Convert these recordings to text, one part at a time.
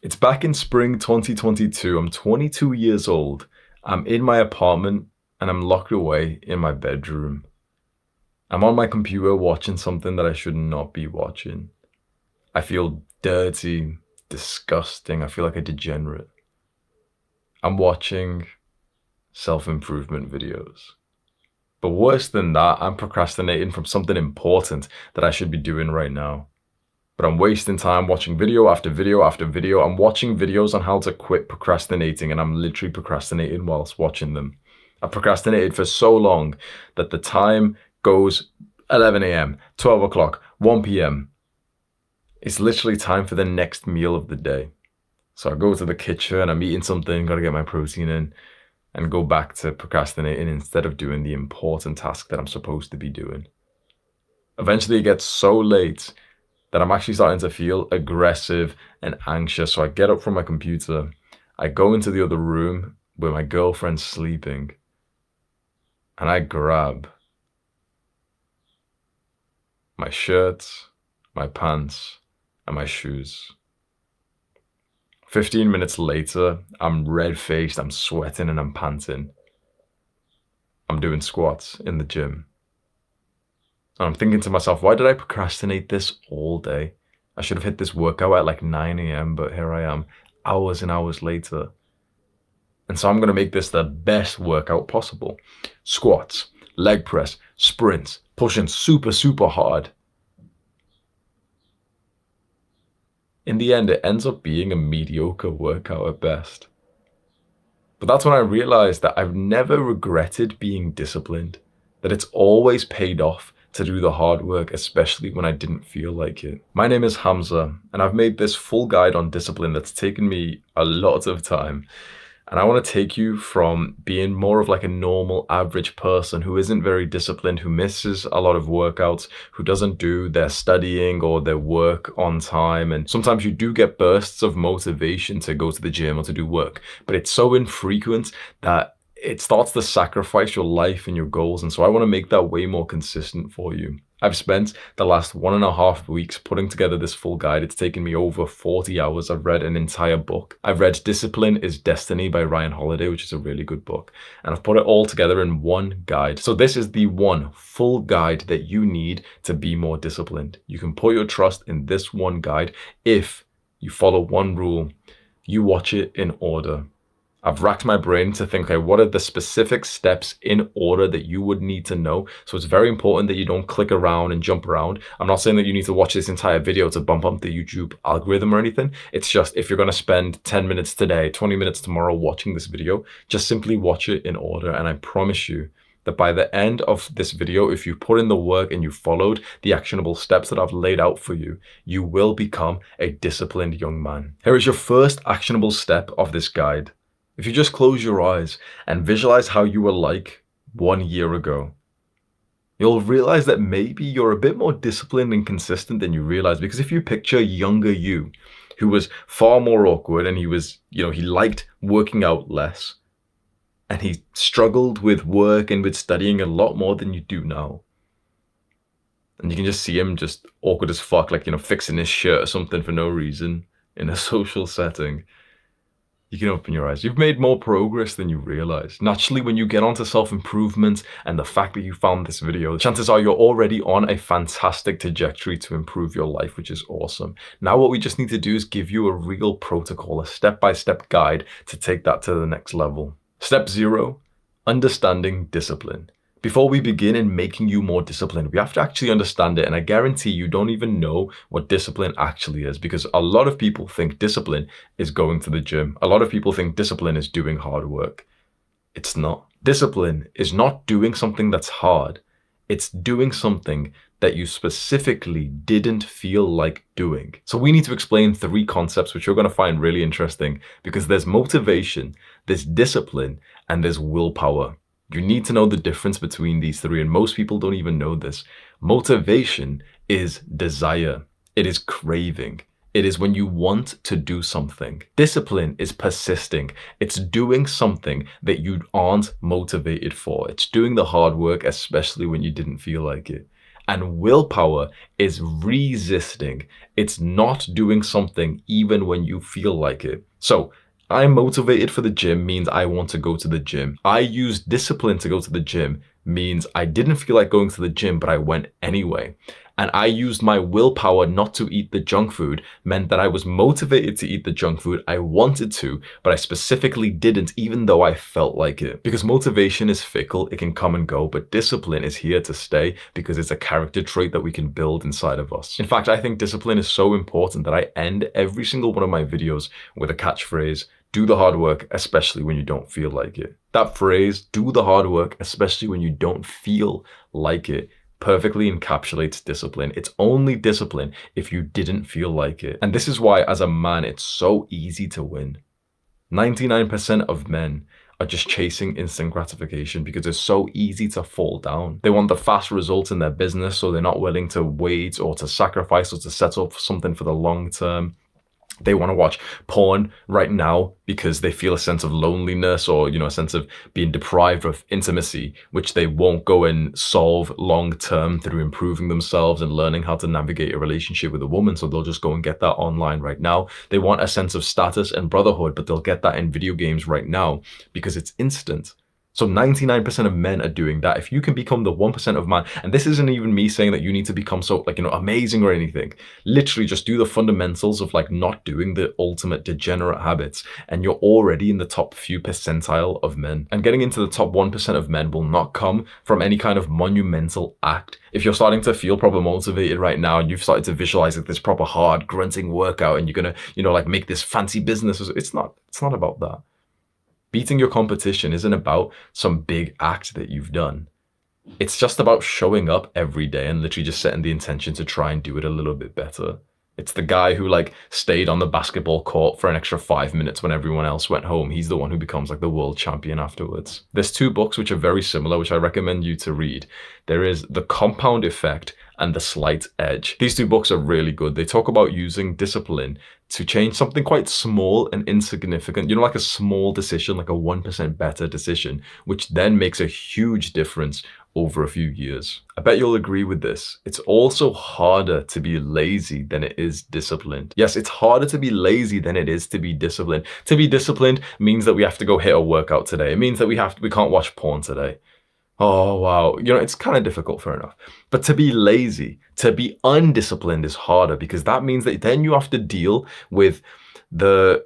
It's back in spring 2022. I'm 22 years old. I'm in my apartment and I'm locked away in my bedroom. I'm on my computer watching something that I should not be watching. I feel dirty, disgusting. I feel like a degenerate. I'm watching self-improvement videos. But worse than that, I'm procrastinating from something important that I should be doing right now. But I'm wasting time watching video after video after video. I'm watching videos on how to quit procrastinating, and I'm literally procrastinating whilst watching them. I've procrastinated for so long that the time goes 11 a.m., 12 o'clock, 1 p.m. It's literally time for the next meal of the day. So I go to the kitchen, I'm eating something, gotta get my protein in, and go back to procrastinating instead of doing the important task that I'm supposed to be doing. Eventually it gets so late that I'm actually starting to feel aggressive and anxious. So I get up from my computer, I go into the other room where my girlfriend's sleeping, and I grab my shirt, my pants, and my shoes. 15 minutes later, I'm red-faced, I'm sweating, and I'm panting. I'm doing squats in the gym. And I'm thinking to myself, why did I procrastinate this all day? I should have hit this workout at like 9 a.m., but here I am, hours and hours later. And so I'm going to make this the best workout possible. Squats, leg press, sprints, pushing super, super hard. In the end, it ends up being a mediocre workout at best. But that's when I realized that I've never regretted being disciplined, that it's always paid off to do the hard work, especially when I didn't feel like it. My name is Hamza, and I've made this full guide on discipline that's taken me a lot of time. And I want to take you from being more of like a normal average person who isn't very disciplined, who misses a lot of workouts, who doesn't do their studying or their work on time. And sometimes you do get bursts of motivation to go to the gym or to do work, but it's so infrequent that it starts to sacrifice your life and your goals. And so I want to make that way more consistent for you. I've spent the last 1.5 weeks putting together this full guide. It's taken me over 40 hours. I've read an entire book. I've read Discipline is Destiny by Ryan Holiday, which is a really good book. And I've put it all together in one guide. So this is the one full guide that you need to be more disciplined. You can put your trust in this one guide if you follow one rule. You watch it in order. I've racked my brain to think, okay, what are the specific steps in order that you would need to know? So it's very important that you don't click around and jump around. I'm not saying that you need to watch this entire video to bump up the YouTube algorithm or anything. It's just if you're going to spend 10 minutes today, 20 minutes tomorrow watching this video, just simply watch it in order. And I promise you that by the end of this video, if you put in the work and you followed the actionable steps that I've laid out for you, you will become a disciplined young man. Here is your first actionable step of this guide. If you just close your eyes and visualize how you were like 1 year ago, you'll realize that maybe you're a bit more disciplined and consistent than you realize. Because if you picture younger you, who was far more awkward and he was, he liked working out less and he struggled with work and with studying a lot more than you do now. And you can just see him just awkward as fuck, like, fixing his shirt or something for no reason in a social setting. You can open your eyes. You've made more progress than you realize. Naturally, when you get onto self-improvement and the fact that you found this video, chances are you're already on a fantastic trajectory to improve your life, which is awesome. Now, what we just need to do is give you a real protocol, a step-by-step guide to take that to the next level. Step 0, understanding discipline. Before we begin in making you more disciplined, we have to actually understand it. And I guarantee you don't even know what discipline actually is, because a lot of people think discipline is going to the gym. A lot of people think discipline is doing hard work. It's not. Discipline is not doing something that's hard. It's doing something that you specifically didn't feel like doing. So we need to explain 3 concepts, which you're going to find really interesting, because there's motivation, there's discipline, and there's willpower. You need to know the difference between these 3, and most people don't even know this. Motivation is desire. It is craving. It is when you want to do something. Discipline is persisting. It's doing something that you aren't motivated for. It's doing the hard work, especially when you didn't feel like it. And willpower is resisting. It's not doing something even when you feel like it. So I'm motivated for the gym means I want to go to the gym. I use discipline to go to the gym means I didn't feel like going to the gym, but I went anyway. And I used my willpower not to eat the junk food, meant that I was motivated to eat the junk food. I wanted to, but I specifically didn't, even though I felt like it. Because motivation is fickle, it can come and go, but discipline is here to stay because it's a character trait that we can build inside of us. In fact, I think discipline is so important that I end every single one of my videos with a catchphrase: do the hard work, especially when you don't feel like it. That phrase, do the hard work, especially when you don't feel like it, perfectly encapsulates discipline. It's only discipline if you didn't feel like it. And this is why, as a man, it's so easy to win. 99% of men are just chasing instant gratification because it's so easy to fall down. They want the fast results in their business, so they're not willing to wait or to sacrifice or to set up something for the long term. They want to watch porn right now because they feel a sense of loneliness or, a sense of being deprived of intimacy, which they won't go and solve long term through improving themselves and learning how to navigate a relationship with a woman. So they'll just go and get that online right now. They want a sense of status and brotherhood, but they'll get that in video games right now because it's instant. So 99% of men are doing that. If you can become the 1% of man, and this isn't even me saying that you need to become so amazing or anything. Literally just do the fundamentals of not doing the ultimate degenerate habits, and you're already in the top few percentile of men. And getting into the top 1% of men will not come from any kind of monumental act. If you're starting to feel proper motivated right now and you've started to visualize this proper hard grunting workout and you're gonna, make this fancy business, it's not about that. Beating your competition isn't about some big act that you've done. It's just about showing up every day and literally just setting the intention to try and do it a little bit better. It's the guy who stayed on the basketball court for an extra 5 minutes when everyone else went home. He's the one who becomes the world champion afterwards. There's 2 books which are very similar, which I recommend you to read. There is The Compound Effect and The Slight Edge. These 2 books are really good. They talk about using discipline to change something quite small and insignificant, like a small decision, like a 1% better decision, which then makes a huge difference over a few years. I bet you'll agree with this. It's also harder to be lazy than it is disciplined. Yes, it's harder to be lazy than it is to be disciplined. To be disciplined means that we have to go hit a workout today. It means that we can't watch porn today. Oh, wow. It's kind of difficult, fair enough. But to be lazy, to be undisciplined is harder because that means that then you have to deal with the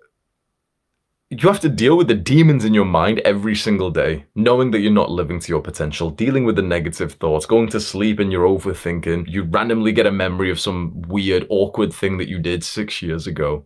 demons in your mind every single day, knowing that you're not living to your potential, dealing with the negative thoughts, going to sleep and you're overthinking. You randomly get a memory of some weird, awkward thing that you did 6 years ago.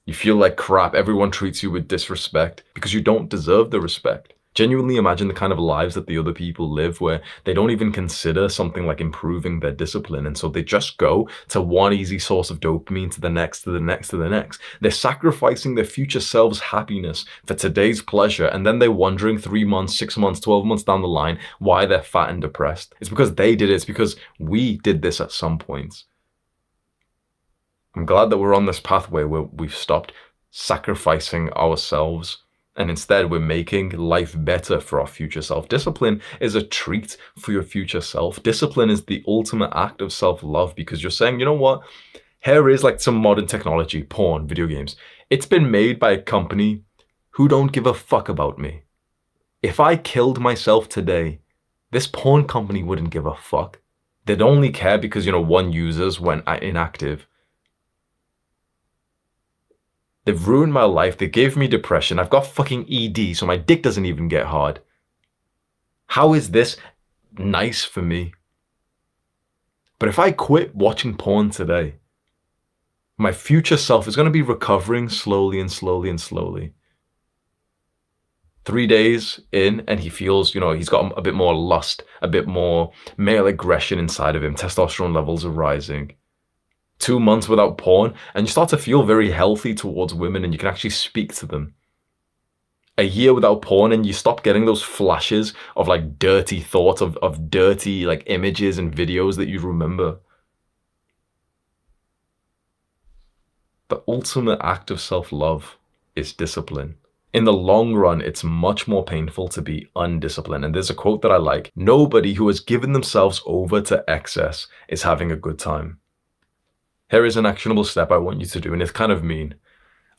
You feel like crap. Everyone treats you with disrespect because you don't deserve the respect. Genuinely imagine the kind of lives that the other people live where they don't even consider something like improving their discipline. And so they just go to one easy source of dopamine to the next, to the next, to the next. They're sacrificing their future selves' happiness for today's pleasure. And then they're wondering 3 months, 6 months, 12 months down the line why they're fat and depressed. It's because they did it. It's because we did this at some point. I'm glad that we're on this pathway where we've stopped sacrificing ourselves and instead we're making life better for our future self. Discipline is a treat for your future self. Discipline is the ultimate act of self-love because you're saying, you know what? Here is some modern technology, porn, video games. It's been made by a company who don't give a fuck about me. If I killed myself today, this porn company wouldn't give a fuck. They'd only care because, one user's went inactive. They've ruined my life. They gave me depression. I've got fucking ED, so my dick doesn't even get hard. How is this nice for me? But if I quit watching porn today, my future self is going to be recovering slowly and slowly and slowly. 3 days in and he feels, he's got a bit more lust, a bit more male aggression inside of him. Testosterone levels are rising. 2 months without porn and you start to feel very healthy towards women and you can actually speak to them. A year without porn and you stop getting those flashes of dirty thoughts, of dirty images and videos that you remember. The ultimate act of self-love is discipline. In the long run, it's much more painful to be undisciplined. And there's a quote that I like: nobody who has given themselves over to excess is having a good time. Here is an actionable step I want you to do, and it's kind of mean.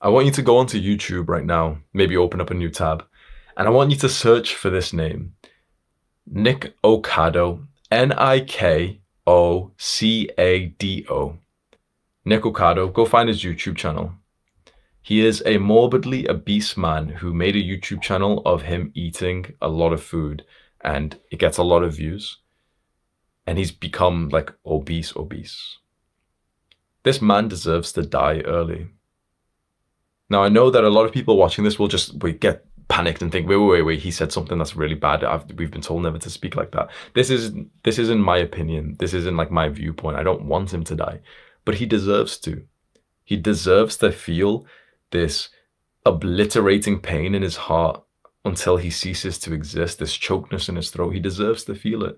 I want you to go onto YouTube right now, maybe open up a new tab, and I want you to search for this name, Nick Ocado, Nikocado. Nick Ocado, go find his YouTube channel. He is a morbidly obese man who made a YouTube channel of him eating a lot of food, and it gets a lot of views. And he's become like obese. This man deserves to die early. Now, I know that a lot of people watching this will just get panicked and think, wait, he said something that's really bad. We've been told never to speak like that. This isn't my opinion. This isn't like my viewpoint. I don't want him to die, but he deserves to. He deserves to feel this obliterating pain in his heart until he ceases to exist, this chokeness in his throat. He deserves to feel it.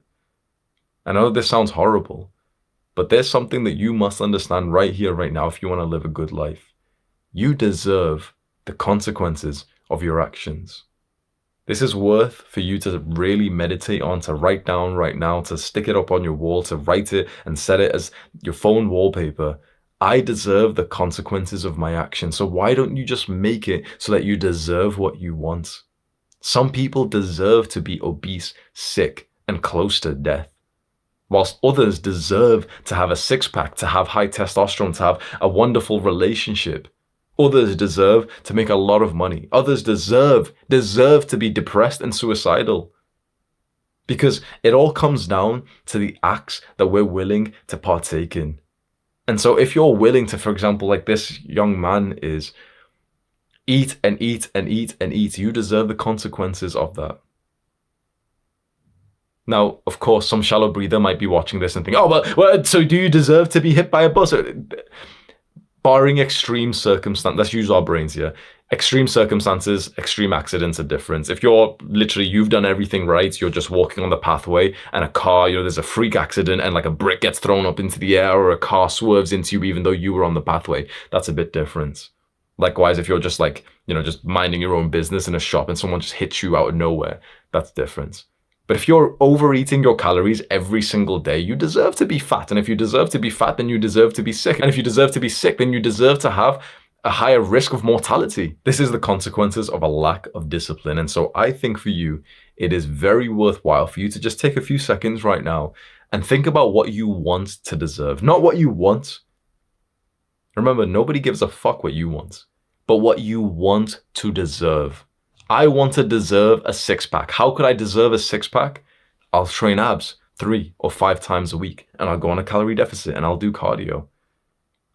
I know this sounds horrible, but there's something that you must understand right here, right now, if you want to live a good life. You deserve the consequences of your actions. This is worth for you to really meditate on, to write down right now, to stick it up on your wall, to write it and set it as your phone wallpaper. I deserve the consequences of my actions. So why don't you just make it so that you deserve what you want? Some people deserve to be obese, sick, and close to death, whilst others deserve to have a six-pack, to have high testosterone, to have a wonderful relationship. Others deserve to make a lot of money. Others deserve to be depressed and suicidal. Because it all comes down to the acts that we're willing to partake in. And so if you're willing to, for example, like this young man is, eat and eat and eat and eat, you deserve the consequences of that. Now, of course, some shallow breather might be watching this and think, oh, well, so do you deserve to be hit by a bus? Barring extreme circumstances, let's use our brains here. Extreme circumstances, extreme accidents are different. If you're literally, you've done everything right, you're just walking on the pathway and a car, there's a freak accident and like a brick gets thrown up into the air or a car swerves into you even though you were on the pathway, that's a bit different. Likewise, if you're just like, just minding your own business in a shop and someone just hits you out of nowhere, that's different. But if you're overeating your calories every single day, you deserve to be fat. And if you deserve to be fat, then you deserve to be sick. And if you deserve to be sick, then you deserve to have a higher risk of mortality. This is the consequences of a lack of discipline. And so I think for you, it is very worthwhile for you to just take a few seconds right now and think about what you want to deserve, not what you want. Remember, nobody gives a fuck what you want, but what you want to deserve. I want to deserve a six-pack. How could I deserve a six-pack? I'll train abs 3 or 5 times a week, and I'll go on a calorie deficit, and I'll do cardio.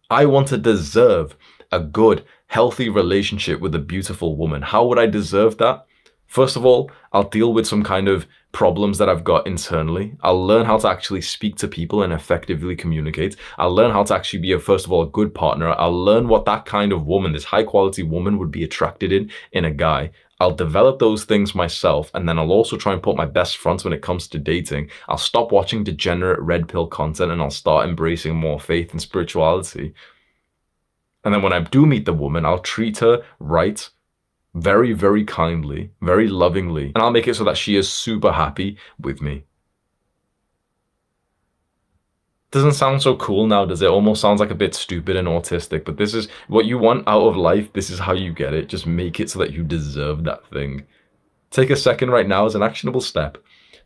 I want to deserve a good, healthy relationship with a beautiful woman. How would I deserve that? First of all, I'll deal with some kind of problems that I've got internally. I'll learn how to actually speak to people and effectively communicate. I'll learn how to actually be, first of all, a good partner. I'll learn what that kind of woman, this high-quality woman, would be attracted in a guy. I'll develop those things myself, and then I'll also try and put my best front when it comes to dating. I'll stop watching degenerate red pill content, and I'll start embracing more faith and spirituality. And then when I do meet the woman, I'll treat her right, very, very kindly, very lovingly, and I'll make it so that she is super happy with me. Doesn't sound so cool now, does it? Almost sounds like a bit stupid and autistic, but this is what you want out of life. This is how you get it. Just make it so that you deserve that thing. Take a second right now as an actionable step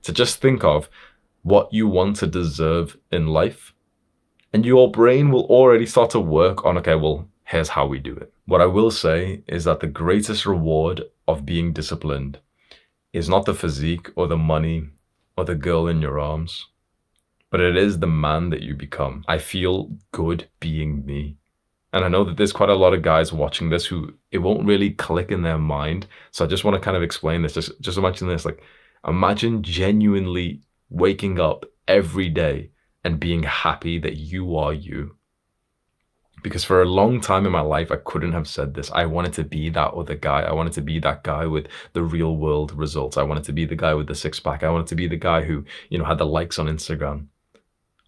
to just think of what you want to deserve in life. And your brain will already start to work on, okay, well, here's how we do it. What I will say is that the greatest reward of being disciplined is not the physique or the money or the girl in your arms, but it is the man that you become. I feel good being me. And I know that there's quite a lot of guys watching this who it won't really click in their mind. So I just want to kind of explain this. Just imagine this, like imagine genuinely waking up every day and being happy that you are you. Because for a long time in my life, I couldn't have said this. I wanted to be that other guy. I wanted to be that guy with the real world results. I wanted to be the guy with the six-pack. I wanted to be the guy who, had the likes on Instagram.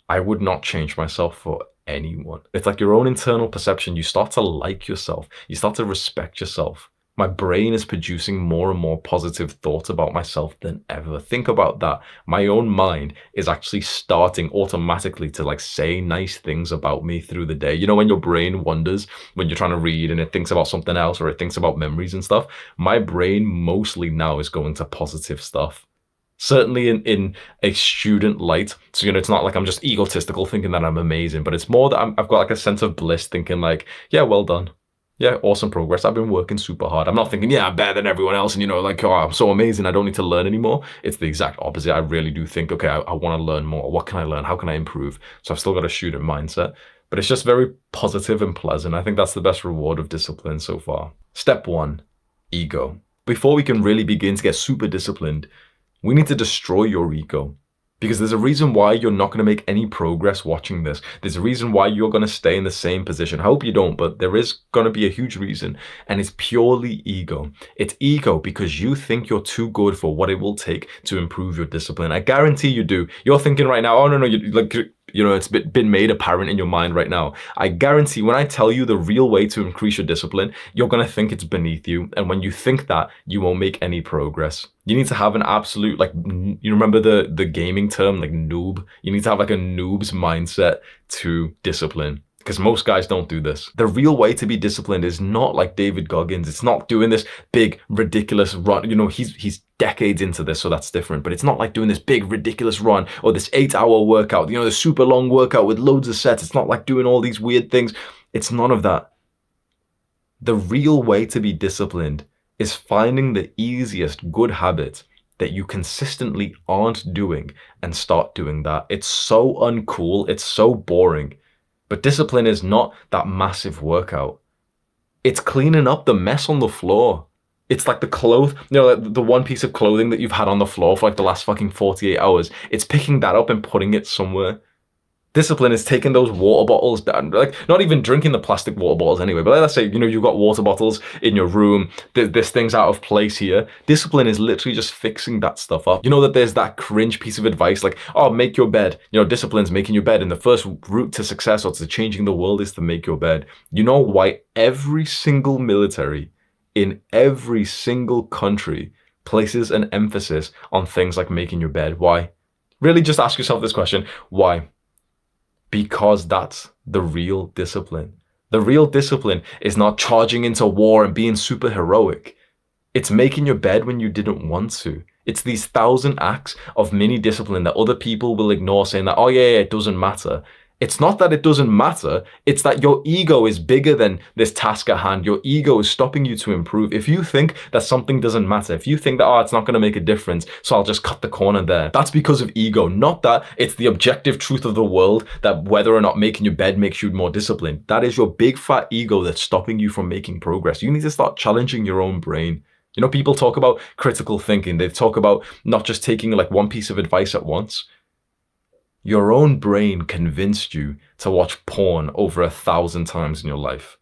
I would not change myself for anyone. It's like your own internal perception. You start to like yourself. You start to respect yourself. My brain is producing more and more positive thoughts about myself than ever. Think about that. My own mind is actually starting automatically to like say nice things about me through the day. You know, when your brain wanders, when you're trying to read and it thinks about something else or it thinks about memories and stuff, my brain mostly now is going to positive stuff. Certainly in a student light. So, you know, it's not like I'm just egotistical thinking that I'm amazing, but it's more that I've got like a sense of bliss thinking like, yeah, well done. Yeah, awesome progress. I've been working super hard. I'm not thinking, yeah, I'm better than everyone else. And, you know, like, oh, I'm so amazing. I don't need to learn anymore. It's the exact opposite. I really do think, okay, I want to learn more. What can I learn? How can I improve? So I've still got a student mindset, but it's just very positive and pleasant. I think that's the best reward of discipline so far. Step 1, ego. Before we can really begin to get super disciplined, we need to destroy your ego. Because there's a reason why you're not going to make any progress watching this. There's a reason why you're going to stay in the same position. I hope you don't, but there is going to be a huge reason. And it's purely ego. It's ego because you think you're too good for what it will take to improve your discipline. I guarantee you do. You're thinking right now, oh, no, it's been made apparent in your mind right now. I guarantee when I tell you the real way to increase your discipline, you're going to think it's beneath you. And when you think that, you won't make any progress. You need to have an absolute, like, you remember the gaming term, like noob? You need to have like a noob's mindset to discipline. Because most guys don't do this. The real way to be disciplined is not like David Goggins. It's not doing this big, ridiculous run. You know, he's decades into this, so that's different. But it's not like doing this big, ridiculous run or this 8-hour workout, you know, the super long workout with loads of sets. It's not like doing all these weird things. It's none of that. The real way to be disciplined is finding the easiest good habit that you consistently aren't doing and start doing that. It's so uncool. It's so boring. But discipline is not that massive workout. It's cleaning up the mess on the floor. It's like the clothes, you know, like the one piece of clothing that you've had on the floor for like the last fucking 48 hours. It's picking that up and putting it somewhere. Discipline is taking those water bottles down, like not even drinking the plastic water bottles anyway, but let's say, you know, you've got water bottles in your room, this thing's out of place here. Discipline is literally just fixing that stuff up. You know that there's that cringe piece of advice like, oh, make your bed. You know, discipline's making your bed, and the first route to success or to changing the world is to make your bed. You know why every single military in every single country places an emphasis on things like making your bed? Why? Really just ask yourself this question. Why? Because that's the real discipline. The real discipline is not charging into war and being super heroic. It's making your bed when you didn't want to. It's these 1,000 acts of mini discipline that other people will ignore, saying that, oh yeah, it doesn't matter. It's not that it doesn't matter. It's that your ego is bigger than this task at hand. Your ego is stopping you to improve. If you think that something doesn't matter, if you think that, oh, it's not going to make a difference, so I'll just cut the corner there, that's because of ego. Not that it's the objective truth of the world that whether or not making your bed makes you more disciplined. That is your big fat ego that's stopping you from making progress. You need to start challenging your own brain. You know, people talk about critical thinking. They talk about not just taking like one piece of advice at once. Your own brain convinced you to watch porn over 1,000 times in your life.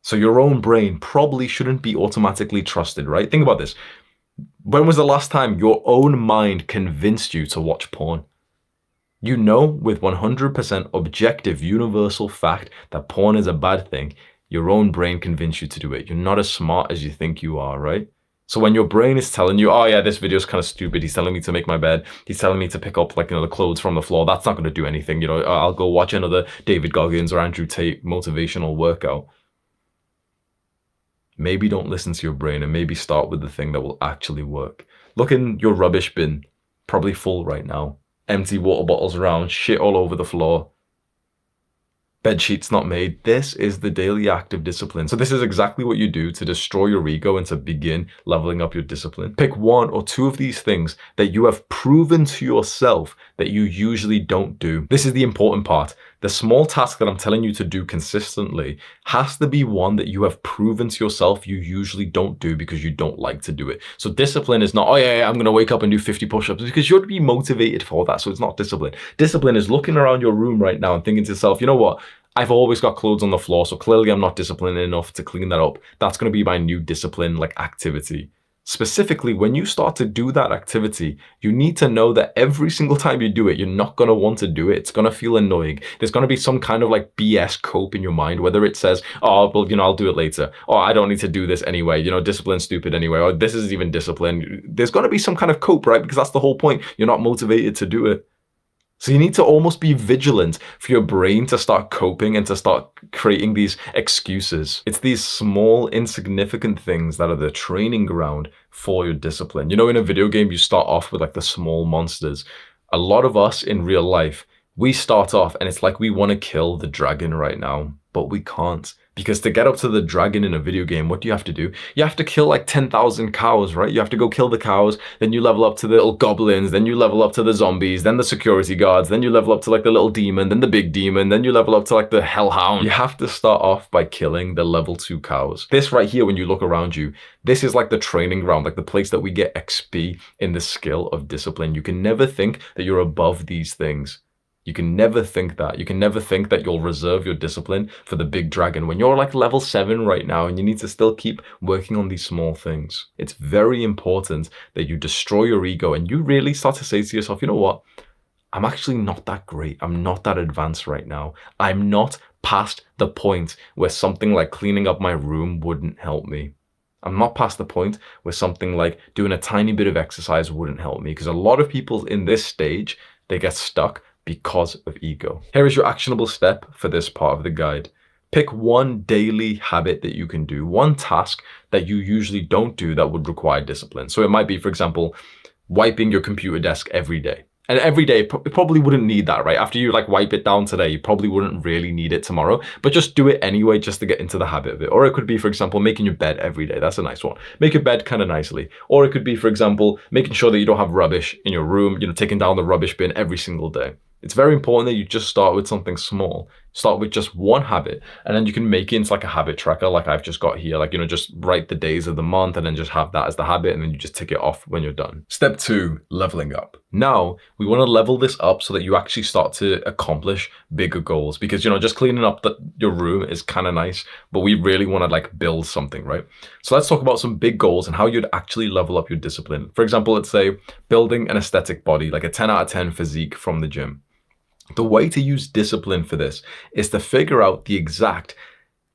So your own brain probably shouldn't be automatically trusted, right? Think about this. When was the last time your own mind convinced you to watch porn? You know with 100% objective universal fact that porn is a bad thing. Your own brain convinced you to do it. You're not as smart as you think you are, right? So when your brain is telling you, oh yeah, this video is kind of stupid. He's telling me to make my bed. He's telling me to pick up like, you know, the clothes from the floor. That's not going to do anything. You know, I'll go watch another David Goggins or Andrew Tate motivational workout. Maybe don't listen to your brain and maybe start with the thing that will actually work. Look in your rubbish bin, probably full right now. Empty water bottles around, shit all over the floor. Bed sheets not made. This is the daily act of discipline. So this is exactly what you do to destroy your ego and to begin leveling up your discipline. Pick one or two of these things that you have proven to yourself that you usually don't do. This is the important part. The small task that I'm telling you to do consistently has to be one that you have proven to yourself you usually don't do because you don't like to do it. So discipline is not, oh yeah, I'm going to wake up and do 50 push-ups, because you'll be motivated for that. So it's not discipline. Discipline is looking around your room right now and thinking to yourself, you know what? I've always got clothes on the floor, so clearly I'm not disciplined enough to clean that up. That's going to be my new discipline, like activity. Specifically, when you start to do that activity, you need to know that every single time you do it, you're not going to want to do it. It's going to feel annoying. There's going to be some kind of like BS cope in your mind, whether it says, oh, well, I'll do it later. Or I don't need to do this anyway. Discipline's stupid anyway. Or this isn't even discipline. There's going to be some kind of cope, right? Because that's the whole point. You're not motivated to do it. So you need to almost be vigilant for your brain to start coping and to start creating these excuses. It's these small, insignificant things that are the training ground for your discipline. In a video game, you start off with like the small monsters. A lot of us in real life, we start off and it's like we want to kill the dragon right now, but we can't. Because to get up to the dragon in a video game, what do you have to do? You have to kill like 10,000 cows, right? You have to go kill the cows, then you level up to the little goblins, then you level up to the zombies, then the security guards, then you level up to like the little demon, then the big demon, then you level up to like the hellhound. You have to start off by killing the level 2 cows. This right here, when you look around you, this is like the training ground, like the place that we get XP in the skill of discipline. You can never think that you're above these things. You can never think that. You can never think that you'll reserve your discipline for the big dragon when you're like level 7 right now and you need to still keep working on these small things. It's very important that you destroy your ego and you really start to say to yourself, you know what? I'm actually not that great. I'm not that advanced right now. I'm not past the point where something like cleaning up my room wouldn't help me. I'm not past the point where something like doing a tiny bit of exercise wouldn't help me, because a lot of people in this stage, they get stuck because of ego. Here is your actionable step for this part of the guide. Pick one daily habit that you can do, one task that you usually don't do that would require discipline. So it might be, for example, wiping your computer desk every day. And every day, it probably wouldn't need that, right? After you like wipe it down today, you probably wouldn't really need it tomorrow, but just do it anyway, just to get into the habit of it. Or it could be, for example, making your bed every day. That's a nice one. Make your bed kind of nicely. Or it could be, for example, making sure that you don't have rubbish in your room, taking down the rubbish bin every single day. It's very important that you just start with something small. Start with just one habit, and then you can make it into like a habit tracker like I've just got here. Like, just write the days of the month and then just have that as the habit, and then you just tick it off when you're done. Step 2, leveling up. Now, we want to level this up so that you actually start to accomplish bigger goals, because, just cleaning up your room is kind of nice, but we really want to like build something, right? So let's talk about some big goals and how you'd actually level up your discipline. For example, let's say building an aesthetic body, like a 10 out of 10 physique from the gym. The way to use discipline for this is to figure out the exact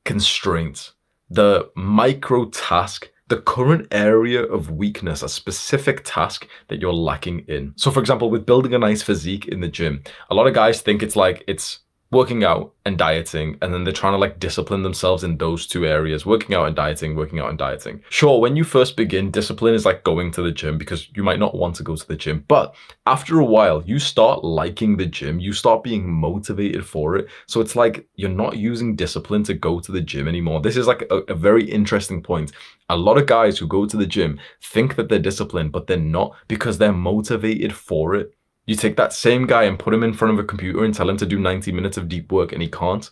constraints, the micro task, the current area of weakness, a specific task that you're lacking in. So for example, with building a nice physique in the gym, a lot of guys think it's working out and dieting, and then they're trying to like discipline themselves in those two areas, working out and dieting, working out and dieting. Sure, when you first begin, discipline is like going to the gym, because you might not want to go to the gym, but after a while, you start liking the gym, you start being motivated for it. So it's like you're not using discipline to go to the gym anymore. This is like a very interesting point. A lot of guys who go to the gym think that they're disciplined, but they're not, because they're motivated for it. You take that same guy and put him in front of a computer and tell him to do 90 minutes of deep work, and he can't.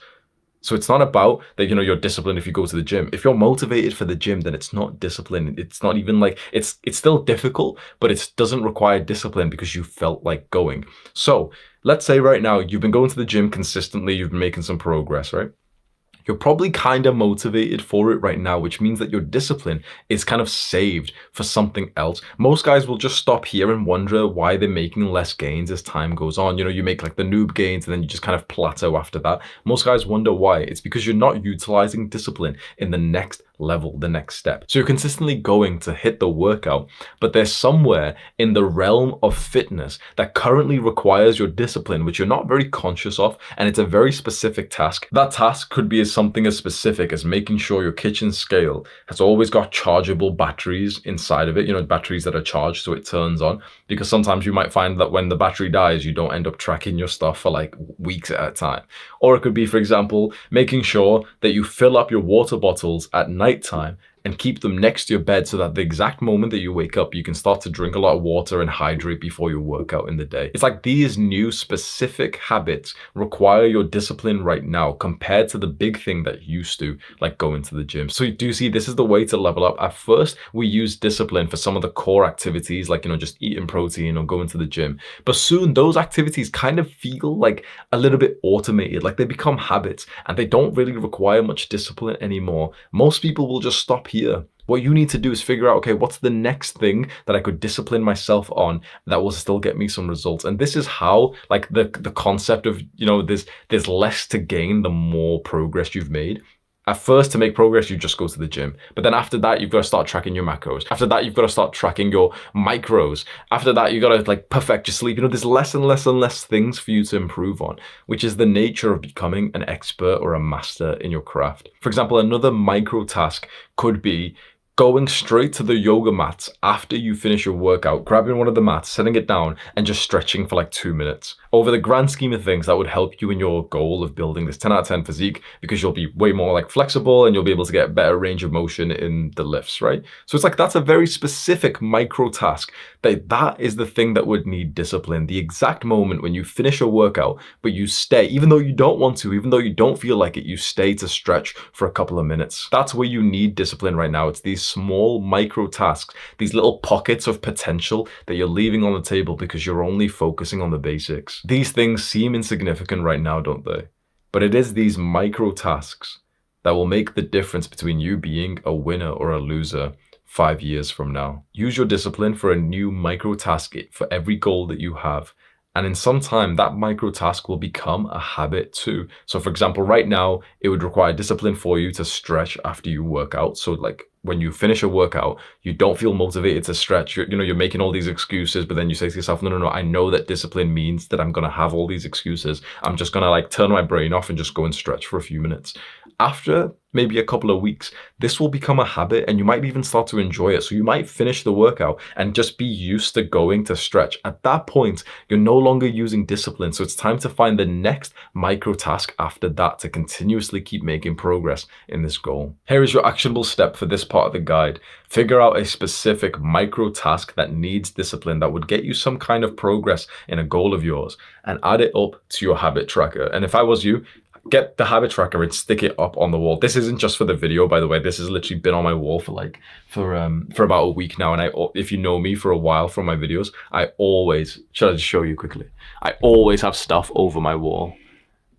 So it's not about that, you're disciplined if you go to the gym. If you're motivated for the gym, then it's not discipline. It's not even like, it's still difficult, but it doesn't require discipline because you felt like going. So let's say right now, you've been going to the gym consistently, you've been making some progress, right? You're probably kind of motivated for it right now, which means that your discipline is kind of saved for something else. Most guys will just stop here and wonder why they're making less gains as time goes on. You make like the noob gains and then you just kind of plateau after that. Most guys wonder why. It's because you're not utilizing discipline in the next level, the next step. So you're consistently going to hit the workout, but there's somewhere in the realm of fitness that currently requires your discipline, which you're not very conscious of, and it's a very specific task. That task could be something as specific as making sure your kitchen scale has always got chargeable batteries inside of it, batteries that are charged so it turns on, because sometimes you might find that when the battery dies, you don't end up tracking your stuff for like weeks at a time. Or it could be, for example, making sure that you fill up your water bottles at nighttime and keep them next to your bed so that the exact moment that you wake up, you can start to drink a lot of water and hydrate before your workout in the day. It's like these new specific habits require your discipline right now compared to the big thing that used to, like going to the gym. So you do see, this is the way to level up. At first, we use discipline for some of the core activities, like, just eating protein or going to the gym. But soon those activities kind of feel like a little bit automated, like they become habits and they don't really require much discipline anymore. Most people will just stop here. What you need to do is figure out, okay, what's the next thing that I could discipline myself on that will still get me some results? And this is how, like, the concept of, there's less to gain the more progress you've made. At first, to make progress, you just go to the gym. But then after that, you've got to start tracking your macros. After that, you've got to start tracking your micros. After that, you've got to like perfect your sleep. There's less and less and less things for you to improve on, which is the nature of becoming an expert or a master in your craft. For example, another micro task could be going straight to the yoga mats after you finish your workout, grabbing one of the mats, setting it down, and just stretching for like 2 minutes. Over the grand scheme of things, that would help you in your goal of building this 10 out of 10 physique, because you'll be way more like flexible and you'll be able to get better range of motion in the lifts, right? So it's like, that's a very specific micro task. That is the thing that would need discipline. The exact moment when you finish your workout, but you stay, even though you don't want to, even though you don't feel like it, you stay to stretch for a couple of minutes. That's where you need discipline right now. It's these small micro tasks, these little pockets of potential that you're leaving on the table because you're only focusing on the basics. These things seem insignificant right now, don't they? But it is these micro tasks that will make the difference between you being a winner or a loser 5 years from now. Use your discipline for a new micro task for every goal that you have. And in some time, that micro task will become a habit too. So for example, right now, it would require discipline for you to stretch after you work out. So like when you finish a workout, you don't feel motivated to stretch. You're making all these excuses, but then you say to yourself, no, I know that discipline means that I'm going to have all these excuses. I'm just going to like turn my brain off and just go and stretch for a few minutes. After maybe a couple of weeks, this will become a habit and you might even start to enjoy it. So you might finish the workout and just be used to going to stretch. At that point, you're no longer using discipline. So it's time to find the next micro task after that to continuously keep making progress in this goal. Here is your actionable step for this part of the guide. Figure out a specific micro task that needs discipline that would get you some kind of progress in a goal of yours, and add it up to your habit tracker. And if I was you, get the habit tracker and stick it up on the wall. This isn't just for the video, by the way. This has literally been on my wall for about a week now. And if you know me for a while from my videos, I always, should I just show you quickly? I always have stuff over my wall.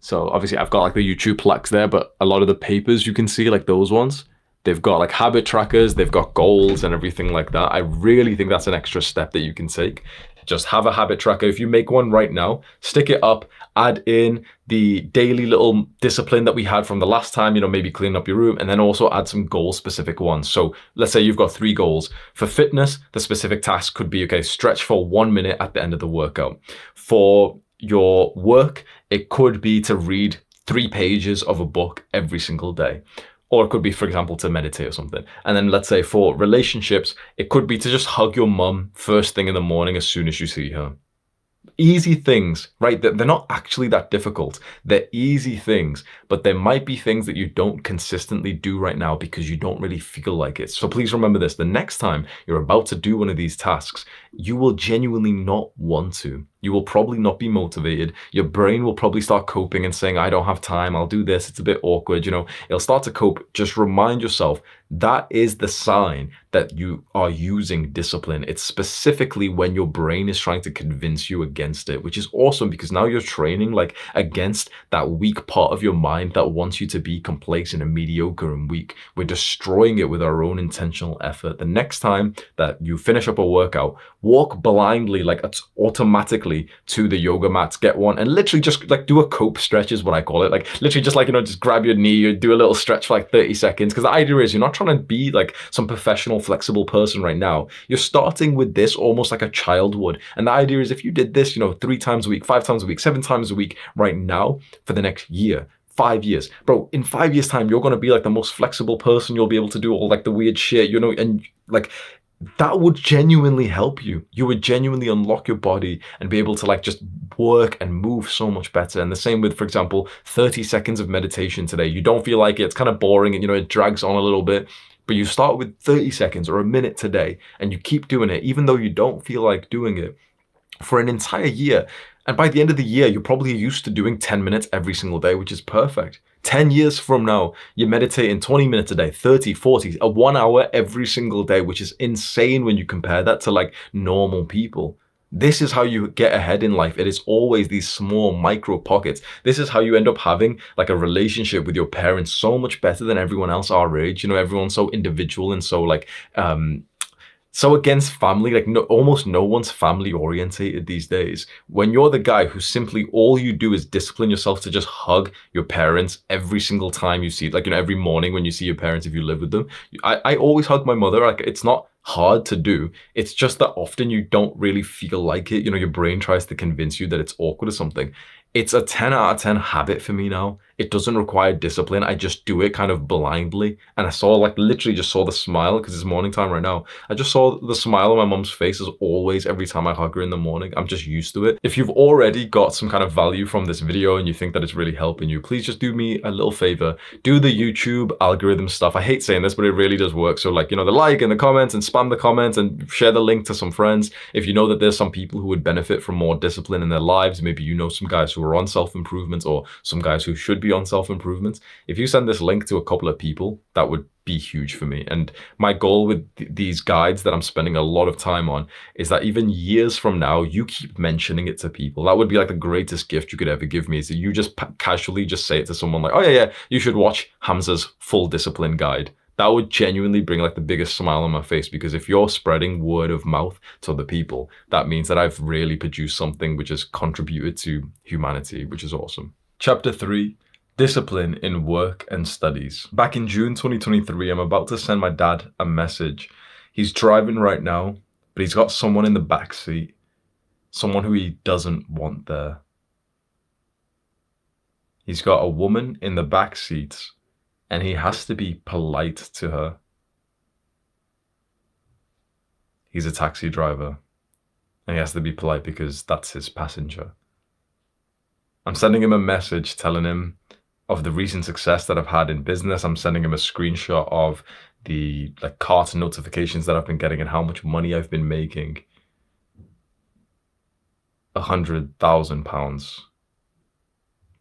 So obviously I've got like the YouTube plaques there, but a lot of the papers you can see, like those ones, they've got like habit trackers, they've got goals and everything like that. I really think that's an extra step that you can take. Just have a habit tracker. If you make one right now, stick it up, add in the daily little discipline that we had from the last time, maybe clean up your room, and then also add some goal specific ones. So let's say you've got 3 goals. For fitness, the specific task could be, okay, stretch for 1 minute at the end of the workout. For your work, it could be to read 3 pages of a book every single day. Or it could be, for example, to meditate or something. And then let's say for relationships, it could be to just hug your mum first thing in the morning as soon as you see her. Easy things, right? They're not actually that difficult. They're easy things, but there might be things that you don't consistently do right now because you don't really feel like it. So please remember this. The next time you're about to do one of these tasks, you will genuinely not want to. You will probably not be motivated. Your brain will probably start coping and saying, I don't have time, I'll do this, it's a bit awkward, it'll start to cope. Just remind yourself, that is the sign that you are using discipline. It's specifically when your brain is trying to convince you against it, which is awesome because now you're training like against that weak part of your mind that wants you to be complacent and mediocre and weak. We're destroying it with our own intentional effort. The next time that you finish up a workout, walk blindly, like automatically to the yoga mats, get one, and literally just like do a cope stretch is what I call it. Like literally just like, just grab your knee, you do a little stretch for like 30 seconds. Because the idea is you're not trying to be like some professional, flexible person right now. You're starting with this almost like a child would. And the idea is if you did this, 3 times a week, 5 times a week, 7 times a week right now for the next year, 5 years, bro, in 5 years time, you're going to be like the most flexible person. You'll be able to do all like the weird shit, and like, that would genuinely help you. You would genuinely unlock your body and be able to like just work and move so much better. And the same with, for example, 30 seconds of meditation today. You don't feel like it, it's kind of boring and it drags on a little bit, but you start with 30 seconds or a minute today and you keep doing it, even though you don't feel like doing it, for an entire year. And by the end of the year, you're probably used to doing 10 minutes every single day, which is perfect. 10 years from now, you're meditating 20 minutes a day, 30, 40, 1 hour every single day, which is insane when you compare that to like normal people. This is how you get ahead in life. It is always these small micro pockets. This is how you end up having like a relationship with your parents so much better than everyone else our age. You know, everyone's so individual and so like so against family, like almost no one's family orientated these days. When you're the guy who simply all you do is discipline yourself to just hug your parents every single time you see, like, you know, every morning when you see your parents, if you live with them. I always hug my mother. Like, it's not hard to do. It's just that often you don't really feel like it. You know, your brain tries to convince you that it's awkward or something. It's a 10 out of 10 habit for me now. It doesn't require discipline. I just do it kind of blindly. And I saw, like, literally just saw the smile, because it's morning time right now. I just saw the smile on my mom's face as always every time I hug her in the morning. I'm just used to it. If you've already got some kind of value from this video and you think that it's really helping you, please just do me a little favor. Do the YouTube algorithm stuff. I hate saying this, but it really does work. So, like, you know, the like and the comments and spam the comments and share the link to some friends. If you know that there's some people who would benefit from more discipline in their lives, maybe you know some guys who are on self-improvement or some guys who should be on self-improvement. If you send this link to a couple of people, that would be huge for me. And my goal with these guides that I'm spending a lot of time on is that even years from now, you keep mentioning it to people. That would be like the greatest gift you could ever give me, is that you just casually just say it to someone like, oh yeah, you should watch Hamza's full discipline guide. That would genuinely bring like the biggest smile on my face, because if you're spreading word of mouth to other people, that means that I've really produced something which has contributed to humanity, which is awesome. Chapter 3, discipline in work and studies. Back in June 2023, I'm about to send my dad a message. He's driving right now, but he's got someone in the back seat, someone who he doesn't want there. He's got a woman in the back seat, and he has to be polite to her. He's a taxi driver, and he has to be polite because that's his passenger. I'm sending him a message telling him of the recent success that I've had in business. I'm sending him a screenshot of the cart notifications that I've been getting and how much money I've been making. £100,000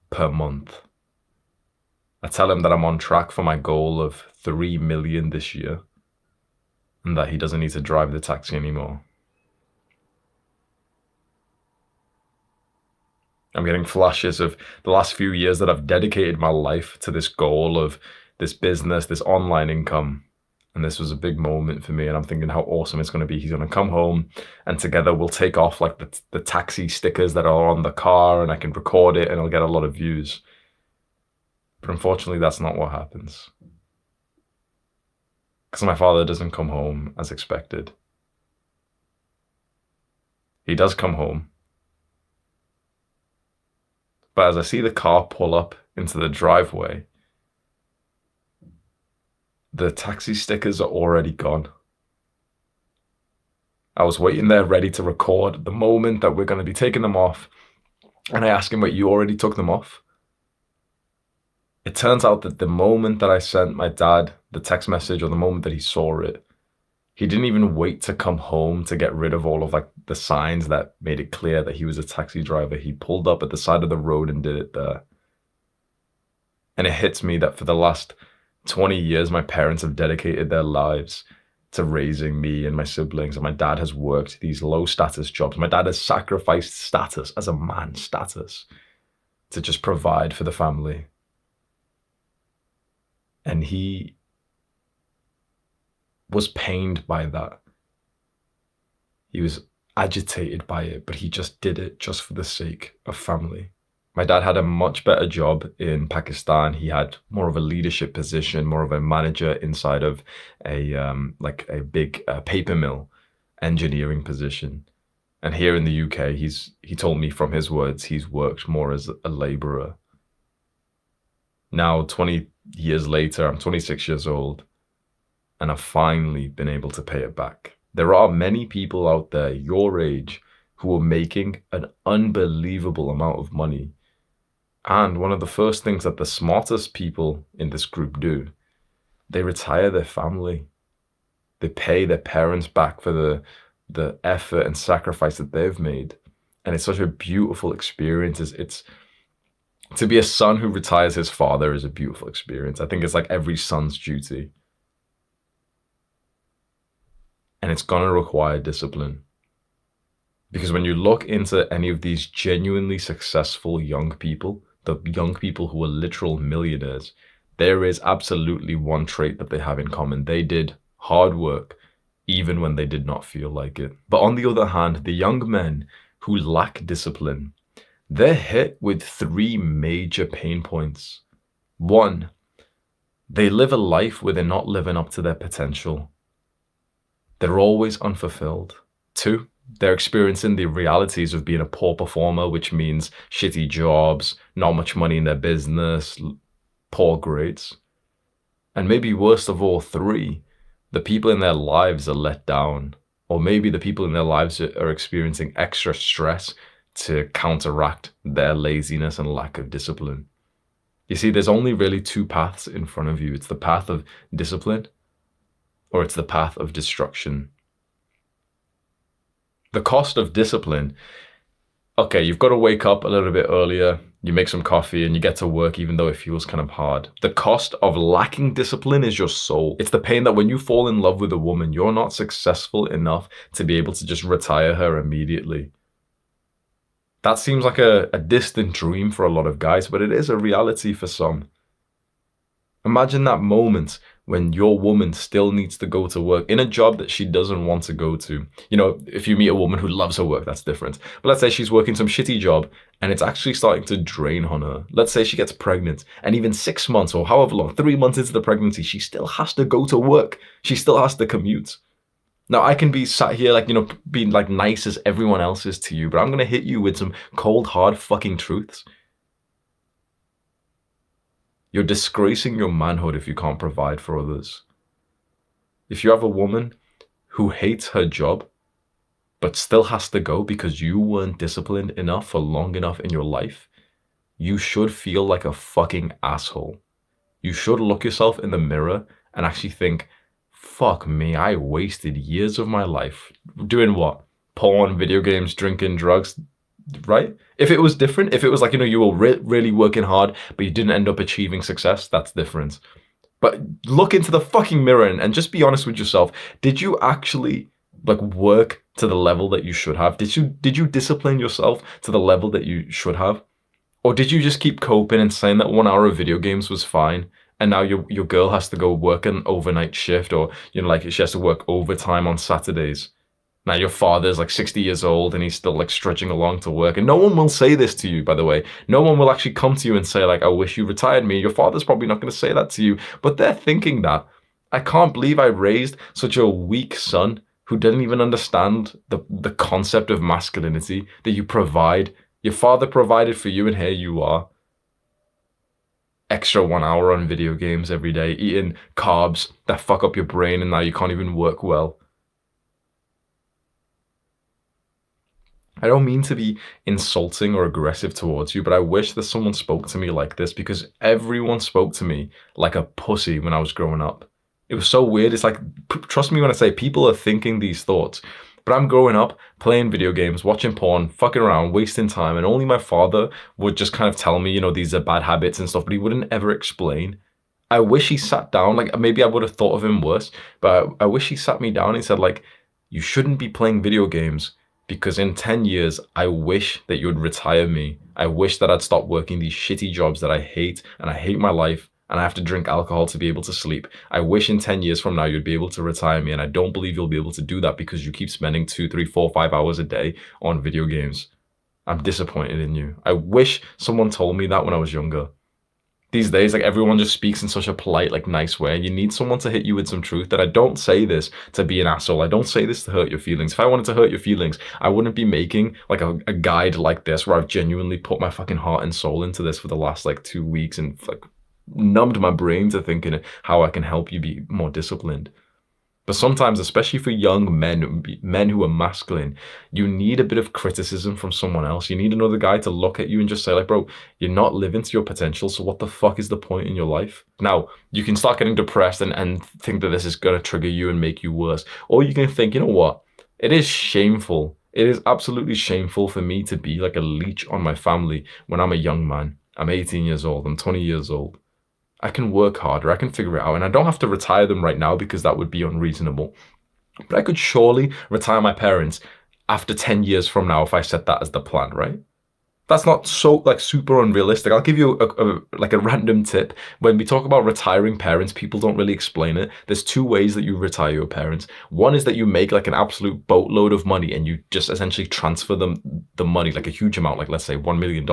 per month. I tell him that I'm on track for my goal of 3 million this year, and that he doesn't need to drive the taxi anymore. I'm getting flashes of the last few years that I've dedicated my life to this goal of this business, this online income. And this was a big moment for me. And I'm thinking how awesome it's going to be. He's going to come home and together we'll take off like the taxi stickers that are on the car, and I can record it and I'll get a lot of views. But unfortunately, that's not what happens. Because my father doesn't come home as expected. He does come home. But as I see the car pull up into the driveway, the taxi stickers are already gone. I was waiting there ready to record the moment that we're going to be taking them off. And I asked him, wait, you already took them off? It turns out that the moment that I sent my dad the text message, or the moment that he saw it, he didn't even wait to come home to get rid of all of the signs that made it clear that he was a taxi driver. He pulled up at the side of the road and did it there. And it hits me that for the last 20 years, my parents have dedicated their lives to raising me and my siblings. And my dad has worked these low status jobs. My dad has sacrificed status as a man, status, to just provide for the family. And he was pained by that. He was agitated by it, but he just did it just for the sake of family. My dad had a much better job in Pakistan. He had more of a leadership position, more of a manager inside of a big paper mill engineering position. And here in the UK, he told me from his words, he's worked more as a laborer. Now, 20 years later, I'm 26 years old, and I've finally been able to pay it back. There are many people out there your age who are making an unbelievable amount of money. And one of the first things that the smartest people in this group do, they retire their family. They pay their parents back for the effort and sacrifice that they've made. And it's such a beautiful experience. It's to be a son who retires his father is a beautiful experience. I think it's like every son's duty. And it's gonna require discipline. Because when you look into any of these genuinely successful young people, the young people who are literal millionaires, there is absolutely one trait that they have in common. They did hard work even when they did not feel like it. But on the other hand, the young men who lack discipline, they're hit with three major pain points. One, they live a life where they're not living up to their potential. They're always unfulfilled. Two, they're experiencing the realities of being a poor performer, which means shitty jobs, not much money in their business, poor grades. And maybe worst of all, three, the people in their lives are let down. Or maybe the people in their lives are experiencing extra stress to counteract their laziness and lack of discipline. You see, there's only really two paths in front of you. It's the path of discipline, or it's the path of destruction. The cost of discipline, okay, you've got to wake up a little bit earlier, you make some coffee and you get to work even though it feels kind of hard. The cost of lacking discipline is your soul. It's the pain that when you fall in love with a woman, you're not successful enough to be able to just retire her immediately. That seems like a distant dream for a lot of guys, but it is a reality for some. Imagine that moment when your woman still needs to go to work in a job that she doesn't want to go to. You know, if you meet a woman who loves her work, that's different. But let's say she's working some shitty job and it's actually starting to drain on her. Let's say she gets pregnant and even 6 months or however long, 3 months into the pregnancy, she still has to go to work. She still has to commute. Now, I can be sat here like, being like nice as everyone else is to you, but I'm going to hit you with some cold, hard fucking truths. You're disgracing your manhood if you can't provide for others. If you have a woman who hates her job, but still has to go because you weren't disciplined enough for long enough in your life, you should feel like a fucking asshole. You should look yourself in the mirror and actually think, fuck me, I wasted years of my life doing what? Porn, video games, drinking, drugs, right? If it was different, if it was like, you were really working hard, but you didn't end up achieving success, that's different. But look into the fucking mirror and just be honest with yourself. Did you actually work to the level that you should have? Did you discipline yourself to the level that you should have? Or did you just keep coping and saying that 1 hour of video games was fine? And now your girl has to go work an overnight shift, or she has to work overtime on Saturdays. Now your father's 60 years old and he's still stretching along to work. And no one will say this to you, by the way. No one will actually come to you and say I wish you retired me. Your father's probably not going to say that to you, but they're thinking that. I can't believe I raised such a weak son who didn't even understand the concept of masculinity, that you provide. Your father provided for you and here you are. Extra 1 hour on video games every day, eating carbs that fuck up your brain and now you can't even work well. I don't mean to be insulting or aggressive towards you, but I wish that someone spoke to me like this, because everyone spoke to me like a pussy when I was growing up. It was so weird. It's trust me when I say people are thinking these thoughts, but I'm growing up playing video games, watching porn, fucking around, wasting time, and only my father would just kind of tell me, these are bad habits and stuff, but he wouldn't ever explain. I wish he sat down, maybe I would have thought of him worse, but I wish he sat me down and said, you shouldn't be playing video games, because in 10 years, I wish that you would retire me. I wish that I'd stop working these shitty jobs that I hate, and I hate my life, and I have to drink alcohol to be able to sleep. I wish in 10 years from now, you'd be able to retire me, and I don't believe you'll be able to do that because you keep spending 2, 3, 4, 5 hours a day on video games. I'm disappointed in you. I wish someone told me that when I was younger. These days, everyone just speaks in such a polite, nice way. You need someone to hit you with some truth. That I don't say this to be an asshole. I don't say this to hurt your feelings. If I wanted to hurt your feelings, I wouldn't be making a guide like this where I've genuinely put my fucking heart and soul into this for the last 2 weeks and numbed my brain to thinking how I can help you be more disciplined. But sometimes, especially for young men who are masculine, you need a bit of criticism from someone else. You need another guy to look at you and just say, bro, you're not living to your potential, so what the fuck is the point in your life? Now, you can start getting depressed and think that this is going to trigger you and make you worse. Or you can think, you know what? It is shameful. It is absolutely shameful for me to be like a leech on my family when I'm a young man. I'm 18 years old. I'm 20 years old. I can work harder, I can figure it out, and I don't have to retire them right now because that would be unreasonable. But I could surely retire my parents after 10 years from now if I set that as the plan, right? That's not so like super unrealistic. I'll give you a random tip. When we talk about retiring parents, people don't really explain it. There's two ways that you retire your parents. One is that you make like an absolute boatload of money and you just essentially transfer them the money, like a huge amount, like let's say $1 million,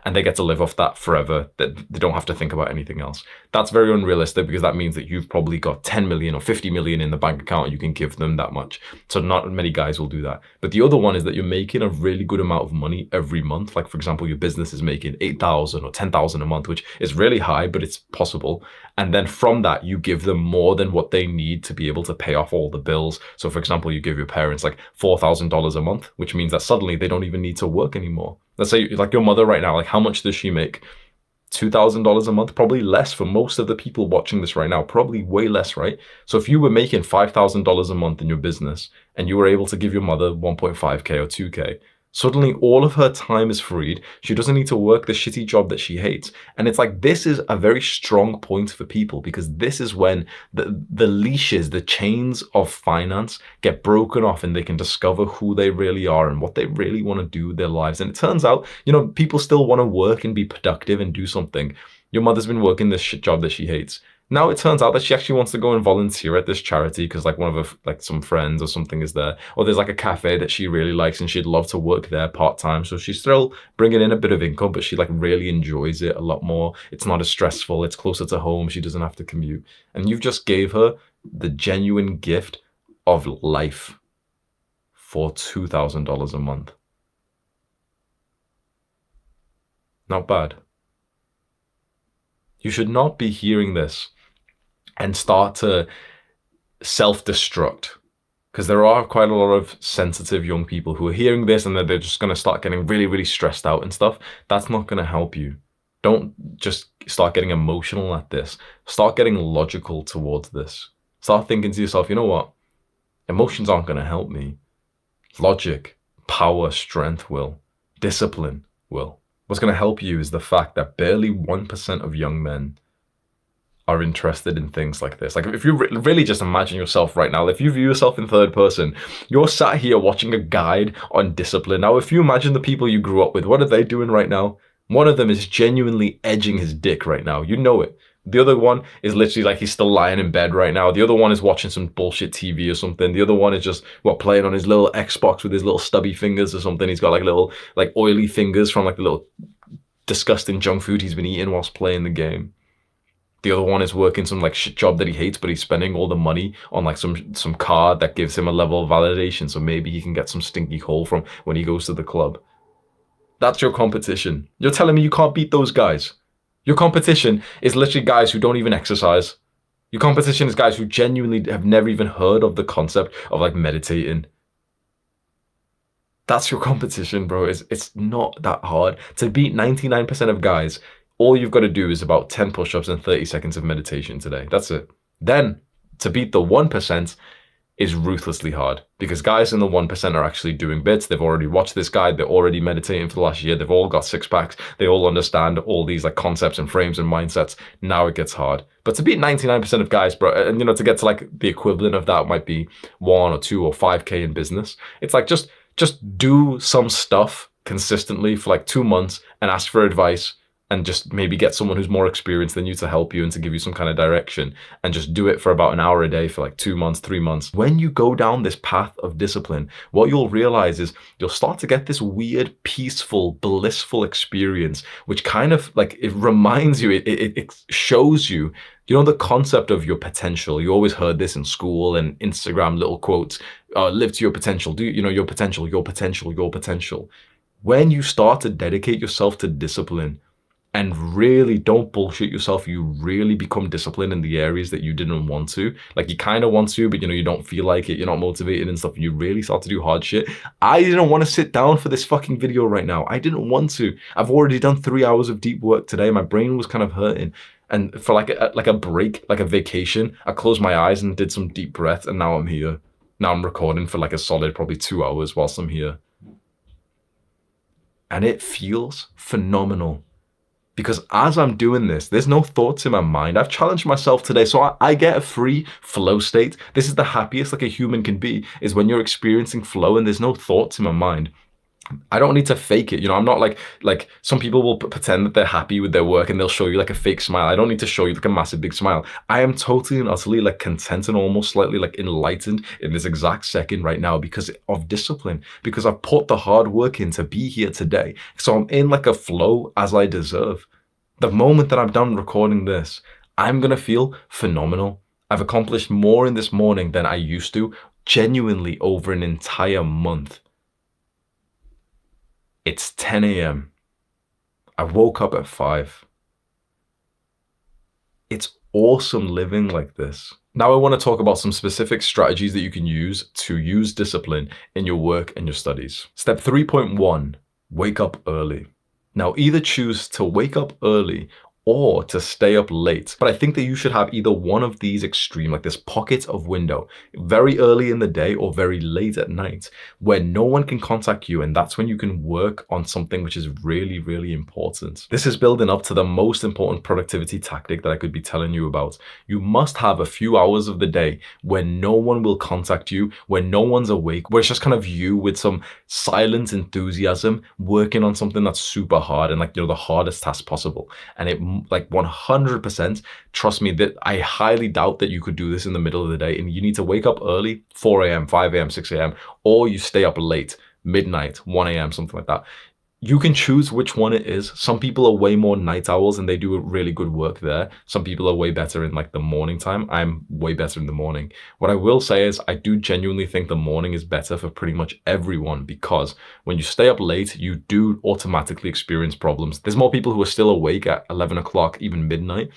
and they get to live off that forever. That they don't have to think about anything else. That's very unrealistic because that means that you've probably got 10 million or 50 million in the bank account and you can give them that much. So not many guys will do that. But the other one is that you're making a really good amount of money every month. Like for example, your business is making 8,000 or 10,000 a month, which is really high, but it's possible. And then from that, you give them more than what they need to be able to pay off all the bills. So for example, you give your parents like $4,000 a month, which means that suddenly they don't even need to work anymore. Let's say like your mother right now, like how much does she make? $2,000 a month, probably less for most of the people watching this right now, probably way less, right? So if you were making $5,000 a month in your business and you were able to give your mother 1.5K or 2K, suddenly all of her time is freed. She doesn't need to work the shitty job that she hates. And it's like, this is a very strong point for people because this is when the leashes, the chains of finance get broken off and they can discover who they really are and what they really want to do with their lives. And it turns out, you know, people still want to work and be productive and do something. Your mother's been working this shit job that she hates. Now it turns out that she actually wants to go and volunteer at this charity because like one of her, like some friends or something is there, or there's like a cafe that she really likes and she'd love to work there part-time. So she's still bringing in a bit of income, but she like really enjoys it a lot more. It's not as stressful. It's closer to home. She doesn't have to commute. And you've just gave her the genuine gift of life for $2,000 a month. Not bad. You should not be hearing this and start to self-destruct, because there are quite a lot of sensitive young people who are hearing this and they're just going to start getting really, really stressed out and stuff. That's not going to help you. Don't just start getting emotional at this. Start getting logical towards this. Start thinking to yourself, you know what? Emotions aren't going to help me. Logic, power, strength will. Discipline will. What's going to help you is the fact that barely 1% of young men are interested in things like this. Like if you really just imagine yourself right now, if you view yourself in third person, you're sat here watching a guide on discipline. Now, if you imagine the people you grew up with, what are they doing right now? One of them is genuinely edging his dick right now. You know it. The other one is literally like he's still lying in bed right now. The other one is watching some bullshit TV or something. The other one is just, playing on his little Xbox with his little stubby fingers or something. He's got like little, like oily fingers from like the little disgusting junk food he's been eating whilst playing the game. The other one is working some like shit job that he hates, but he's spending all the money on like some card that gives him a level of validation. So maybe he can get some stinky hole from when he goes to the club. That's your competition. You're telling me you can't beat those guys. Your competition is literally guys who don't even exercise. Your competition is guys who genuinely have never even heard of the concept of like meditating. That's your competition, bro. It's not that hard. To beat 99% of guys, all you've got to do is about 10 push-ups and 30 seconds of meditation today. That's it. Then, to beat the 1% is ruthlessly hard because guys in the 1% are actually doing bits. They've already watched this guide. They're already meditating for the last year. They've all got six packs. They all understand all these like concepts and frames and mindsets. Now it gets hard. But to beat 99% of guys, bro, and to get to like the equivalent of that might be 1 or 2 or 5K in business. It's like just do some stuff consistently for like 2 months and ask for advice. And just maybe get someone who's more experienced than you to help you and to give you some kind of direction, and just do it for about an hour a day for like 2 months, 3 months. When you go down this path of discipline, what you'll realize is you'll start to get this weird, peaceful, blissful experience, which kind of like, it reminds you, it shows you, the concept of your potential. You always heard this in school and Instagram little quotes, live to your potential, do your potential, your potential, your potential. When you start to dedicate yourself to discipline, and really don't bullshit yourself, you really become disciplined in the areas that you didn't want to. Like you kind of want to, but you don't feel like it, you're not motivated and stuff. You really start to do hard shit. I didn't want to sit down for this fucking video right now. I didn't want to. I've already done 3 hours of deep work today. My brain was kind of hurting. And for like a break, like a vacation, I closed my eyes and did some deep breaths, and now I'm here. Now I'm recording for like a solid probably 2 hours whilst I'm here. And it feels phenomenal. Because as I'm doing this, there's no thoughts in my mind. I've challenged myself today, so I get a free flow state. This is the happiest like a human can be, is when you're experiencing flow and there's no thoughts in my mind. I don't need to fake it. I'm not like some people will pretend that they're happy with their work and they'll show you like a fake smile. I don't need to show you like a massive big smile. I am totally and utterly like content and almost slightly like enlightened in this exact second right now because of discipline, because I've put the hard work in to be here today. So I'm in like a flow as I deserve. The moment that I'm done recording this, I'm going to feel phenomenal. I've accomplished more in this morning than I used to, genuinely over an entire month. It's 10 a.m. I woke up at 5. It's awesome living like this. Now I want to talk about some specific strategies that you can use to use discipline in your work and your studies. Step 3.1, wake up early. Now either choose to wake up early or to stay up late. But I think that you should have either one of these extreme, like this pocket of window, very early in the day or very late at night, where no one can contact you. And that's when you can work on something which is really, really important. This is building up to the most important productivity tactic that I could be telling you about. You must have a few hours of the day when no one will contact you, when no one's awake, where it's just kind of you with some silent enthusiasm, working on something that's super hard and like, the hardest task possible. And it like 100%, trust me, that I highly doubt that you could do this in the middle of the day, and you need to wake up early, 4 a.m., 5 a.m., 6 a.m., or you stay up late, midnight, 1 a.m., something like that. You can choose which one it is. Some people are way more night owls and they do really good work there. Some people are way better in like the morning time. I'm way better in the morning. What I will say is I do genuinely think the morning is better for pretty much everyone, because when you stay up late, you do automatically experience problems. There's more people who are still awake at 11 o'clock, even midnight.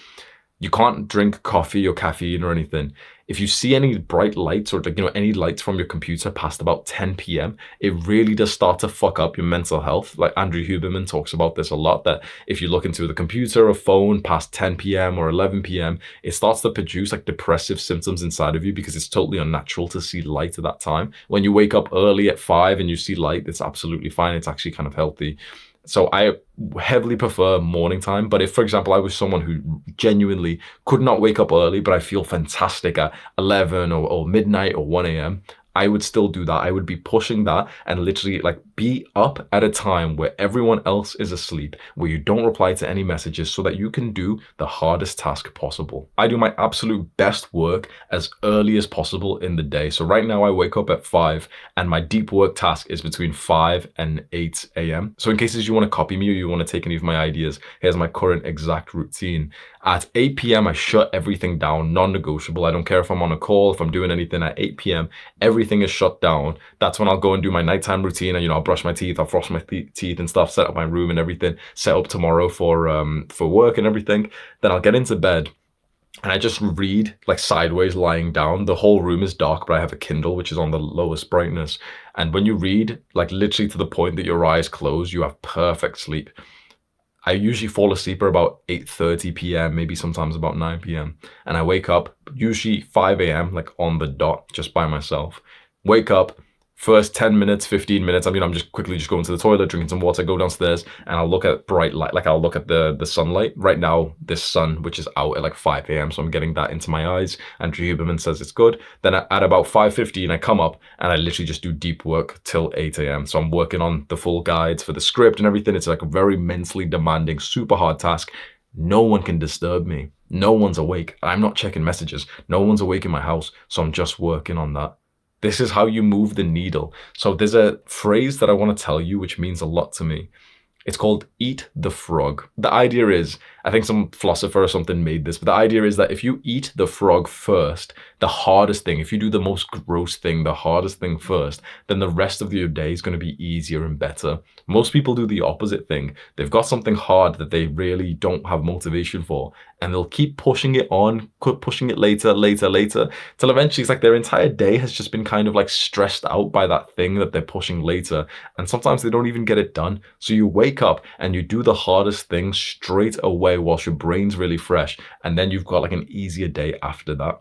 You can't drink coffee or caffeine or anything. If you see any bright lights or any lights from your computer past about 10 p.m., it really does start to fuck up your mental health. Like Andrew Huberman talks about this a lot, that if you look into the computer or phone past 10 p.m. or 11 p.m., it starts to produce like depressive symptoms inside of you because it's totally unnatural to see light at that time. When you wake up early at 5 and you see light, it's absolutely fine. It's actually kind of healthy. So I heavily prefer morning time. But if, for example, I was someone who genuinely could not wake up early, but I feel fantastic at 11 or midnight or 1 a.m., I would still do that. I would be pushing that and literally like be up at a time where everyone else is asleep, where you don't reply to any messages so that you can do the hardest task possible. I do my absolute best work as early as possible in the day. So right now I wake up at 5 and my deep work task is between 5 and 8 a.m. So in cases you want to copy me or you want to take any of my ideas, here's my current exact routine. At 8 p.m. I shut everything down, non-negotiable. I don't care if I'm on a call, if I'm doing anything. At 8 p.m. everything is shut down. That's when I'll go and do my nighttime routine, and I'll brush my teeth, I'll floss my teeth and stuff, set up my room and everything, set up tomorrow for work and everything. Then I'll get into bed and I just read like sideways lying down. The whole room is dark, but I have a Kindle which is on the lowest brightness. And when you read, like literally to the point that your eyes close, you have perfect sleep. I usually fall asleep at about 8:30 p.m., maybe sometimes about 9 p.m. And I wake up usually 5 a.m., like on the dot, just by myself. Wake up, first 10 minutes, 15 minutes, I'm just quickly going to the toilet, drinking some water, go downstairs, and I'll look at bright light, like I'll look at the sunlight. Right now, this sun, which is out at like 5 a.m., so I'm getting that into my eyes. Andrew Huberman says it's good. Then at about 5:15, I come up and I literally just do deep work till 8 a.m. So I'm working on the full guides for the script and everything. It's like a very mentally demanding, super hard task. No one can disturb me. No one's awake. I'm not checking messages. No one's awake in my house, so I'm just working on that. This is how you move the needle. So there's a phrase that I want to tell you, which means a lot to me. It's called eat the frog. The idea is, I think some philosopher or something made this, but the idea is that if you eat the frog first, the hardest thing, if you do the most gross thing, the hardest thing first, then the rest of your day is going to be easier and better. Most people do the opposite thing. They've got something hard that they really don't have motivation for, and they'll keep pushing it on, pushing it later, till eventually it's like their entire day has just been kind of like stressed out by that thing that they're pushing later. And sometimes they don't even get it done. So you wake up and you do the hardest thing straight away whilst your brain's really fresh. And then you've got like an easier day after that.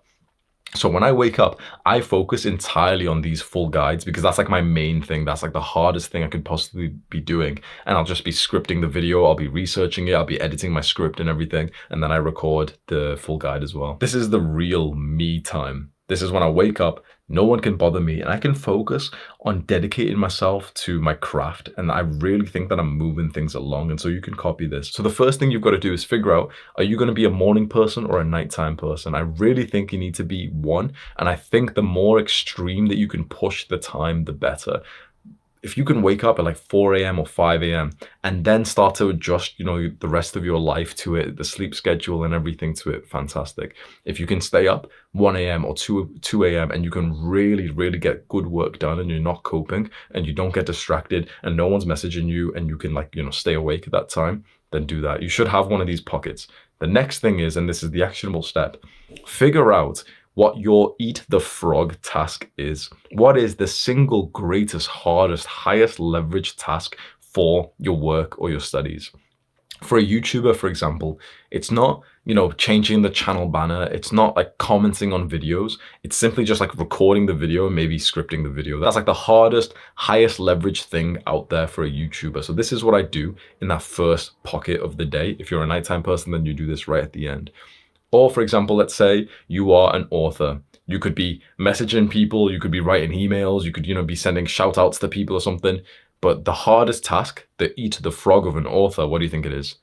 So when I wake up, I focus entirely on these full guides because that's like my main thing. That's like the hardest thing I could possibly be doing. And I'll just be scripting the video. I'll be researching it. I'll be editing my script and everything. And then I record the full guide as well. This is the real me time. This is when I wake up, no one can bother me, and I can focus on dedicating myself to my craft. And I really think that I'm moving things along. And so you can copy this. So the first thing you've got to do is figure out, are you going to be a morning person or a nighttime person? I really think you need to be one. And I think the more extreme that you can push the time, the better. If you can wake up at like 4 a.m. or 5 a.m. and then start to adjust, the rest of your life to it, the sleep schedule and everything to it, fantastic. If you can stay up 1 a.m. or 2 a.m. and you can really, really get good work done and you're not coping and you don't get distracted and no one's messaging you and you can stay awake at that time, then do that. You should have one of these pockets. The next thing is, and this is the actionable step, figure out what your eat the frog task is. What is the single greatest, hardest, highest leverage task for your work or your studies? For a YouTuber, for example, it's not, changing the channel banner. It's not like commenting on videos. It's simply just like recording the video and maybe scripting the video. That's like the hardest, highest leverage thing out there for a YouTuber. So this is what I do in that first pocket of the day. If you're a nighttime person, then you do this right at the end. Or for example, let's say you are an author. You could be messaging people, you could be writing emails, you could, be sending shout outs to people or something. But the hardest task, the eat the frog of an author, what do you think it is?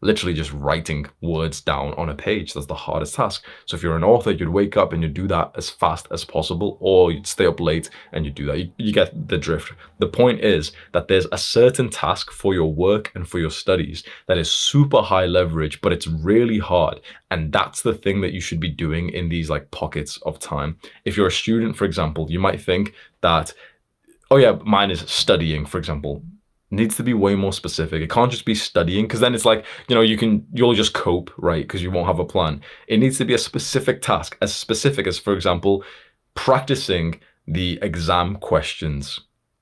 Literally just writing words down on a page. That's the hardest task. So if you're an author, you'd wake up and you'd do that as fast as possible, or you'd stay up late and you do that. You get the drift. The point is that there's a certain task for your work and for your studies that is super high leverage, but it's really hard. And that's the thing that you should be doing in these like pockets of time. If you're a student, for example, you might think that, oh yeah, mine is studying, for example. Needs to be way more specific. It can't just be studying, because then it's like, you'll just cope, right? Because you won't have a plan. It needs to be a specific task, as specific as, for example, practicing the exam questions.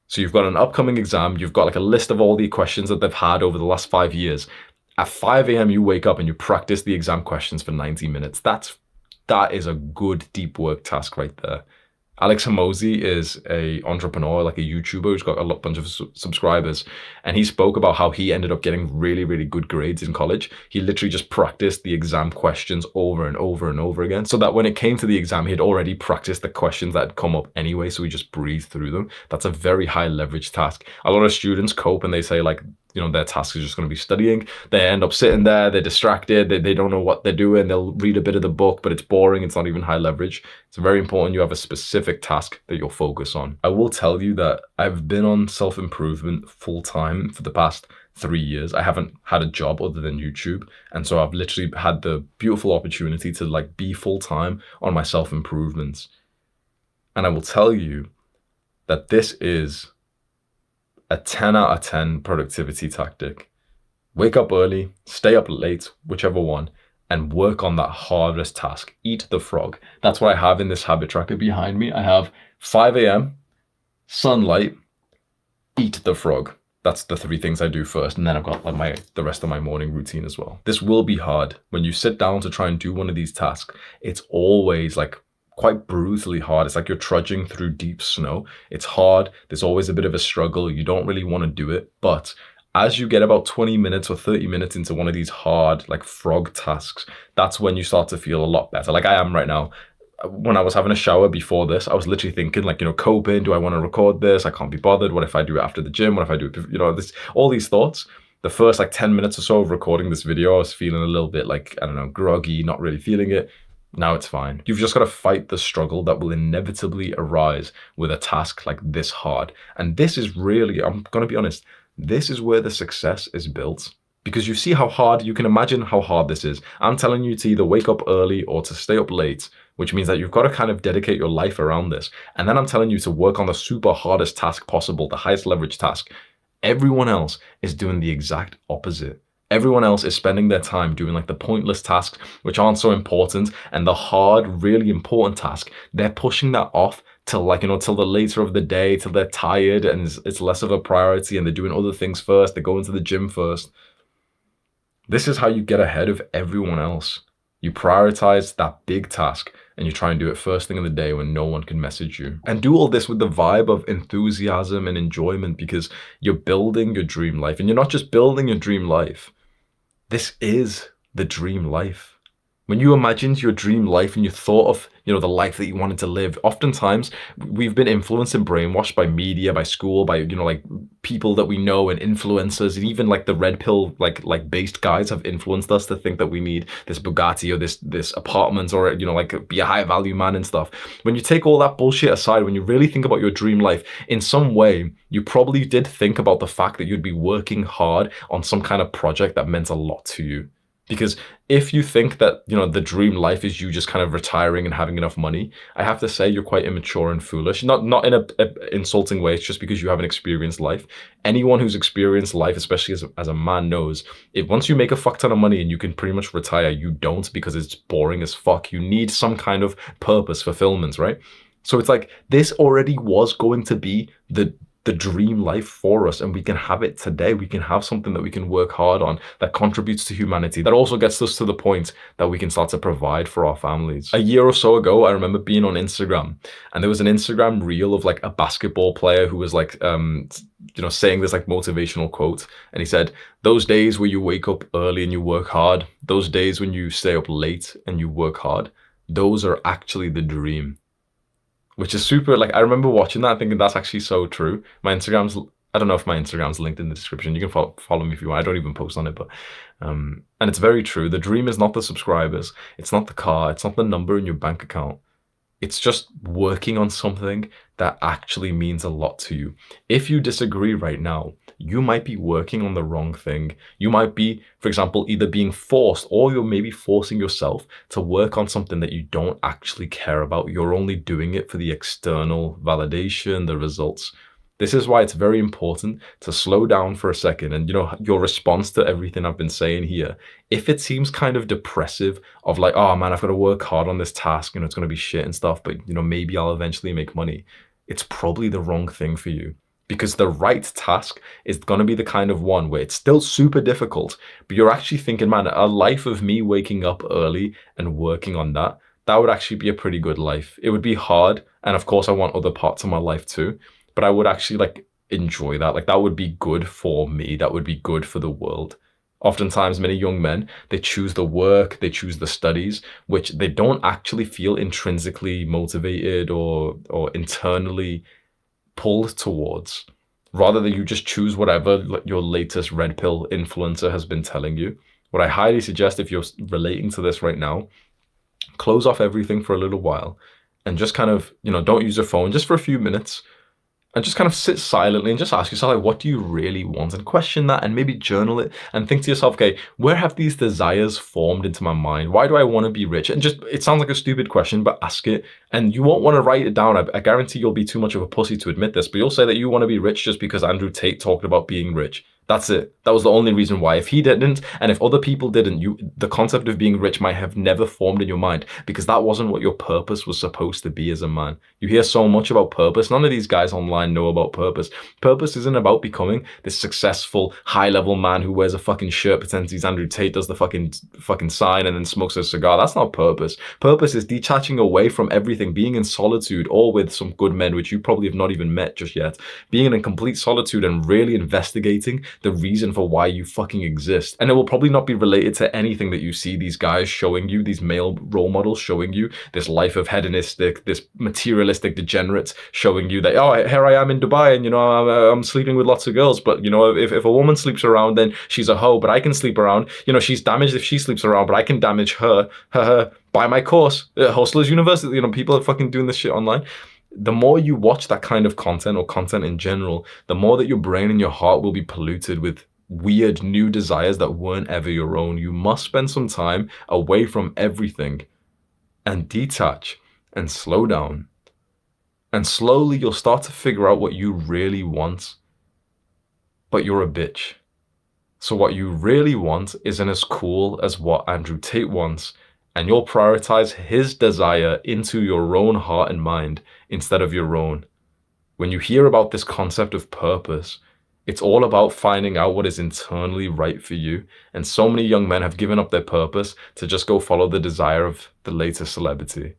So you've got an upcoming exam, you've got like a list of all the questions that they've had over the last 5 years. At 5 a.m. you wake up and you practice the exam questions for 90 minutes. That is a good deep work task right there. Alex Hormozi is a entrepreneur, like a YouTuber who's got a bunch of subscribers. And he spoke about how he ended up getting really, really good grades in college. He literally just practiced the exam questions over and over and over again, so that when it came to the exam, he had already practiced the questions that had come up anyway. So he just breathed through them. That's a very high leverage task. A lot of students cope and they say like, their task is just going to be studying. They end up sitting there, they're distracted, they don't know what they're doing. They'll read a bit of the book, but it's boring. It's not even high leverage. It's very important you have a specific task that you'll focus on. I will tell you that I've been on self-improvement full time for the past 3 years. I haven't had a job other than YouTube. And so I've literally had the beautiful opportunity to like be full time on my self-improvements. And I will tell you that this is a 10 out of 10 productivity tactic. Wake up early, stay up late, whichever one, and work on that hardest task. Eat the frog. That's what I have in this habit tracker behind me. I have 5 a.m., sunlight, eat the frog. That's the 3 things I do first. And then I've got like the rest of my morning routine as well. This will be hard. When you sit down to try and do one of these tasks, it's always like quite brutally hard. It's like you're trudging through deep snow. It's hard. There's always a bit of a struggle. You don't really want to do it. But as you get about 20 minutes or 30 minutes into one of these hard, like frog tasks, that's when you start to feel a lot better. Like I am right now. When I was having a shower before this, I was literally thinking like, coping, do I want to record this? I can't be bothered. What if I do it after the gym? What if I do it, all these thoughts. The first like 10 minutes or so of recording this video, I was feeling a little bit like, I don't know, groggy, not really feeling it. Now it's fine. You've just got to fight the struggle that will inevitably arise with a task like this hard. And this is really, I'm going to be honest, this is where the success is built. Because you see how hard, you can imagine how hard this is. I'm telling you to either wake up early or to stay up late, which means that you've got to kind of dedicate your life around this. And then I'm telling you to work on the super hardest task possible, the highest leverage task. Everyone else is doing the exact opposite. Everyone else is spending their time doing like the pointless tasks, which aren't so important, and the hard, really important task, they're pushing that off till like, till the later of the day, till they're tired and it's less of a priority and they're doing other things first. They're going to the gym first. This is how you get ahead of everyone else. You prioritize that big task and you try and do it first thing in the day when no one can message you. And do all this with the vibe of enthusiasm and enjoyment, because you're building your dream life. And you're not just building your dream life. This is the dream life. When you imagined your dream life and you thought of, the life that you wanted to live, oftentimes we've been influenced and brainwashed by media, by school, by, like people that we know and influencers, and even like the red pill, like based guys have influenced us to think that we need this Bugatti or this apartment or, like be a high value man and stuff. When you take all that bullshit aside, when you really think about your dream life, in some way, you probably did think about the fact that you'd be working hard on some kind of project that meant a lot to you. Because if you think that, the dream life is you just kind of retiring and having enough money, I have to say you're quite immature and foolish. Not in a insulting way, it's just because you haven't experienced life. Anyone who's experienced life, especially as a man, knows if once you make a fuck ton of money and you can pretty much retire, you don't, because it's boring as fuck. You need some kind of purpose, fulfillment, right? So it's like this already was going to be the dream life for us, and we can have it today. We can have something that we can work hard on that contributes to humanity, that also gets us to the point that we can start to provide for our families. A year or so ago, I remember being on Instagram, and there was an Instagram reel of like a basketball player who was like saying this like motivational quote, and he said, "Those days where you wake up early and you work hard, those days when you stay up late and you work hard, those are actually the dream." Which is super, like, I remember watching that thinking that's actually so true. My Instagram's, I don't know if my Instagram's linked in the description. You can follow me if you want. I don't even post on it, but, and it's very true. The dream is not the subscribers. It's not the car. It's not the number in your bank account. It's just working on something that actually means a lot to you. If you disagree right now, you might be working on the wrong thing. You might be, for example, either being forced, or you're maybe forcing yourself to work on something that you don't actually care about. You're only doing it for the external validation, the results. This is why it's very important to slow down for a second. And, your response to everything I've been saying here, if it seems kind of depressive of like, oh man, I've got to work hard on this task, it's going to be shit and stuff, but, maybe I'll eventually make money. It's probably the wrong thing for you. Because the right task is going to be the kind of one where it's still super difficult, but you're actually thinking, man, a life of me waking up early and working on that would actually be a pretty good life. It would be hard. And of course, I want other parts of my life too, but I would actually like enjoy that. Like that would be good for me. That would be good for the world. Oftentimes, many young men, they choose the work, they choose the studies, which they don't actually feel intrinsically motivated or internally pulled towards. Rather than you just choose whatever your latest red pill influencer has been telling you. What I highly suggest, if you're relating to this right now, close off everything for a little while and just kind of, don't use your phone just for a few minutes, and just kind of sit silently and just ask yourself, like, what do you really want? And question that, and maybe journal it and think to yourself, okay, where have these desires formed into my mind? Why do I want to be rich? And just, it sounds like a stupid question, but ask it. And you won't want to write it down. I guarantee you'll be too much of a pussy to admit this, but you'll say that you want to be rich just because Andrew Tate talked about being rich. That's it. That was the only reason why. If he didn't, and if other people didn't, the concept of being rich might have never formed in your mind, because that wasn't what your purpose was supposed to be as a man. You hear so much about purpose. None of these guys online know about purpose. Purpose isn't about becoming this successful, high-level man who wears a fucking shirt, pretends he's Andrew Tate, does the fucking sign, and then smokes a cigar. That's not purpose. Purpose is detaching away from everything, being in solitude, or with some good men, which you probably have not even met just yet. Being in complete solitude and really investigating the reason for why you fucking exist. And it will probably not be related to anything that you see these guys showing you, these male role models showing you, this life of hedonistic, this materialistic degenerates showing you that, oh, here I am in Dubai and, I'm sleeping with lots of girls. But, if a woman sleeps around, then she's a hoe, but I can sleep around. She's damaged if she sleeps around, but I can damage her. Buy my course. Hustlers University, people are fucking doing this shit online. The more you watch that kind of content, or content in general, the more that your brain and your heart will be polluted with weird new desires that weren't ever your own. You must spend some time away from everything and detach and slow down. And slowly you'll start to figure out what you really want. But you're a bitch. So what you really want isn't as cool as what Andrew Tate wants. And you'll prioritize his desire into your own heart and mind instead of your own. When you hear about this concept of purpose, it's all about finding out what is internally right for you. And so many young men have given up their purpose to just go follow the desire of the latest celebrity.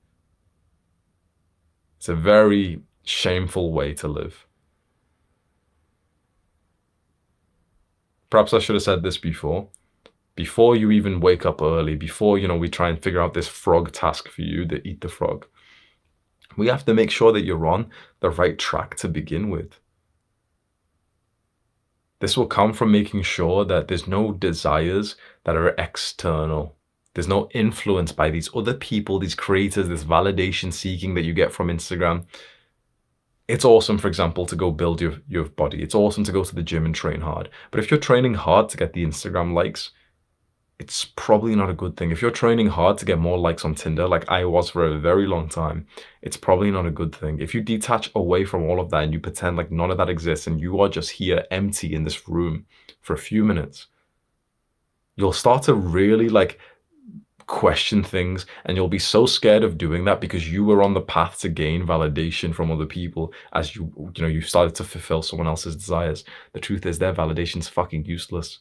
It's a very shameful way to live. Perhaps I should have said this before. Before you even wake up early, before, we try and figure out this frog task for you, the eat the frog, we have to make sure that you're on the right track to begin with. This will come from making sure that there's no desires that are external. There's no influence by these other people, these creators, this validation seeking that you get from Instagram. It's awesome, for example, to go build your body. It's awesome to go to the gym and train hard. But if you're training hard to get the Instagram likes, it's probably not a good thing. If you're training hard to get more likes on Tinder, like I was for a very long time, it's probably not a good thing. If you detach away from all of that and you pretend like none of that exists and you are just here empty in this room for a few minutes, you'll start to really question things, and you'll be so scared of doing that because you were on the path to gain validation from other people as you started to fulfill someone else's desires. The truth is their validation's fucking useless.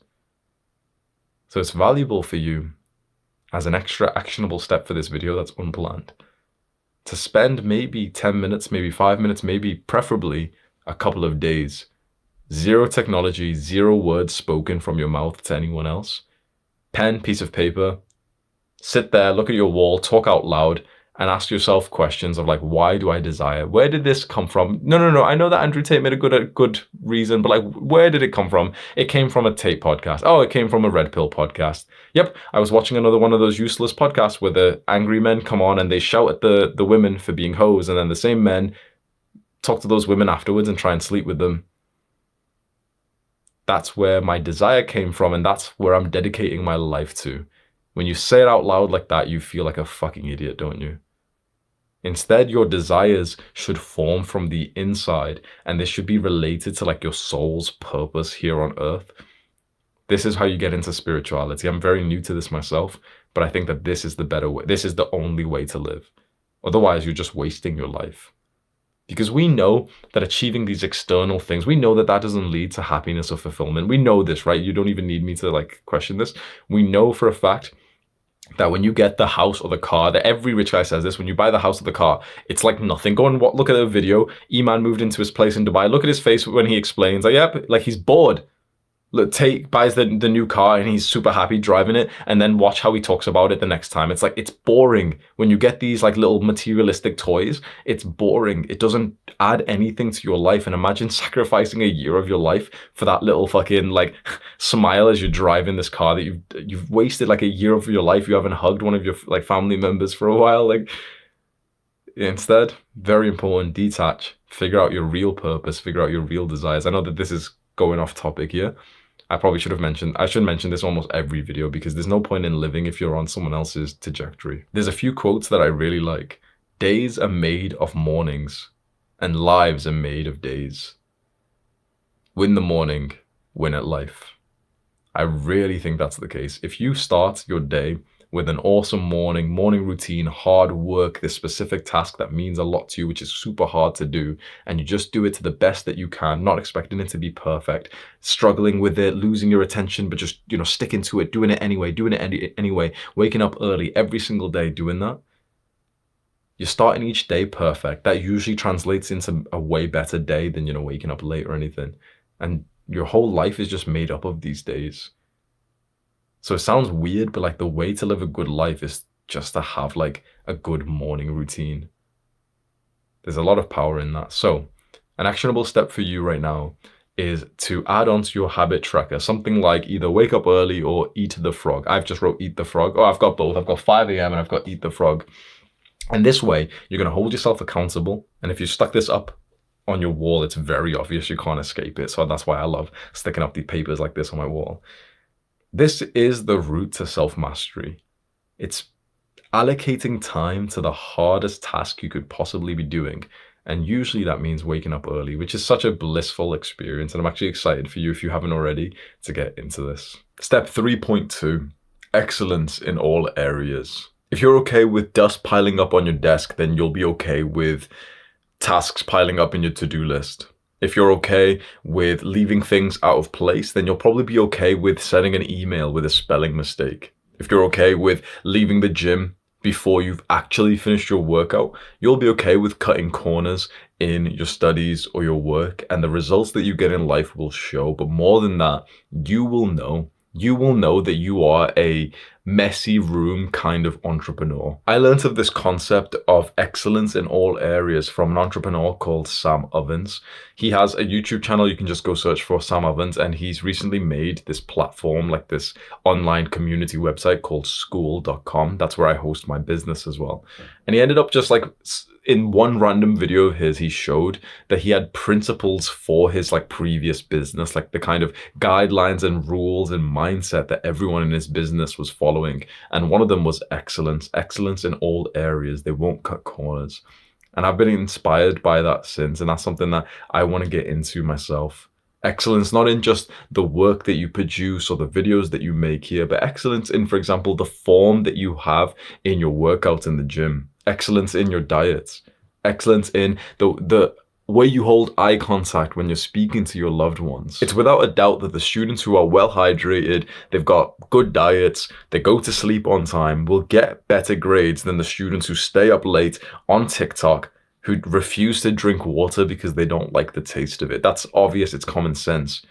So it's valuable for you as an extra actionable step for this video that's unplanned to spend maybe 10 minutes, maybe 5 minutes, maybe preferably a couple of days. Zero technology, zero words spoken from your mouth to anyone else. Pen, piece of paper, sit there, look at your wall, talk out loud, and ask yourself questions of why do I desire? Where did this come from? No. I know that Andrew Tate made a good reason, but where did it come from? It came from a Tate podcast. Oh, it came from a Red Pill podcast. Yep, I was watching another one of those useless podcasts where the angry men come on and they shout at the women for being hoes, and then the same men talk to those women afterwards and try and sleep with them. That's where my desire came from, and that's where I'm dedicating my life to. When you say it out loud like that, you feel like a fucking idiot, don't you? Instead, your desires should form from the inside, and this should be related to your soul's purpose here on earth. This is how you get into spirituality. I'm very new to this myself, but I think that this is the better way. This is the only way to live. Otherwise, you're just wasting your life. Because we know that achieving these external things, we know that doesn't lead to happiness or fulfillment. We know this, right? You don't even need me to question this. We know for a fact that when you get the house or the car, that every rich guy says this, when you buy the house or the car, it's like nothing. Go and look at a video. Iman moved into his place in Dubai. Look at his face when he explains. He's bored. Tate buys the new car and he's super happy driving it, and then watch how he talks about it the next time. It's it's boring. When you get these little materialistic toys, it's boring. It doesn't add anything to your life. And imagine sacrificing a year of your life for that little fucking smile as you're driving this car that you've wasted a year of your life. You haven't hugged one of your family members for a while. Instead, very important, detach, figure out your real purpose, figure out your real desires. I know that this is going off topic here. I should mention this almost every video because there's no point in living if you're on someone else's trajectory. There's a few quotes that I really like. Days are made of mornings and lives are made of days. Win the morning, win at life. I really think that's the case. If you start your day with an awesome morning routine, hard work, this specific task that means a lot to you, which is super hard to do, and you just do it to the best that you can, not expecting it to be perfect, struggling with it, losing your attention, but just, sticking to it, doing it anyway, waking up early every single day, doing that. You're starting each day perfect. That usually translates into a way better day than, waking up late or anything. And your whole life is just made up of these days. So it sounds weird, but the way to live a good life is just to have a good morning routine. There's a lot of power in that. So an actionable step for you right now is to add on to your habit tracker, something like either wake up early or eat the frog. I've just wrote eat the frog. Oh, I've got both. I've got 5 a.m. and I've got eat the frog. And this way, you're going to hold yourself accountable. And if you stuck this up on your wall, it's very obvious. You can't escape it. So that's why I love sticking up the papers like this on my wall. This is the route to self-mastery. It's allocating time to the hardest task you could possibly be doing. And usually that means waking up early, which is such a blissful experience. And I'm actually excited for you, if you haven't already, to get into this. Step 3.2, excellence in all areas. If you're okay with dust piling up on your desk, then you'll be okay with tasks piling up in your to-do list. If you're okay with leaving things out of place, then you'll probably be okay with sending an email with a spelling mistake. If you're okay with leaving the gym before you've actually finished your workout, you'll be okay with cutting corners in your studies or your work, and the results that you get in life will show. But more than that, you will know. You will know that you are a messy room kind of entrepreneur. I learned of this concept of excellence in all areas from an entrepreneur called Sam Ovens. He has a YouTube channel. You can just go search for Sam Ovens, and he's recently made this platform, like this online community website called school.com. That's where I host my business as well. And he ended up just like, in one random video of his, he showed that he had principles for his like previous business, like the kind of guidelines and rules and mindset that everyone in his business was following. And one of them was excellence in all areas. They won't cut corners. And I've been inspired by that since. And that's something that I want to get into myself. Excellence, not in just the work that you produce or the videos that you make here, but excellence in, for example, the form that you have in your workouts in the gym. Excellence in your diets, excellence in the way you hold eye contact when you're speaking to your loved ones. It's without a doubt that the students who are well hydrated, they've got good diets, they go to sleep on time, will get better grades than the students who stay up late on TikTok, who refuse to drink water because they don't like the taste of it. That's obvious, it's common sense.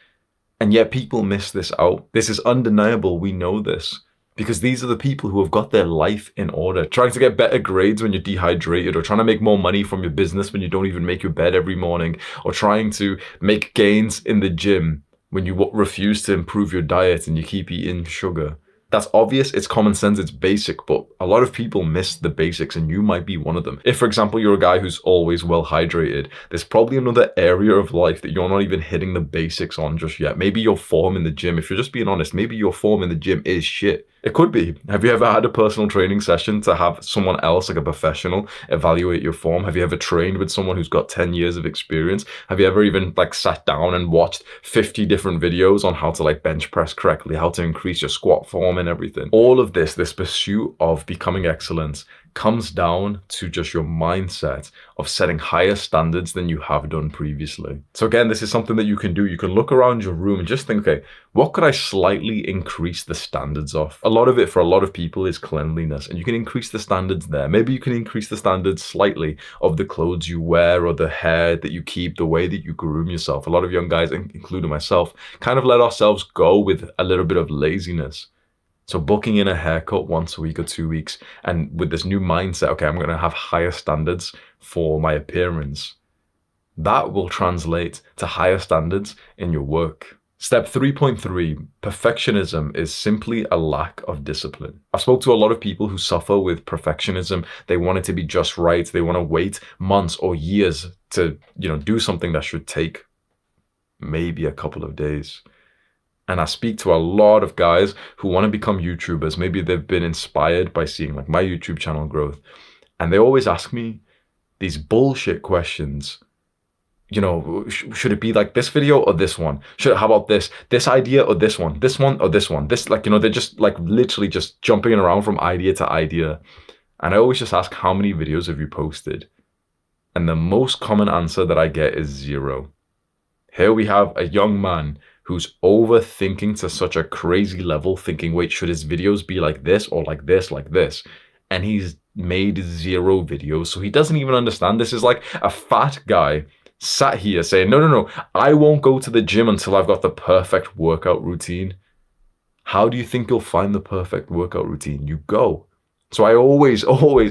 And yet people miss this out. This is undeniable, we know this. Because these are the people who have got their life in order, trying to get better grades when you're dehydrated, or trying to make more money from your business when you don't even make your bed every morning, or trying to make gains in the gym when you refuse to improve your diet and you keep eating sugar. That's obvious, it's common sense, it's basic, but a lot of people miss the basics, and you might be one of them. If, for example, you're a guy who's always well hydrated, there's probably another area of life that you're not even hitting the basics on just yet. Maybe your form in the gym, if you're just being honest, maybe your form in the gym is shit. It could be. Have you ever had a personal training session to have someone else, like a professional, evaluate your form? Have you ever trained with someone who's got 10 years of experience? Have you ever even like sat down and watched 50 different videos on how to like bench press correctly, how to increase your squat form and everything? All of this pursuit of becoming excellent comes down to just your mindset of setting higher standards than you have done previously. So again, this is something that you can do. You can look around your room and just think, okay, what could I slightly increase the standards of? A lot of it for a lot of people is cleanliness, and you can increase the standards there. Maybe you can increase the standards slightly of the clothes you wear or the hair that you keep, the way that you groom yourself. A lot of young guys, including myself, kind of let ourselves go with a little bit of laziness. So booking in a haircut once a week or 2 weeks, and with this new mindset, okay, I'm going to have higher standards for my appearance. That will translate to higher standards in your work. Step 3.3, perfectionism is simply a lack of discipline. I spoke to a lot of people who suffer with perfectionism. They want it to be just right. They want to wait months or years to, do something that should take maybe a couple of days. And I speak to a lot of guys who want to become YouTubers. Maybe they've been inspired by seeing like my YouTube channel growth. And they always ask me these bullshit questions. Should it be like this video or this one? How about this idea or this one or this one? They're just like literally just jumping around from idea to idea. And I always just ask, how many videos have you posted? And the most common answer that I get is 0. Here we have a young man who's overthinking to such a crazy level, thinking, wait, should his videos be like this or like this, like this? And he's made 0 videos. So he doesn't even understand. This is like a fat guy sat here saying, no, I won't go to the gym until I've got the perfect workout routine. How do you think you'll find the perfect workout routine? You go. So I always,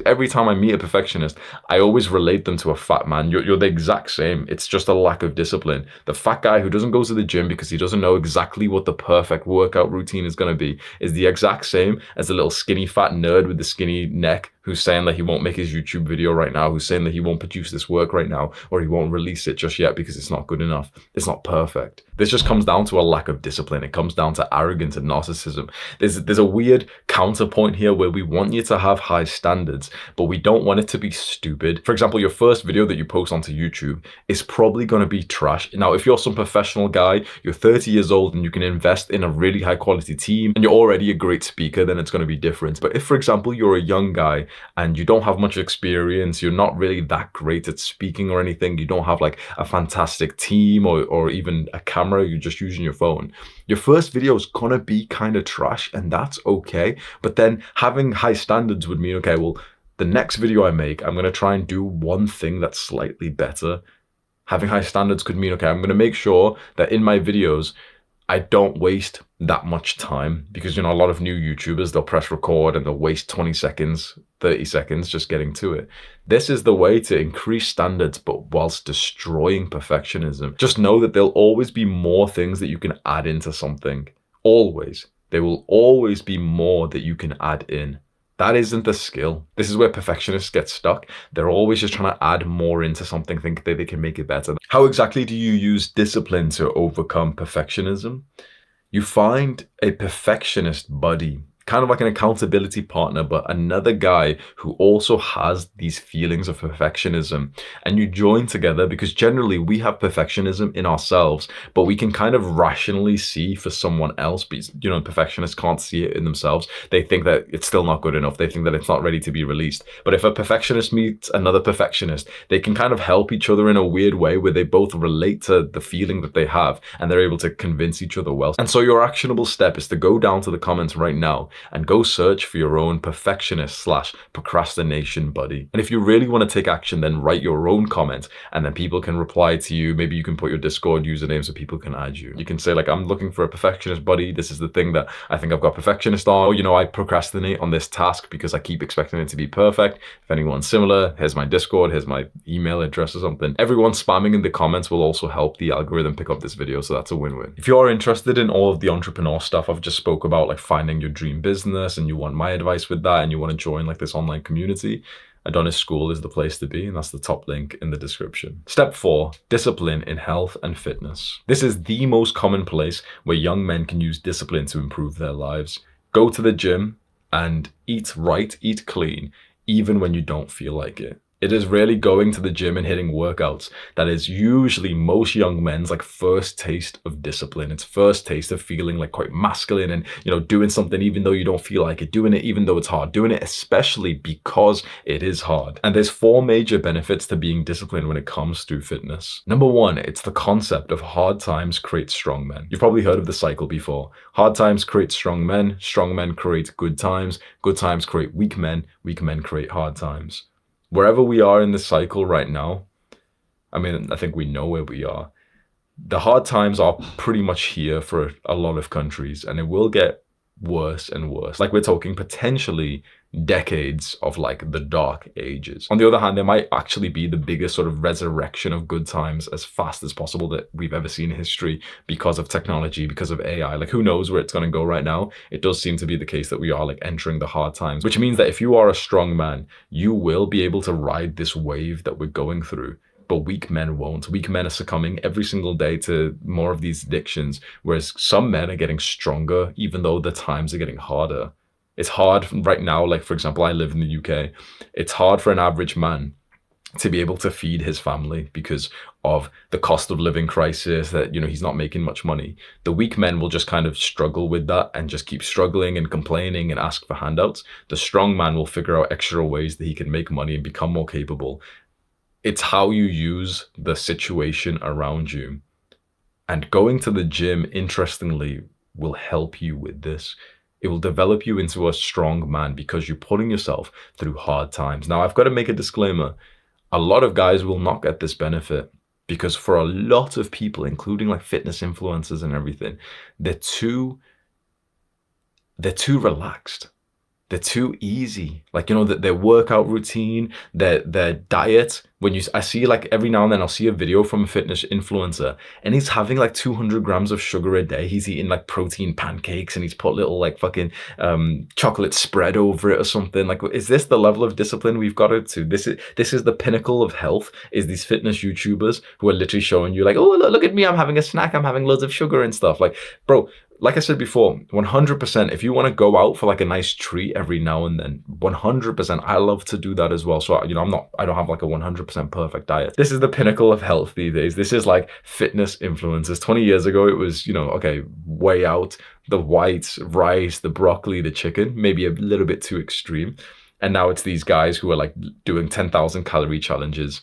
every time I meet a perfectionist, I always relate them to a fat man. You're the exact same. It's just a lack of discipline. The fat guy who doesn't go to the gym because he doesn't know exactly what the perfect workout routine is going to be is the exact same as the little skinny fat nerd with the skinny neck who's saying that he won't make his YouTube video right now, who's saying that he won't produce this work right now, or he won't release it just yet because it's not good enough. It's not perfect. This just comes down to a lack of discipline. It comes down to arrogance and narcissism. There's a weird counterpoint here where we want you to have high standards, but we don't want it to be stupid. For example, your first video that you post onto YouTube is probably going to be trash. Now, if you're some professional guy, you're 30 years old and you can invest in a really high quality team and you're already a great speaker, then it's going to be different. But if, for example, you're a young guy and you don't have much experience, you're not really that great at speaking or anything, you don't have like a fantastic team or even a camera, you're just using your phone, your first video is gonna be kind of trash, and that's okay. But then having high standards would mean, okay, well, the next video I make, I'm gonna try and do one thing that's slightly better. Having high standards could mean, okay, I'm gonna make sure that in my videos, I don't waste that much time, because, you know, a lot of new YouTubers, they'll press record and they'll waste 20 seconds, 30 seconds just getting to it. This is the way to increase standards, but whilst destroying perfectionism. Just know that there'll always be more things that you can add into something. Always. There will always be more that you can add in. That isn't the skill. This is where perfectionists get stuck. They're always just trying to add more into something, think that they can make it better. How exactly do you use discipline to overcome perfectionism? You find a perfectionist buddy, kind of like an accountability partner, but another guy who also has these feelings of perfectionism, and you join together, because generally we have perfectionism in ourselves, but we can kind of rationally see for someone else, but, you know, perfectionists can't see it in themselves. They think that it's still not good enough. They think that it's not ready to be released. But if a perfectionist meets another perfectionist, they can kind of help each other in a weird way where they both relate to the feeling that they have, and they're able to convince each other well. And so your actionable step is to go down to the comments right now and go search for your own perfectionist/procrastination buddy. And if you really want to take action, then write your own comment, and then people can reply to you. Maybe you can put your Discord username so people can add you. You can say like, I'm looking for a perfectionist buddy. This is the thing that I think I've got perfectionist on. Or, you know, I procrastinate on this task because I keep expecting it to be perfect. If anyone's similar, here's my Discord, here's my email address or something. Everyone spamming in the comments will also help the algorithm pick up this video, so that's a win-win. If you're interested in all of the entrepreneur stuff I've just spoke about, like finding your dream business, and you want my advice with that, and you want to join like this online community, Adonis School is the place to be, and that's the top link in the description. Step 4, discipline in health and fitness. This is the most common place where young men can use discipline to improve their lives. Go to the gym and eat right, eat clean, even when you don't feel like it. It is really going to the gym and hitting workouts that is usually most young men's like first taste of discipline. It's first taste of feeling like quite masculine and, you know, doing something even though you don't feel like it, doing it even though it's hard, doing it especially because it is hard. And there's 4 major benefits to being disciplined when it comes to fitness. Number 1, it's the concept of hard times create strong men. You've probably heard of the cycle before. Hard times create strong men create good times create weak men create hard times. Wherever we are in the cycle right now, I mean, I think we know where we are. The hard times are pretty much here for a lot of countries, and it will get worse and worse. Like, we're talking potentially decades of like the dark ages. On the other hand, there might actually be the biggest sort of resurrection of good times as fast as possible that we've ever seen in history, because of technology, because of AI. Like, who knows where it's going to go right now? It does seem to be the case that we are like entering the hard times, which means that if you are a strong man, you will be able to ride this wave that we're going through. But weak men won't. Weak men are succumbing every single day to more of these addictions, whereas some men are getting stronger even though the times are getting harder. It's hard right now, like for example, I live in the UK. It's hard for an average man to be able to feed his family because of the cost of living crisis, that, you know, he's not making much money. The weak men will just kind of struggle with that and just keep struggling and complaining and ask for handouts. The strong man will figure out extra ways that he can make money and become more capable. It's how you use the situation around you. And going to the gym, interestingly, will help you with this. It will develop you into a strong man because you're putting yourself through hard times. Now, I've got to make a disclaimer. A lot of guys will not get this benefit because for a lot of people, including like fitness influencers and everything, they're too relaxed. They're too easy. Like, you know, their workout routine, their diet. I see like every now and then I'll see a video from a fitness influencer and he's having like 200 grams of sugar a day. He's eating like protein pancakes and he's put little like fucking chocolate spread over it or something. Like, is this the level of discipline we've got up to? This is the pinnacle of health, is these fitness YouTubers who are literally showing you like, oh, look at me, I'm having a snack, I'm having loads of sugar and stuff. Like, bro, like I said before, 100%, if you want to go out for like a nice treat every now and then, 100%, I love to do that as well. So, you know, I don't have like a 100% perfect diet. This is the pinnacle of health these days. This is like fitness influencers. 20 years ago, it was, you know, okay, way out, the white rice, the broccoli, the chicken, maybe a little bit too extreme. And now it's these guys who are like doing 10,000 calorie challenges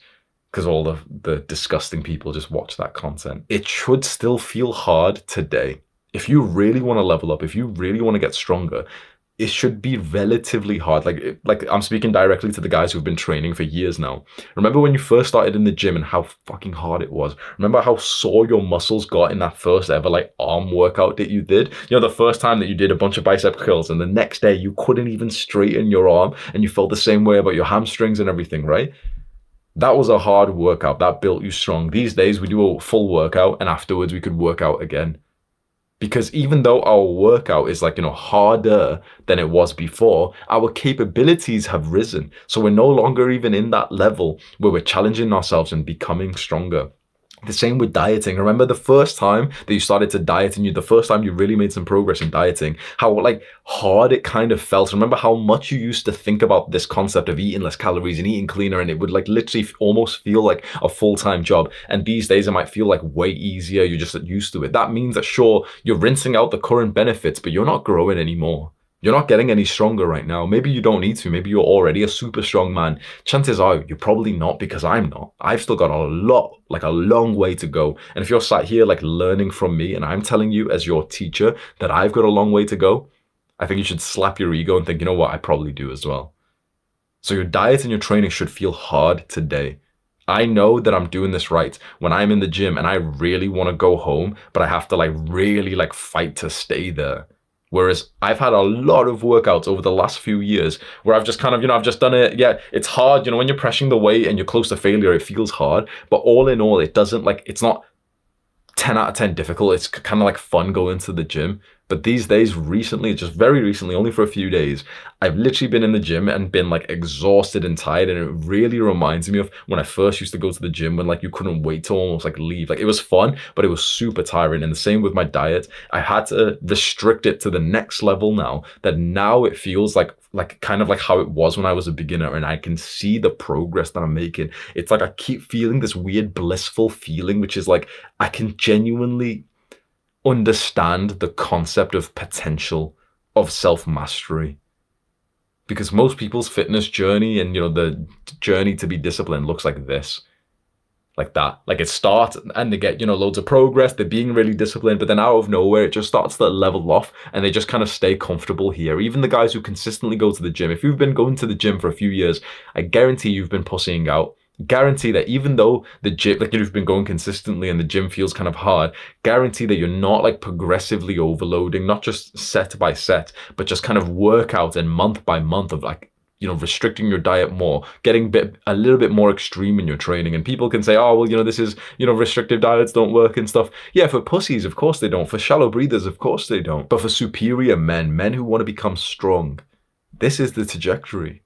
because all the disgusting people just watch that content. It should still feel hard today. If you really want to level up, if you really want to get stronger, it should be relatively hard. Like I'm speaking directly to the guys who've been training for years now. Remember when you first started in the gym and how fucking hard it was? Remember how sore your muscles got in that first ever like arm workout that you did? You know, the first time that you did a bunch of bicep curls and the next day you couldn't even straighten your arm and you felt the same way about your hamstrings and everything, right? That was a hard workout. That built you strong. These days we do a full workout and afterwards we could work out again. Because even though our workout is like, you know, harder than it was before, our capabilities have risen. So we're no longer even in that level where we're challenging ourselves and becoming stronger. The same with dieting. Remember the first time that you started to diet and the first time you really made some progress in dieting, how like hard it kind of felt. Remember how much you used to think about this concept of eating less calories and eating cleaner, and it would like literally almost feel like a full-time job. And these days it might feel like way easier. You're just used to it. That means that sure, you're rinsing out the current benefits, but you're not growing anymore. You're not getting any stronger right now. Maybe you don't need to. Maybe you're already a super strong man. Chances are you're probably not, because I'm not. I've still got a long way to go. And if you're sat here like learning from me and I'm telling you as your teacher that I've got a long way to go, I think you should slap your ego and think, you know what, I probably do as well. So your diet and your training should feel hard today. I know that I'm doing this right when I'm in the gym and I really want to go home, but I have to like really like fight to stay there. Whereas I've had a lot of workouts over the last few years where I've just kind of, I've just done it. Yeah, it's hard. When you're pressing the weight and you're close to failure, it feels hard. But all in all, it doesn't like, it's not 10 out of 10 difficult. It's kind of like fun going to the gym. But these days, recently, just very recently, only for a few days, I've literally been in the gym and been like exhausted and tired. And it really reminds me of when I first used to go to the gym when like you couldn't wait to almost like leave. Like it was fun, but it was super tiring. And the same with my diet. I had to restrict it to the next level now, that now it feels like kind of like how it was when I was a beginner, and I can see the progress that I'm making. It's like I keep feeling this weird blissful feeling, which is like I can genuinely understand the concept of potential, of self-mastery. Because most people's fitness journey and the journey to be disciplined looks like this. Like that. Like it starts and they get, loads of progress, they're being really disciplined, but then out of nowhere it just starts to level off and they just kind of stay comfortable here. Even the guys who consistently go to the gym, if you've been going to the gym for a few years, I guarantee you've been pussying out. Guarantee that even though the gym, like you've been going consistently and the gym feels kind of hard, guarantee that you're not like progressively overloading, not just set by set, but just kind of workout and month by month of like, restricting your diet more, getting a little bit more extreme in your training. And people can say, oh, well, this is, restrictive diets don't work and stuff. Yeah, for pussies, of course they don't. For shallow breathers, of course they don't. But for superior men who want to become strong, this is the trajectory.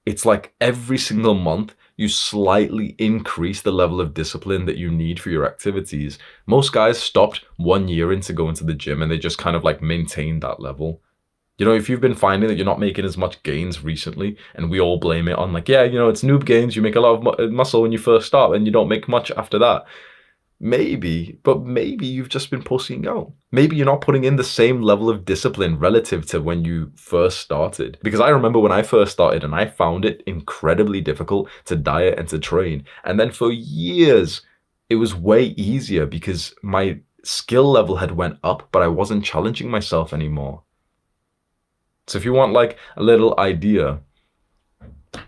It's like every single month, you slightly increase the level of discipline that you need for your activities. Most guys stopped 1 year into going to the gym and they just kind of like maintained that level. If you've been finding that you're not making as much gains recently, and we all blame it on like, yeah, it's noob gains, you make a lot of muscle when you first start and you don't make much after that. Maybe you've just been pussying out. Maybe you're not putting in the same level of discipline relative to when you first started. Because I remember when I first started and I found it incredibly difficult to diet and to train. And then for years, it was way easier because my skill level had went up, but I wasn't challenging myself anymore. So if you want like a little idea,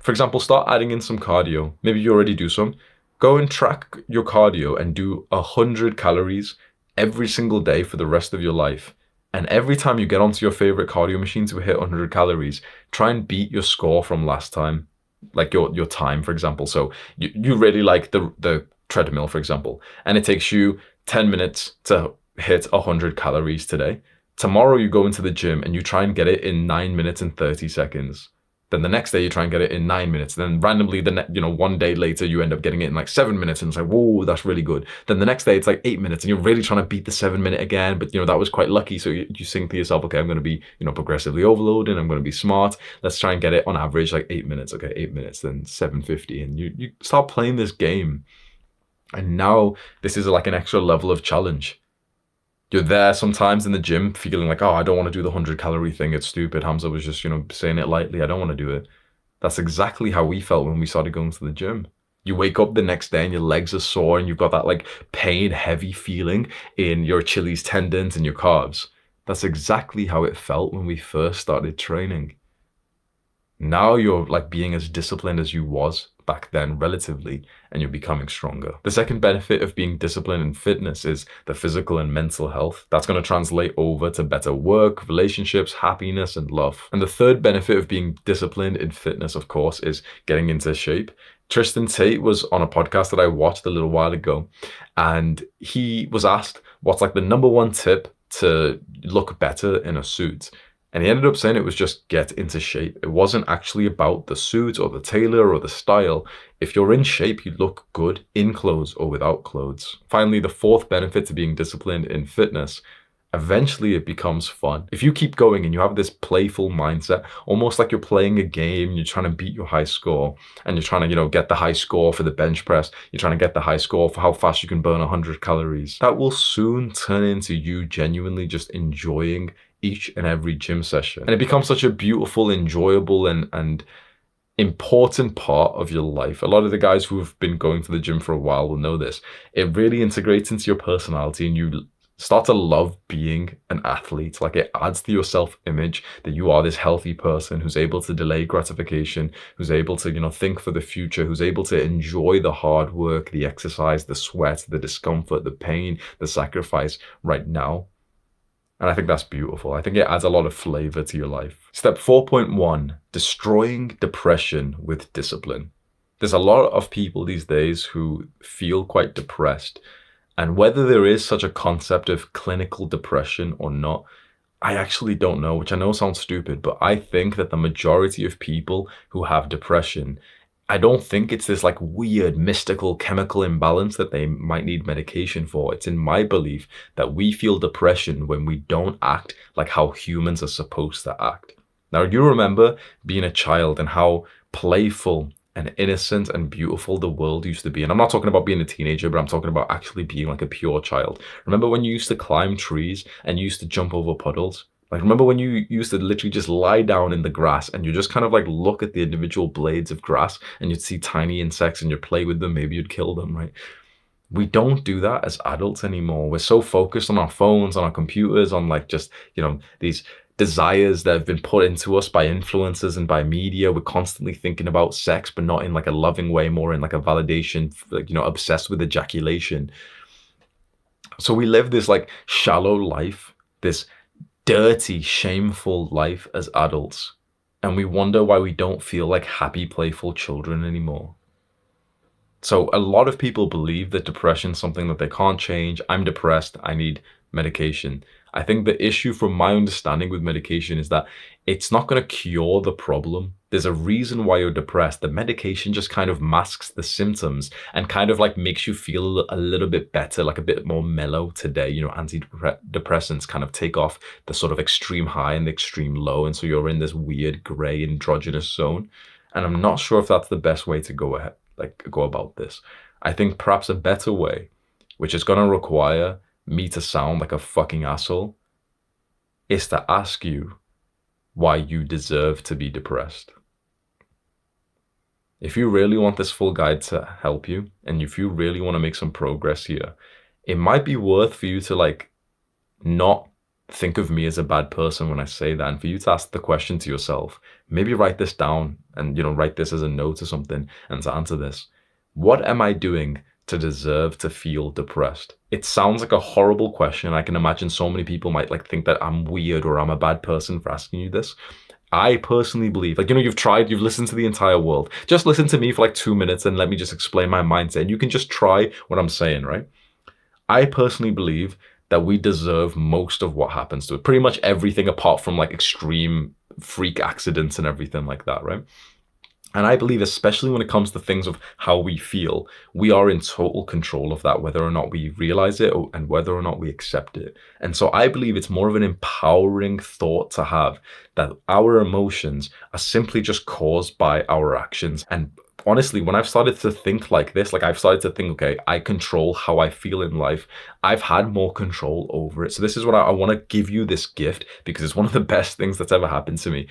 for example, start adding in some cardio. Maybe you already do some. Go and track your cardio and do 100 calories every single day for the rest of your life. And every time you get onto your favorite cardio machine to hit 100 calories, try and beat your score from last time, like your time, for example. So you really like the treadmill, for example, and it takes you 10 minutes to hit 100 calories today. Tomorrow you go into the gym and you try and get it in 9 minutes and 30 seconds. Then the next day you try and get it in 9 minutes. Then randomly, 1 day later, you end up getting it in like 7 minutes. And it's like, whoa, that's really good. Then the next day it's like 8 minutes and you're really trying to beat the 7 minute again. But that was quite lucky. So you think to yourself, okay, I'm going to be, progressively overloading. I'm going to be smart. Let's try and get it on average like 8 minutes. Okay, 8 minutes, then 750. And you start playing this game. And now this is like an extra level of challenge. You're there sometimes in the gym feeling like, oh, I don't want to do the 100 calorie thing. It's stupid. Hamza was just, saying it lightly. I don't want to do it. That's exactly how we felt when we started going to the gym. You wake up the next day and your legs are sore and you've got that like pain, heavy feeling in your Achilles tendons and your calves. That's exactly how it felt when we first started training. Now you're like being as disciplined as you was back then relatively, and you're becoming stronger. The second benefit of being disciplined in fitness is the physical and mental health. That's going to translate over to better work, relationships, happiness, and love. And the third benefit of being disciplined in fitness, of course, is getting into shape. Tristan Tate was on a podcast that I watched a little while ago, and he was asked what's like the number one tip to look better in a suit. And he ended up saying it was just get into shape. It wasn't actually about the suit or the tailor or the style. If you're in shape, you look good in clothes or without clothes. Finally, the fourth benefit to being disciplined in fitness, eventually it becomes fun. If you keep going and you have this playful mindset, almost like you're playing a game, you're trying to beat your high score and you're trying to, get the high score for the bench press. You're trying to get the high score for how fast you can burn 100 calories. That will soon turn into you genuinely just enjoying each and every gym session. And it becomes such a beautiful, enjoyable, and important part of your life. A lot of the guys who have been going to the gym for a while will know this. It really integrates into your personality and you start to love being an athlete. Like it adds to your self-image that you are this healthy person who's able to delay gratification, who's able to, think for the future, who's able to enjoy the hard work, the exercise, the sweat, the discomfort, the pain, the sacrifice right now. And I think that's beautiful. I think it adds a lot of flavor to your life. Step 4.1, destroying depression with discipline. There's a lot of people these days who feel quite depressed. And whether there is such a concept of clinical depression or not, I actually don't know, which I know sounds stupid, but I think that the majority of people who have depression, I don't think it's this like weird mystical chemical imbalance that they might need medication for. It's in my belief that we feel depression when we don't act like how humans are supposed to act. Now, you remember being a child and how playful and innocent and beautiful the world used to be. And I'm not talking about being a teenager, but I'm talking about actually being like a pure child. Remember when you used to climb trees and you used to jump over puddles? Like, remember when you used to literally just lie down in the grass and you just kind of like look at the individual blades of grass and you'd see tiny insects and you'd play with them, maybe you'd kill them, right? We don't do that as adults anymore. We're so focused on our phones, on our computers, on like just, these desires that have been put into us by influencers and by media. We're constantly thinking about sex, but not in like a loving way, more in like a validation, like, obsessed with ejaculation. So we live this like shallow life, this dirty, shameful life as adults, and we wonder why we don't feel like happy, playful children anymore. So a lot of people believe that depression is something that they can't change. I'm depressed, I need medication. I think the issue from my understanding with medication is that it's not going to cure the problem. There's a reason why you're depressed. The medication just kind of masks the symptoms and kind of like makes you feel a little bit better, like a bit more mellow today. Antidepressants kind of take off the sort of extreme high and the extreme low. And so you're in this weird gray androgynous zone. And I'm not sure if that's the best way to go about this. I think perhaps a better way, which is going to require me to sound like a fucking asshole, is to ask you why you deserve to be depressed. If you really want this full guide to help you, and if you really want to make some progress here, it might be worth for you to like not think of me as a bad person when I say that, and for you to ask the question to yourself. Maybe write this down and write this as a note or something, and to answer this: what am I doing to deserve to feel depressed? It sounds like a horrible question. I can imagine so many people might like think that I'm weird or I'm a bad person for asking you this. I personally believe, you've listened to the entire world. Just listen to me for like 2 minutes and let me just explain my mindset. And you can just try what I'm saying, right? I personally believe that we deserve most of what happens to it. Pretty much everything apart from like extreme freak accidents and everything like that, right? And I believe, especially when it comes to things of how we feel, we are in total control of that, whether or not we realize it and whether or not we accept it. And so I believe it's more of an empowering thought to have, that our emotions are simply just caused by our actions. And honestly, when I've started to think like this, like I've started to think, okay, I control how I feel in life, I've had more control over it. So this is what I want to give you this gift, because it's one of the best things that's ever happened to me.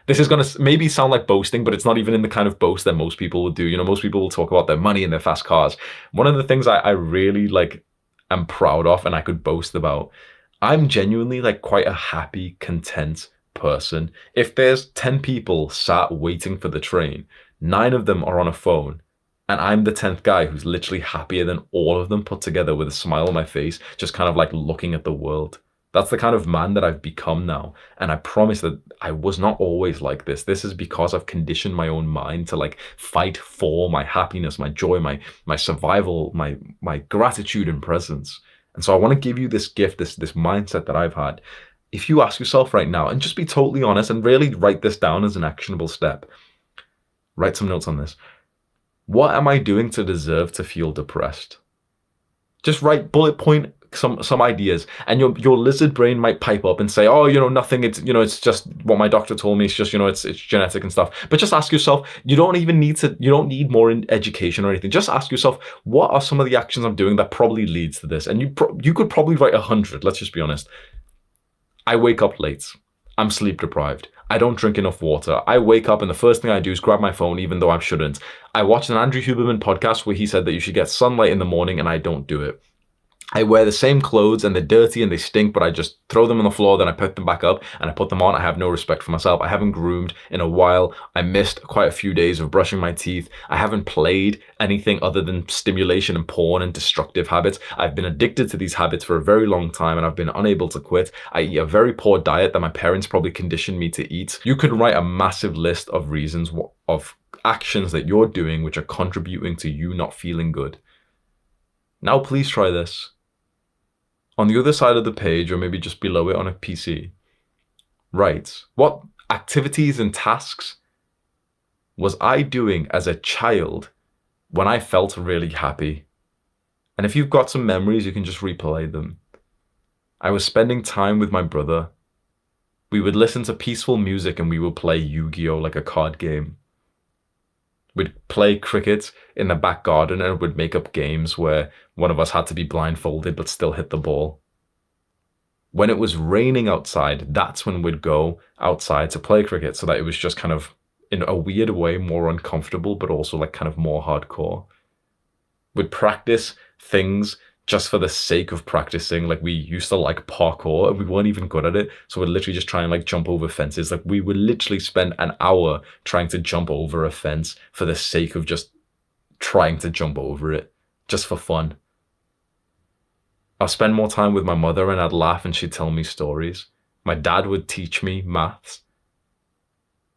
This is going to maybe sound like boasting, but it's not even in the kind of boast that most people would do. You know, most people will talk about their money and their fast cars. One of the things I really like am proud of and I could boast about, I'm genuinely like quite a happy, content person. If there's 10 people sat waiting for the train, 9 of them are on a phone, and I'm the 10th guy who's literally happier than all of them put together with a smile on my face, just kind of like looking at the world. That's the kind of man that I've become now. And I promise that I was not always like this. This is because I've conditioned my own mind to like fight for my happiness, my joy, my survival, my gratitude and presence. And so I want to give you this gift, this mindset that I've had. If you ask yourself right now, and just be totally honest and really write this down as an actionable step. Write some notes on this. What am I doing to deserve to feel depressed? Just write bullet point some ideas, and your lizard brain might pipe up and say, oh, nothing, it's just what my doctor told me, it's just, it's genetic and stuff. But just ask yourself, you don't need more education or anything. Just ask yourself, what are some of the actions I'm doing that probably leads to this? And you could probably write 100. Let's just be honest. I wake up late. I'm sleep deprived. I don't drink enough water. I wake up and the first thing I do is grab my phone, even though I shouldn't. I watched an Andrew Huberman podcast where he said that you should get sunlight in the morning, and I don't do it. I wear the same clothes and they're dirty and they stink, but I just throw them on the floor, then I put them back up and I put them on. I have no respect for myself. I haven't groomed in a while. I missed quite a few days of brushing my teeth. I haven't played anything other than stimulation and porn and destructive habits. I've been addicted to these habits for a very long time and I've been unable to quit. I eat a very poor diet that my parents probably conditioned me to eat. You could write a massive list of reasons, of actions that you're doing which are contributing to you not feeling good. Now please try this. On the other side of the page, or maybe just below it on a PC, write, what activities and tasks was I doing as a child when I felt really happy? And if you've got some memories, you can just replay them. I was spending time with my brother. We would listen to peaceful music and we would play Yu-Gi-Oh! Like a card game. We'd play cricket in the back garden and we'd make up games where one of us had to be blindfolded but still hit the ball. When it was raining outside, that's when we'd go outside to play cricket, so that it was just kind of, in a weird way, more uncomfortable, but also like kind of more hardcore. We'd practice things just for the sake of practicing. Like we used to like parkour and we weren't even good at it. So we'd literally just try and like jump over fences. Like we would literally spend an hour trying to jump over a fence for the sake of just trying to jump over it, just for fun. I'd spend more time with my mother and I'd laugh and she'd tell me stories. My dad would teach me maths.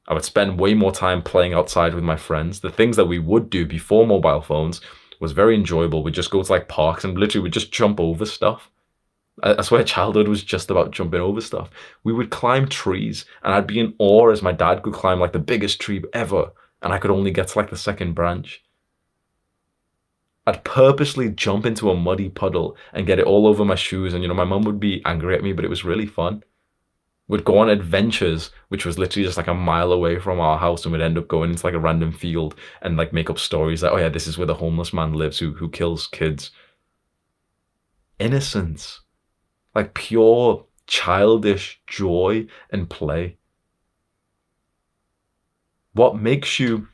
I would spend way more time playing outside with my friends. The things that we would do before mobile phones was very enjoyable. We'd just go to like parks and literally would just jump over stuff. I swear childhood was just about jumping over stuff. We would climb trees and I'd be in awe as my dad could climb like the biggest tree ever and I could only get to like the second branch. I'd purposely jump into a muddy puddle and get it all over my shoes, and my mum would be angry at me, but it was really fun. We'd go on adventures, which was literally just like a mile away from our house, and we'd end up going into like a random field and like make up stories like, oh yeah, this is where the homeless man lives who kills kids. Innocence, like pure childish joy and play. What makes you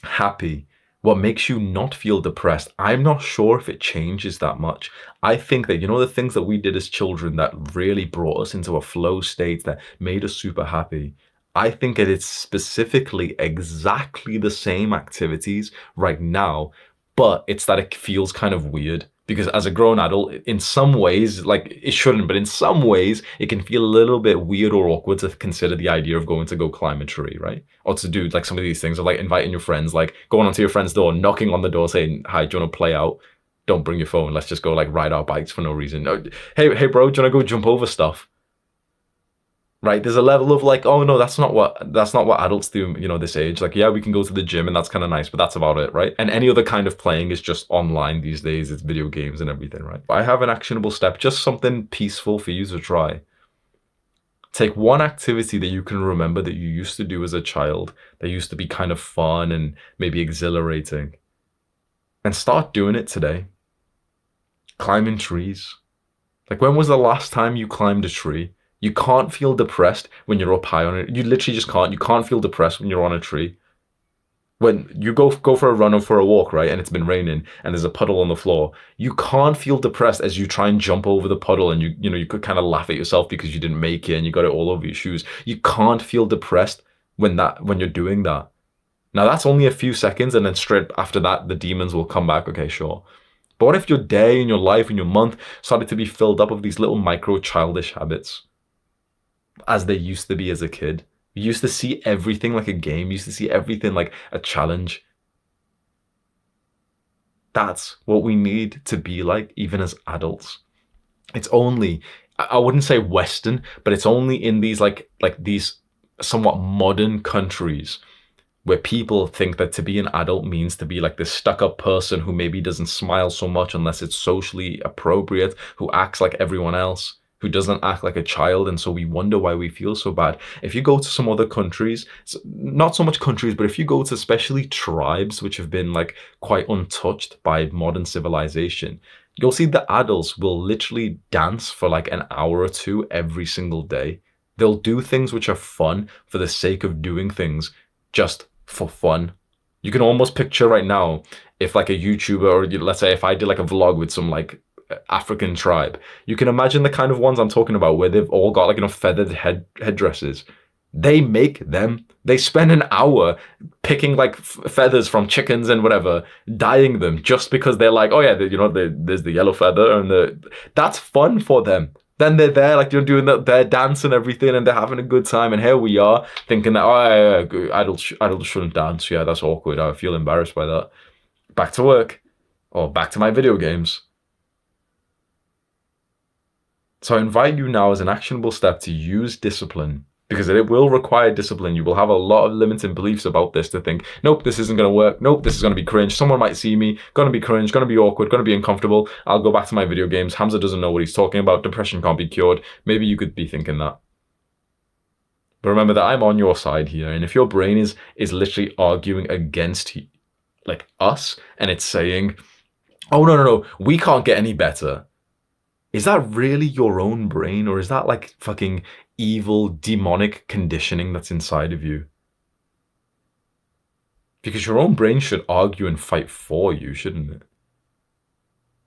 happy? What makes you not feel depressed? I'm not sure if it changes that much. I think that, the things that we did as children that really brought us into a flow state that made us super happy, I think that it's specifically exactly the same activities right now, but it's that it feels kind of weird. Because as a grown adult, in some ways, like it shouldn't, but in some ways, it can feel a little bit weird or awkward to consider the idea of going to go climb a tree, right? Or to do like some of these things, or like inviting your friends, like going onto your friend's door, knocking on the door saying, hi, do you want to play out? Don't bring your phone. Let's just go like ride our bikes for no reason. Hey bro, do you want to go jump over stuff? Right, there's a level of like, oh no, that's not what adults do, this age. Like, yeah, we can go to the gym and that's kind of nice, but that's about it, right? And any other kind of playing is just online these days. It's video games and everything, right? I have an actionable step, just something peaceful for you to try. Take one activity that you can remember that you used to do as a child, that used to be kind of fun and maybe exhilarating, and start doing it today. Climbing trees. Like, when was the last time you climbed a tree? You can't feel depressed when you're up high on it. You literally just can't. You can't feel depressed when you're on a tree. When you go for a run or for a walk, right, and it's been raining and there's a puddle on the floor, you can't feel depressed as you try and jump over the puddle, and you could kind of laugh at yourself because you didn't make it and you got it all over your shoes. You can't feel depressed when you're doing that. Now that's only a few seconds, and then straight after that the demons will come back. Okay, sure. But what if your day and your life and your month started to be filled up of these little micro childish habits as they used to be as a kid? You used to see everything like a game. You used to see everything like a challenge. That's what we need to be like, even as adults. It's only, I wouldn't say Western, but it's only in these like these somewhat modern countries where people think that to be an adult means to be like this stuck-up person who maybe doesn't smile so much unless it's socially appropriate, who acts like everyone else, who doesn't act like a child, and so we wonder why we feel so bad. If you go to some other countries, not so much countries, but if you go to especially tribes which have been like quite untouched by modern civilization, you'll see the adults will literally dance for like an hour or two every single day. They'll do things which are fun for the sake of doing things, just for fun. You can almost picture right now if like a YouTuber, or let's say if I did like a vlog with some like African tribe, you can imagine the kind of ones I'm talking about where they've all got like feathered headdresses. They make them. They spend an hour picking like feathers from chickens and whatever, dyeing them just because they're like, oh yeah, there's the yellow feather, and that's fun for them. Then they're there, like, you're doing their dance and everything, and they're having a good time. And here we are thinking that, oh, yeah, adults shouldn't dance. Yeah, that's awkward. I feel embarrassed by that. Back to work, or back to my video games. So I invite you now as an actionable step to use discipline, because it will require discipline. You will have a lot of limiting beliefs about this to think, nope, this isn't going to work. Nope, this is going to be cringe. Someone might see me. Going to be cringe. Going to be awkward. Going to be uncomfortable. I'll go back to my video games. Hamza doesn't know what he's talking about. Depression can't be cured. Maybe you could be thinking that. But remember that I'm on your side here. And if your brain is literally arguing against like us, and it's saying, oh, no, we can't get any better. Is that really your own brain, or is that like fucking evil, demonic conditioning that's inside of you? Because your own brain should argue and fight for you, shouldn't it?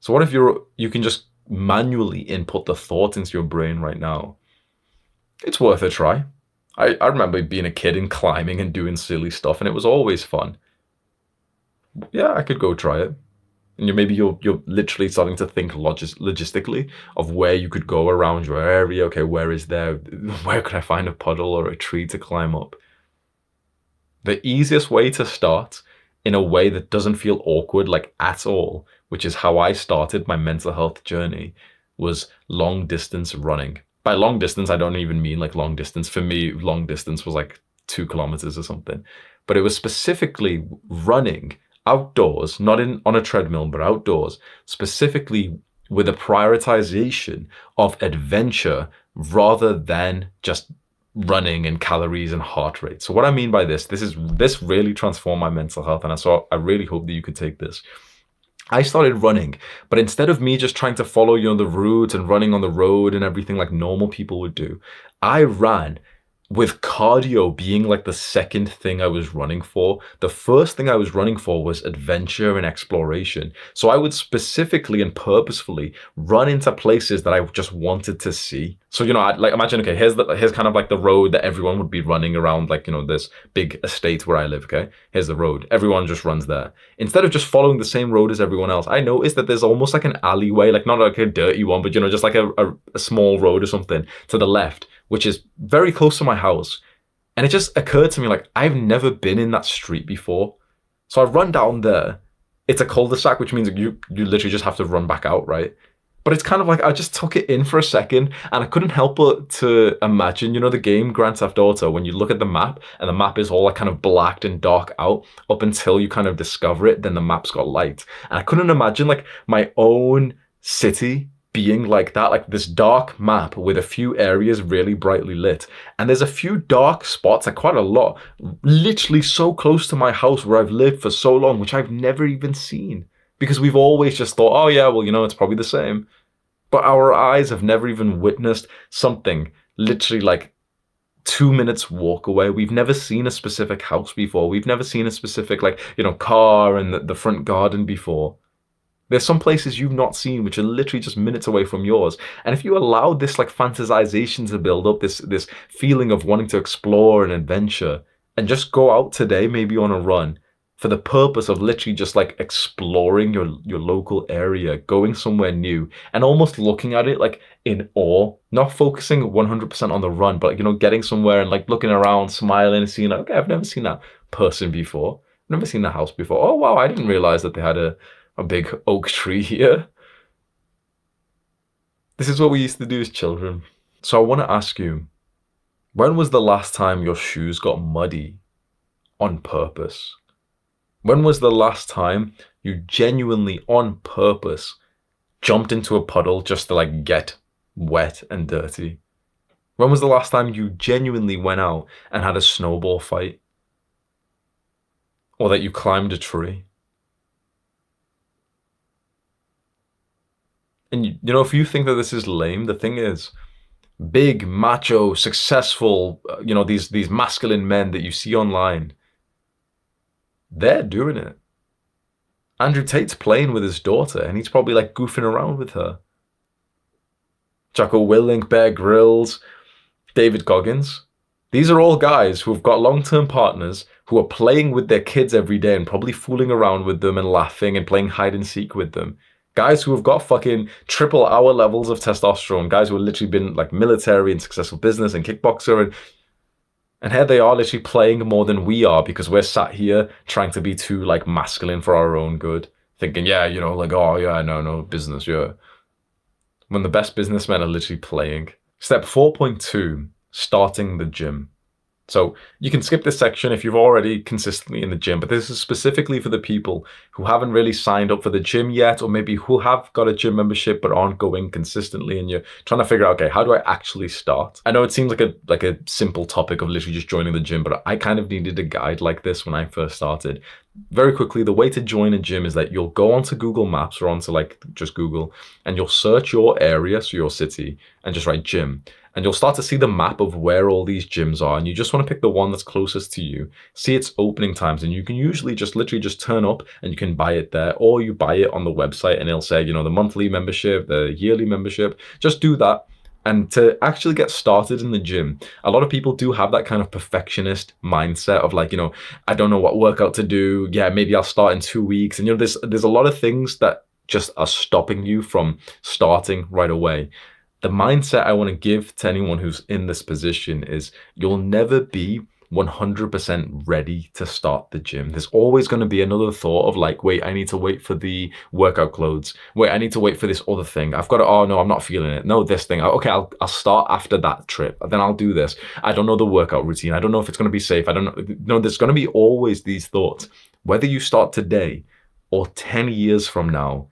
So what if you can just manually input the thought into your brain right now? It's worth a try. I remember being a kid and climbing and doing silly stuff, and it was always fun. Yeah, I could go try it. And maybe you're literally starting to think logistically of where you could go around your area. Okay, where could I find a puddle or a tree to climb up? The easiest way to start in a way that doesn't feel awkward like at all, which is how I started my mental health journey, was long distance running. By long distance, I don't even mean like long distance. For me, long distance was like 2 kilometers or something. But it was specifically running outdoors, not on a treadmill, but outdoors, specifically with a prioritization of adventure rather than just running and calories and heart rate. So what I mean by this really transformed my mental health, and I really hope that you could take this. I started running, but instead of me just trying to follow the route and running on the road and everything like normal people would do, I ran with cardio being like the second thing I was running for. The first thing I was running for was adventure and exploration. So I would specifically and purposefully run into places that I just wanted to see. So, I'd like imagine, okay, here's kind of like the road that everyone would be running around, like, this big estate where I live, okay? Here's the road. Everyone just runs there. Instead of just following the same road as everyone else, I noticed that there's almost like an alleyway, like not like a dirty one, but, just like a small road or something to the left, which is very close to my house. And it just occurred to me, like, I've never been in that street before. So I run down there. It's a cul-de-sac, which means you literally just have to run back out, right? But it's kind of like I just took it in for a second, and I couldn't help but to imagine, the game Grand Theft Auto, when you look at the map and the map is all like kind of blacked and dark out up until you kind of discover it, then the map's got light. And I couldn't imagine like my own city being like that, like this dark map with a few areas really brightly lit. And there's a few dark spots, like quite a lot, literally so close to my house where I've lived for so long, which I've never even seen. Because we've always just thought, oh yeah, well, it's probably the same. But our eyes have never even witnessed something literally like 2 minutes walk away. We've never seen a specific house before. We've never seen a specific, like, car and the front garden before. There's some places you've not seen which are literally just minutes away from yours. And if you allow this like fantasization to build up, this feeling of wanting to explore and adventure, and just go out today, maybe on a run, for the purpose of literally just like exploring your local area, going somewhere new, and almost looking at it like in awe, not focusing 100% on the run, but getting somewhere and like looking around, smiling and seeing like, okay, I've never seen that person before. I've never seen the house before. Oh wow, I didn't realize that they had a big oak tree here. This is what we used to do as children. So I want to ask you, when was the last time your shoes got muddy on purpose? When was the last time you genuinely on purpose jumped into a puddle just to like get wet and dirty? When was the last time you genuinely went out and had a snowball fight? Or that you climbed a tree? And if you think that this is lame, the thing is, big, macho, successful, these masculine men that you see online, they're doing it. Andrew Tate's playing with his daughter, and he's probably like goofing around with her. Jocko Willink, Bear Grylls, David Goggins. These are all guys who have got long-term partners who are playing with their kids every day and probably fooling around with them and laughing and playing hide and seek with them. Guys who have got fucking triple hour levels of testosterone. Guys who have literally been like military and successful business and kickboxer. And here they are literally playing more than we are because we're sat here trying to be too like masculine for our own good. Thinking, yeah, like, oh yeah, no, business, yeah. When the best businessmen are literally playing. Step 4.2, starting the gym. So you can skip this section if you've already consistently in the gym, but this is specifically for the people who haven't really signed up for the gym yet, or maybe who have got a gym membership but aren't going consistently, and you're trying to figure out, okay, how do I actually start? I know it seems like a simple topic of literally just joining the gym, but I kind of needed a guide like this when I first started. Very quickly, the way to join a gym is that you'll go onto Google Maps or onto like just Google, and you'll search your area, so your city, and just write gym. And you'll start to see the map of where all these gyms are, and you just want to pick the one that's closest to you, see its opening times, and you can usually just literally just turn up and you can buy it there, or you buy it on the website and it'll say, the monthly membership, the yearly membership. Just do that. And to actually get started in the gym, a lot of people do have that kind of perfectionist mindset of like, I don't know what workout to do. Yeah, maybe I'll start in 2 weeks. And there's a lot of things that just are stopping you from starting right away. The mindset I want to give to anyone who's in this position is you'll never be 100% ready to start the gym. There's always going to be another thought of like, wait, I need to wait for the workout clothes. Wait, I need to wait for this other thing. I've got to, oh no, I'm not feeling it. No, this thing. Okay, I'll start after that trip. Then I'll do this. I don't know the workout routine. I don't know if it's going to be safe. I don't know. No, there's going to be always these thoughts. Whether you start today or 10 years from now,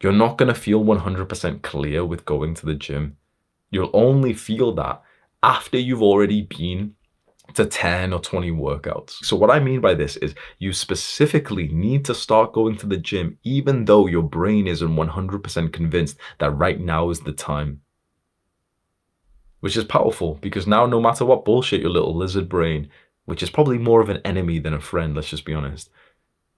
you're not going to feel 100% clear with going to the gym. You'll only feel that after you've already been to 10 or 20 workouts. So what I mean by this is you specifically need to start going to the gym even though your brain isn't 100% convinced that right now is the time. Which is powerful because now no matter what bullshit your little lizard brain, which is probably more of an enemy than a friend, let's just be honest,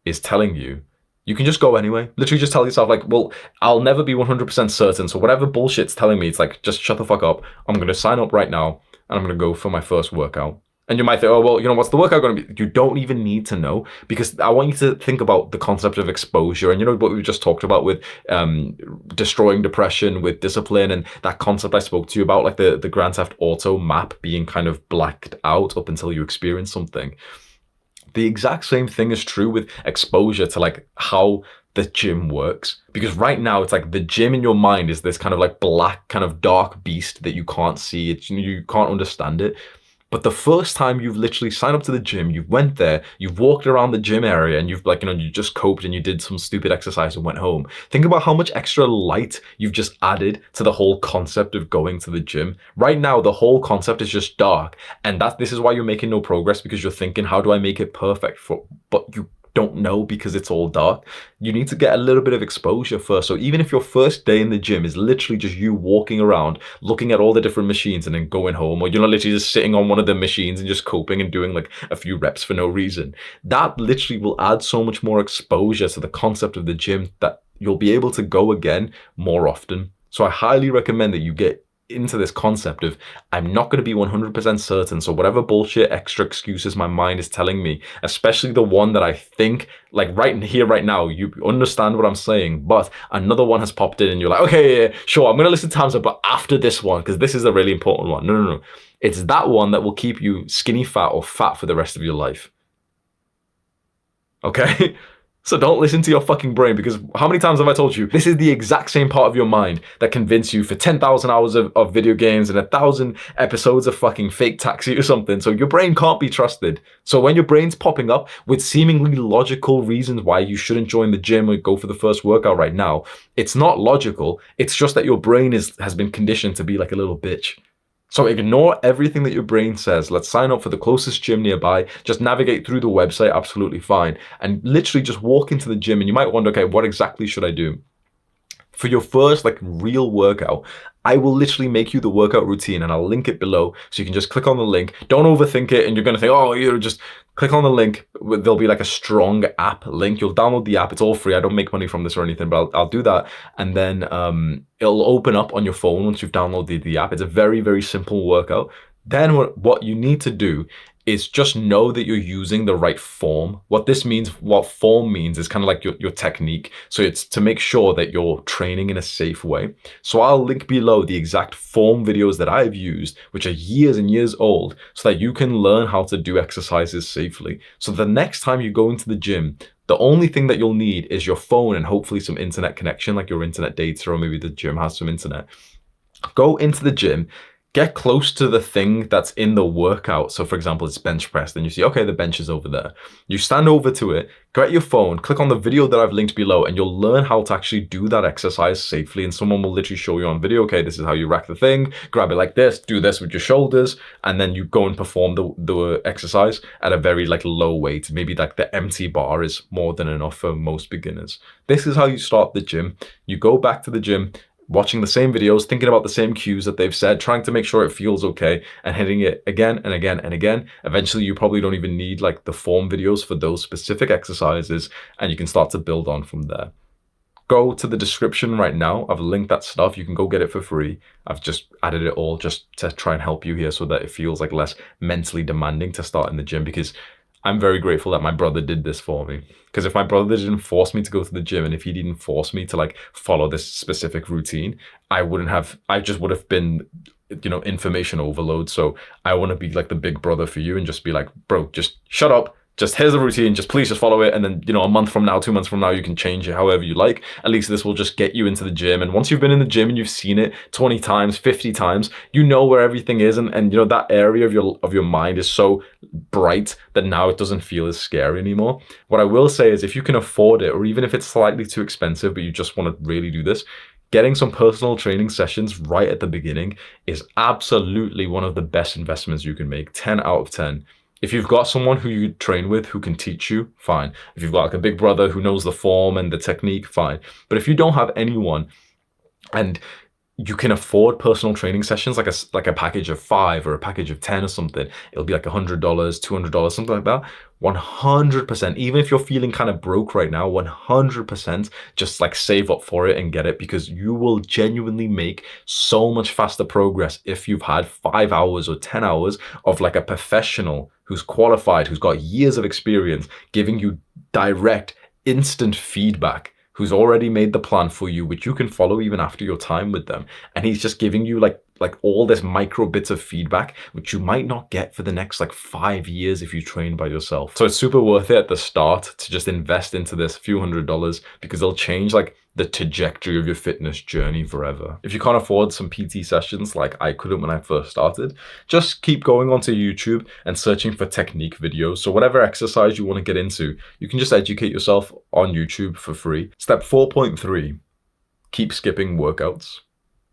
is telling you, you can just go anyway. Literally just tell yourself like, well, I'll never be 100% certain. So whatever bullshit's telling me, it's like, just shut the fuck up. I'm going to sign up right now and I'm going to go for my first workout. And you might think, oh, well, what's the workout going to be? You don't even need to know because I want you to think about the concept of exposure. And what we just talked about with destroying depression, with discipline, and that concept I spoke to you about, like the Grand Theft Auto map being kind of blacked out up until you experience something. The exact same thing is true with exposure to like how the gym works. Because right now it's like the gym in your mind is this kind of like black, kind of dark beast that you can't see. You can't understand it. But the first time you've literally signed up to the gym, you went there, you've walked around the gym area and you've like, you just coped and you did some stupid exercise and went home. Think about how much extra light you've just added to the whole concept of going to the gym. Right now, the whole concept is just dark. And this is why you're making no progress because you're thinking, how do I make it perfect? But you don't know because it's all dark. You need to get a little bit of exposure first. So even if your first day in the gym is literally just you walking around, looking at all the different machines and then going home, or you're not literally just sitting on one of the machines and just coping and doing like a few reps for no reason, that literally will add so much more exposure to the concept of the gym that you'll be able to go again more often. So I highly recommend that you get into this concept of, I'm not going to be 100% certain, so whatever bullshit extra excuses my mind is telling me, especially the one that I think, like right here, right now, you understand what I'm saying, but another one has popped in and you're like, okay, yeah, sure, I'm going to listen to Hamza, but after this one, because this is a really important one. No. It's that one that will keep you skinny fat or fat for the rest of your life. Okay? So don't listen to your fucking brain, because how many times have I told you, this is the exact same part of your mind that convinced you for 10,000 hours of video games and 1,000 episodes of fucking Fake Taxi or something. So your brain can't be trusted. So when your brain's popping up with seemingly logical reasons why you shouldn't join the gym or go for the first workout right now, it's not logical. It's just that your brain has been conditioned to be like a little bitch. So ignore everything that your brain says. Let's sign up for the closest gym nearby. Just navigate through the website, absolutely fine. And literally just walk into the gym, and you might wonder, okay, what exactly should I do? For your first like real workout, I will literally make you the workout routine and I'll link it below. So you can just click on the link. Don't overthink it and you're going to think, oh, you just click on the link. There'll be like a strong app link. You'll download the app. It's all free. I don't make money from this or anything, but I'll do that. And then it'll open up on your phone once you've downloaded the app. It's a very, very simple workout. Then what you need to do is just know that you're using the right form. What this means, what form means, is kind of like your technique. So it's to make sure that you're training in a safe way. So I'll link below the exact form videos that I've used, which are years and years old, so that you can learn how to do exercises safely. So the next time you go into the gym, the only thing that you'll need is your phone and hopefully some internet connection, like your internet data, or maybe the gym has some internet. Go into the gym, get close to the thing that's in the workout. So for example, it's bench press. Then you see, okay, the bench is over there. You stand over to it, get your phone, click on the video that I've linked below, and you'll learn how to actually do that exercise safely. And someone will literally show you on video, okay, this is how you rack the thing, grab it like this, do this with your shoulders, and then you go and perform the exercise at a very like low weight. Maybe like the empty bar is more than enough for most beginners. This is how you start the gym. You go back to the gym, watching the same videos, thinking about the same cues that they've said, trying to make sure it feels okay, and hitting it again and again and again. Eventually, you probably don't even need like the form videos for those specific exercises, and you can start to build on from there. Go to the description right now. I've linked that stuff. You can go get it for free. I've just added it all just to try and help you here so that it feels like less mentally demanding to start in the gym, because I'm very grateful that my brother did this for me. Because if my brother didn't force me to go to the gym, and if he didn't force me to like follow this specific routine, I just would have been, you know, information overload. So I want to be like the big brother for you and just be like, bro, just shut up. Just here's the routine, just please just follow it. And then, you know, a month from now, 2 months from now, you can change it however you like. At least this will just get you into the gym. And once you've been in the gym and you've seen it 20 times, 50 times, you know where everything is. And you know, that area of your mind is so bright that now it doesn't feel as scary anymore. What I will say is, if you can afford it, or even if it's slightly too expensive, but you just want to really do this, getting some personal training sessions right at the beginning is absolutely one of the best investments you can make. 10 out of 10. If you've got someone who you train with who can teach you, fine. If you've got like a big brother who knows the form and the technique, fine. But if you don't have anyone and you can afford personal training sessions, like a package of 5 or a package of 10 or something, it'll be like $100, $200, something like that. 100%, even if you're feeling kind of broke right now, 100% just like save up for it and get it, because you will genuinely make so much faster progress if you've had 5 hours or 10 hours of like a professional who's qualified, who's got years of experience, giving you direct, instant feedback, who's already made the plan for you, which you can follow even after your time with them. And he's just giving you like all this micro bits of feedback, which you might not get for the next like 5 years if you train by yourself. So it's super worth it at the start to just invest into this few $100s, because they'll change like the trajectory of your fitness journey forever. If you can't afford some PT sessions like I couldn't when I first started, just keep going onto YouTube and searching for technique videos. So whatever exercise you want to get into, you can just educate yourself on YouTube for free. Step 4.3, keep skipping workouts.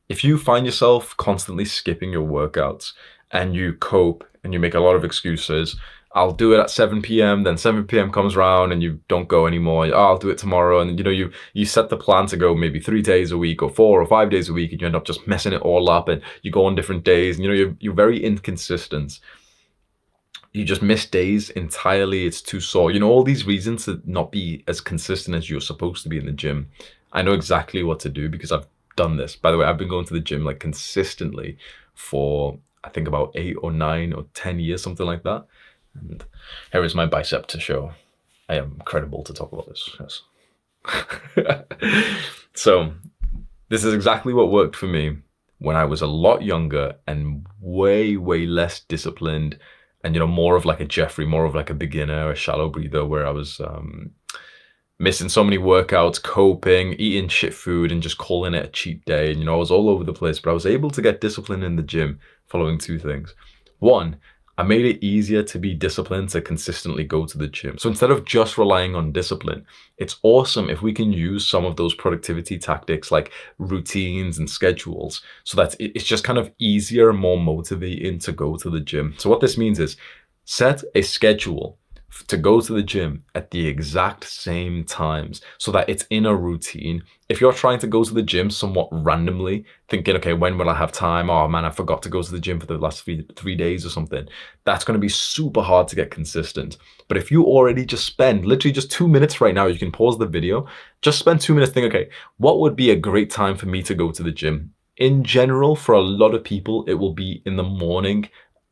If you find yourself constantly skipping your workouts and you cope and you make a lot of excuses, I'll do it at 7 p.m. Then 7 p.m. comes around and you don't go anymore. Oh, I'll do it tomorrow. And you set the plan to go maybe 3 days a week or 4 or 5 days a week, and you end up just messing it all up, and you go on different days, and you're very inconsistent. You just miss days entirely. It's too sore. All these reasons to not be as consistent as you're supposed to be in the gym. I know exactly what to do because I've done this. By the way, I've been going to the gym like consistently for I think about 8 or 9 or 10 years, something like that. And here is my bicep to show I am credible to talk about this. Yes. So this is exactly what worked for me when I was a lot younger and way, way less disciplined, and more of like a Jeffrey, more of like a beginner, a shallow breather, where I was missing so many workouts, coping, eating shit food, and just calling it a cheat day. And I was all over the place, but I was able to get disciplined in the gym following 2 things. 1, I made it easier to be disciplined to consistently go to the gym. So instead of just relying on discipline, it's awesome if we can use some of those productivity tactics like routines and schedules so that it's just kind of easier and more motivating to go to the gym. So what this means is set a schedule to go to the gym at the exact same times so that it's in a routine. If you're trying to go to the gym somewhat randomly, thinking, okay, when will I have time? Oh man, I forgot to go to the gym for the last 3 days or something. That's going to be super hard to get consistent. But if you already just spend literally just 2 minutes right now, you can pause the video, just spend 2 minutes thinking, okay, what would be a great time for me to go to the gym? In general, for a lot of people, it will be in the morning,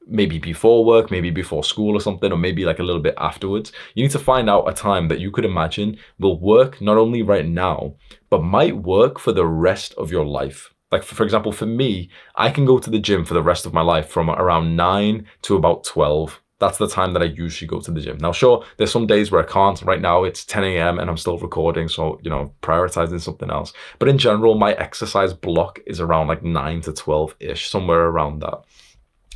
maybe before work, maybe before school or something, or maybe like a little bit afterwards. You need to find out a time that you could imagine will work not only right now, but might work for the rest of your life. Like for example, for me, I can go to the gym for the rest of my life from around 9 to about 12. That's the time that I usually go to the gym. Now, sure, there's some days where I can't. Right now it's 10 a.m. and I'm still recording, so, prioritizing something else. But in general, my exercise block is around like 9 to 12-ish, somewhere around that.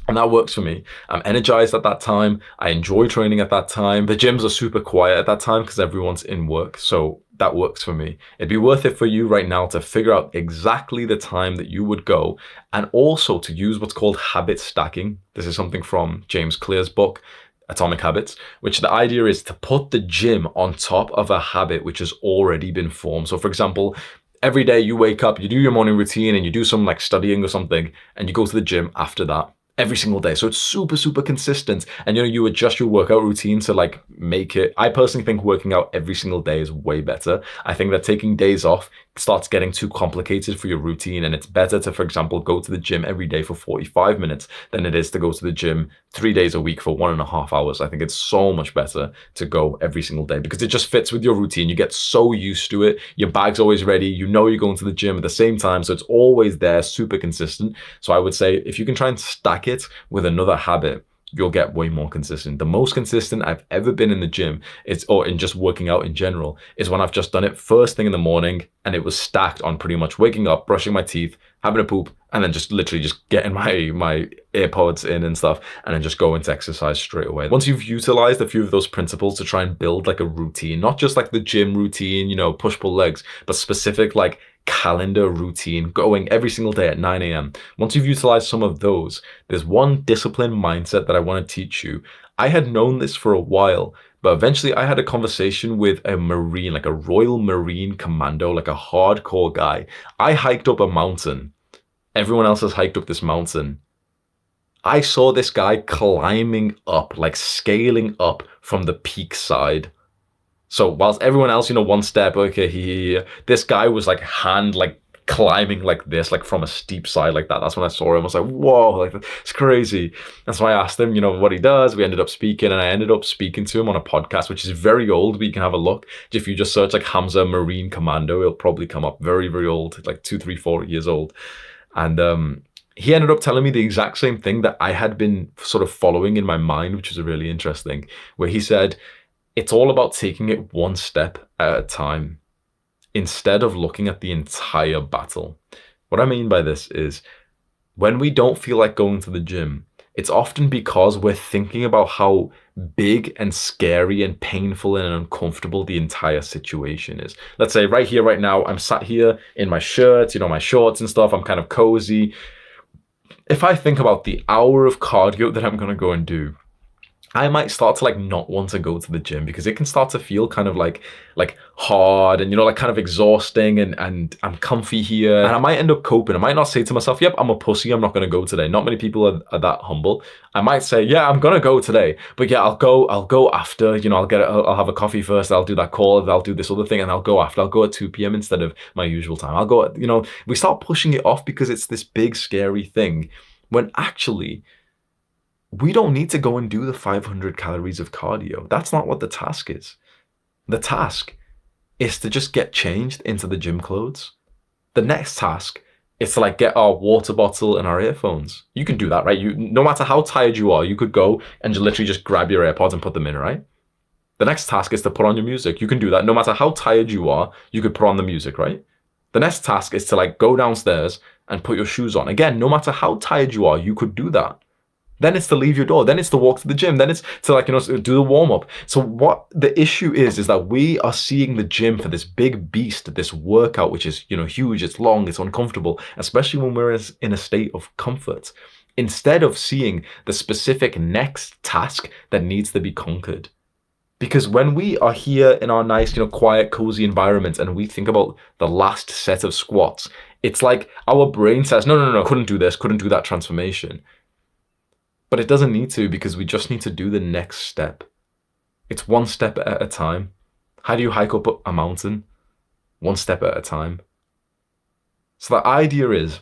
And that works for me. I'm energized at that time. I enjoy training at that time. The gyms are super quiet at that time because everyone's in work. So that works for me. It'd be worth it for you right now to figure out exactly the time that you would go, and also to use what's called habit stacking. This is something from James Clear's book, Atomic Habits, which the idea is to put the gym on top of a habit which has already been formed. So for example, every day you wake up, you do your morning routine and you do some like studying or something, and you go to the gym after that. Every single day. So it's super, super consistent. And you adjust your workout routine to like make it. I personally think working out every single day is way better. I think that taking days off starts getting too complicated for your routine, and it's better to, for example, go to the gym every day for 45 minutes than it is to go to the gym 3 days a week for 1.5 hours. I think it's so much better to go every single day because it just fits with your routine. You get so used to it. Your bag's always ready. You're going to the gym at the same time. So it's always there, super consistent. So I would say if you can try and stack it with another habit, you'll get way more consistent. The most consistent I've ever been in the gym or in just working out in general is when I've just done it first thing in the morning, and it was stacked on pretty much waking up, brushing my teeth, having a poop, and then just literally just getting my AirPods in and stuff, and then just go into exercise straight away. Once you've utilized a few of those principles to try and build like a routine, not just like the gym routine, push pull legs, but specific like calendar routine going every single day at 9 a.m. Once you've utilized some of those, there's one discipline mindset that I want to teach you. I had known this for a while, but eventually I had a conversation with a Marine, like a Royal Marine Commando, like a hardcore guy. I hiked up a mountain. Everyone else has hiked up this mountain. I saw this guy climbing up, like scaling up from the peak side. So whilst everyone else, one step, okay, this guy was like climbing like this, like from a steep side like that. That's when I saw him. I was like, whoa, like it's crazy. That's why I asked him, what he does. We ended up speaking, and I ended up speaking to him on a podcast, which is very old, but you can have a look. If you just search like Hamza Marine Commando, it'll probably come up. Very, very old, like 2, 3, 4 years old. And he ended up telling me the exact same thing that I had been sort of following in my mind, which was really interesting, where he said, it's all about taking it one step at a time instead of looking at the entire battle. What I mean by this is when we don't feel like going to the gym, it's often because we're thinking about how big and scary and painful and uncomfortable the entire situation is. Let's say right here, right now, I'm sat here in my shirt, my shorts and stuff. I'm kind of cozy. If I think about the hour of cardio that I'm going to go and do, I might start to like not want to go to the gym because it can start to feel kind of like hard and, you know, like kind of exhausting, and I'm comfy here, and I might end up coping. I might not say to myself, yep, I'm a pussy, I'm not going to go today. Not many people are that humble. I might say, yeah, I'm going to go today, but yeah, I'll go after, you know, I'll have a coffee first, I'll do that call, I'll do this other thing, and I'll go after. I'll go at 2 p.m. instead of my usual time. I'll go at, you know, we start pushing it off because it's this big scary thing, when actually we don't need to go and do the 500 calories of cardio. That's not what the task is. The task is to just get changed into the gym clothes. The next task is to like get our water bottle and our earphones. You can do that, right? No matter how tired you are, you could go and literally just grab your AirPods and put them in, right? The next task is to put on your music. You can do that. No matter how tired you are, you could put on the music, right? The next task is to like go downstairs and put your shoes on. Again, no matter how tired you are, you could do that. Then it's to leave your door. Then it's to walk to the gym. Then it's to like, you know, do the warm up. So what the issue is that we are seeing the gym for this big beast, this workout, which is, you know, huge, it's long, it's uncomfortable, especially when we're in a state of comfort, instead of seeing the specific next task that needs to be conquered. Because when we are here in our nice, you know, quiet, cozy environment and we think about the last set of squats, it's like our brain says, no, couldn't do this, couldn't do that transformation. But it doesn't need to, because we just need to do the next step. It's one step at a time. How do you hike up a mountain? One step at a time. So the idea is,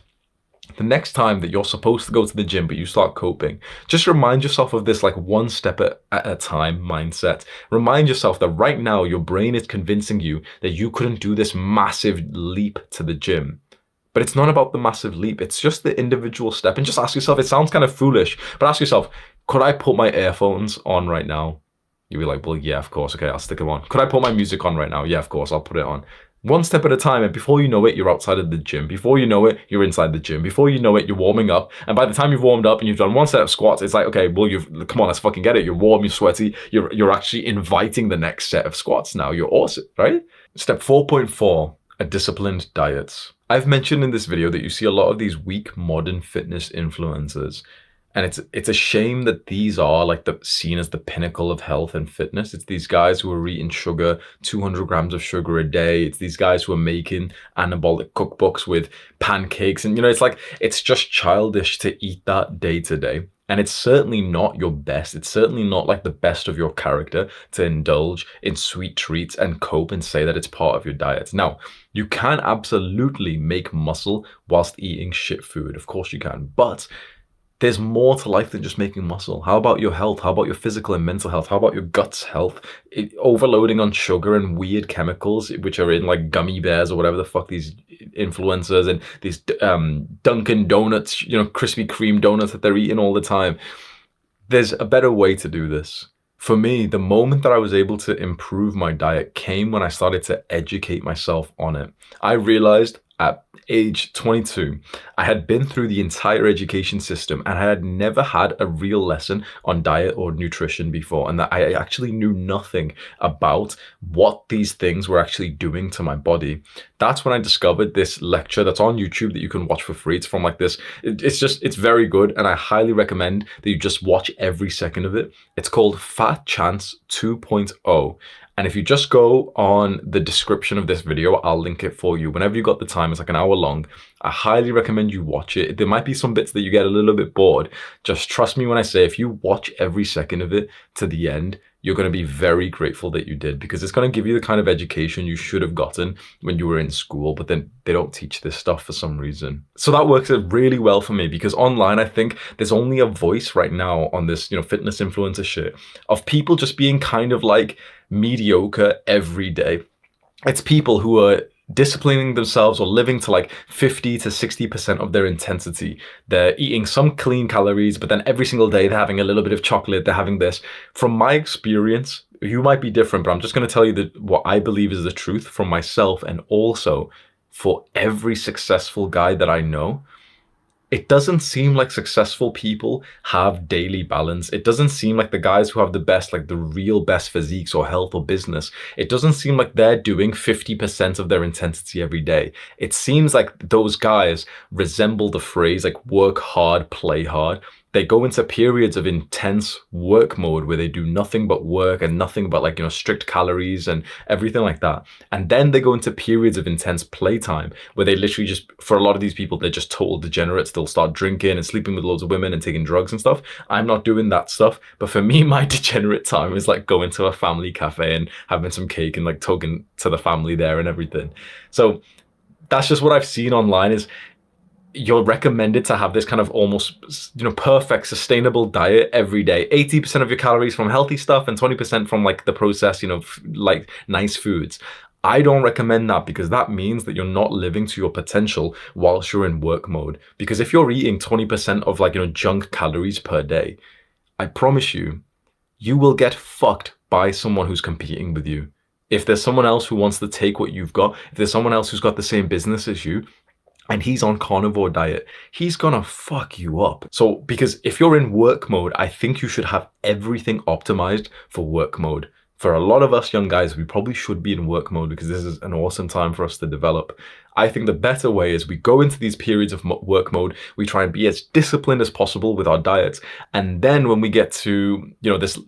the next time that you're supposed to go to the gym but you start coping, just remind yourself of this like one step at a time mindset. Remind yourself that right now your brain is convincing you that you couldn't do this massive leap to the gym. But it's not about the massive leap. It's just the individual step. And just ask yourself, it sounds kind of foolish, but ask yourself, could I put my earphones on right now? You'll be like, well, yeah, of course. Okay, I'll stick them on. Could I put my music on right now? Yeah, of course, I'll put it on. One step at a time, and before you know it, you're outside of the gym. Before you know it, you're inside the gym. Before you know it, you're warming up. And by the time you've warmed up and you've done one set of squats, it's like, okay, well, come on, let's fucking get it. You're warm, you're sweaty. You're actually inviting the next set of squats now. You're awesome, right? Step 4.4, a disciplined diet. I've mentioned in this video that you see a lot of these weak modern fitness influencers, and it's a shame that these are like seen as the pinnacle of health and fitness. It's these guys who are eating sugar, 200 grams of sugar a day. It's these guys who are making anabolic cookbooks with pancakes, and you know, it's just childish to eat that day to day. And it's certainly not your best. It's certainly not like the best of your character to indulge in sweet treats and cope and say that it's part of your diet. Now, you can absolutely make muscle whilst eating shit food. Of course you can. But there's more to life than just making muscle. How about your health? How about your physical and mental health? How about your gut's health? Overloading on sugar and weird chemicals, which are in like gummy bears or whatever the fuck these influencers and these Dunkin' Donuts, you know, Krispy Kreme donuts that they're eating all the time. There's a better way to do this. For me, the moment that I was able to improve my diet came when I started to educate myself on it. I realized at age 22, I had been through the entire education system and I had never had a real lesson on diet or nutrition before, and that I actually knew nothing about what these things were actually doing to my body. That's when I discovered this lecture that's on YouTube that you can watch for free. It's from like this, it's very good, and I highly recommend that you just watch every second of it. It's called Fat Chance 2.0. And if you just go on the description of this video, I'll link it for you. Whenever you got the time, it's like an hour long. I highly recommend you watch it. There might be some bits that you get a little bit bored. Just trust me when I say, if you watch every second of it to the end, you're going to be very grateful that you did, because it's going to give you the kind of education you should have gotten when you were in school, but then they don't teach this stuff for some reason. So that works really well for me, because online, I think there's only a voice right now on this, you know, fitness influencer shit of people just being kind of like mediocre every day. It's people who are disciplining themselves or living to like 50 to 60% of their intensity. They're eating some clean calories, but then every single day they're having a little bit of chocolate, they're having this. From my experience, you might be different, but I'm just going to tell you that what I believe is the truth from myself, and also for every successful guy that I know. It doesn't seem like successful people have daily balance. It doesn't seem like the guys who have the best, like the real best physiques or health or business, it doesn't seem like they're doing 50% of their intensity every day. It seems like those guys resemble the phrase like work hard, play hard. they go into periods of intense work mode where they do nothing but work and nothing but like, strict calories and everything like that. And then they go into periods of intense playtime where they literally just, for a lot of these people, they're just total degenerates. They'll start drinking and sleeping with loads of women and taking drugs and stuff. I'm not doing that stuff. But for me, my degenerate time is like going to a family cafe and having some cake and like talking to the family there and everything. So that's just what I've seen online is you're recommended to have this kind of almost, perfect, sustainable diet every day. 80% of your calories from healthy stuff and 20% from like the processed, like nice foods. I don't recommend that because that means that you're not living to your potential whilst you're in work mode. Because if you're eating 20% of like, junk calories per day, I promise you, you will get fucked by someone who's competing with you. If there's someone else who wants to take what you've got, if there's someone else who's got the same business as you, and he's on carnivore diet, he's gonna fuck you up. So, because if you're in work mode, I think you should have everything optimized for work mode. For a lot of us young guys, we probably should be in work mode because this is an awesome time for us to develop. I think the better way is we go into these periods of work mode, we try and be as disciplined as possible with our diets. And then when we get to, this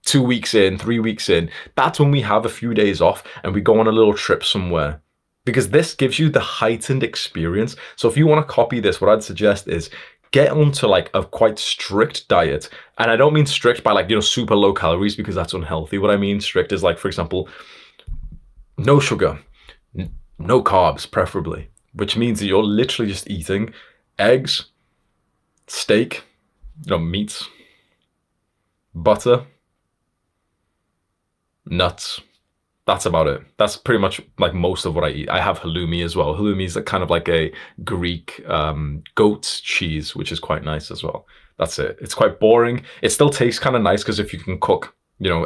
2 weeks in, 3 weeks in, that's when we have a few days off and we go on a little trip somewhere. Because this gives you the heightened experience. So if you want to copy this, what I'd suggest is get onto like a quite strict diet. And I don't mean strict by like, super low calories because that's unhealthy. What I mean strict is like, for example, no sugar, no carbs, preferably, which means that you're literally just eating eggs, steak, meats, butter, nuts. That's about it. That's pretty much like most of what I eat. I have halloumi as well. Halloumi is kind of like a Greek goat cheese, which is quite nice as well. That's it. It's quite boring. It still tastes kind of nice because if you can cook,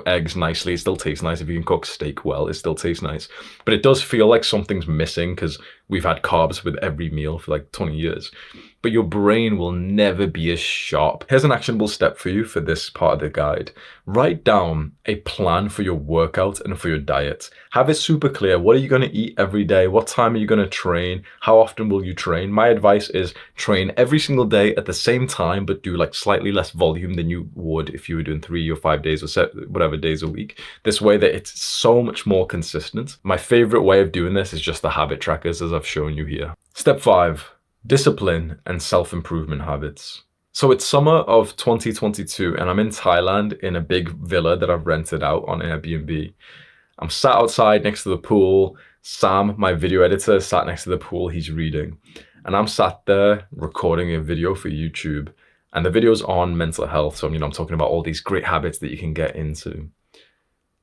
eggs nicely, it still tastes nice. If you can cook steak well, it still tastes nice. But it does feel like something's missing because we've had carbs with every meal for like 20 years. But your brain will never be as sharp. Here's an actionable step for you for this part of the guide. Write down a plan for your workout and for your diet. Have it super clear. What are you going to eat every day? What time are you going to train? How often will you train? My advice is train every single day at the same time, but do like slightly less volume than you would if you were doing 3 or 5 days or whatever days a week. This way that it's so much more consistent. My favorite way of doing this is just the habit trackers as I've shown you here. Step 5. Discipline and self-improvement habits. So it's summer of 2022 and I'm in Thailand in a big villa that I've rented out on Airbnb. I'm sat outside next to the pool. Sam, my video editor, sat next to the pool. He's reading. And I'm sat there recording a video for YouTube. And the video's on mental health. So, I'm talking about all these great habits that you can get into.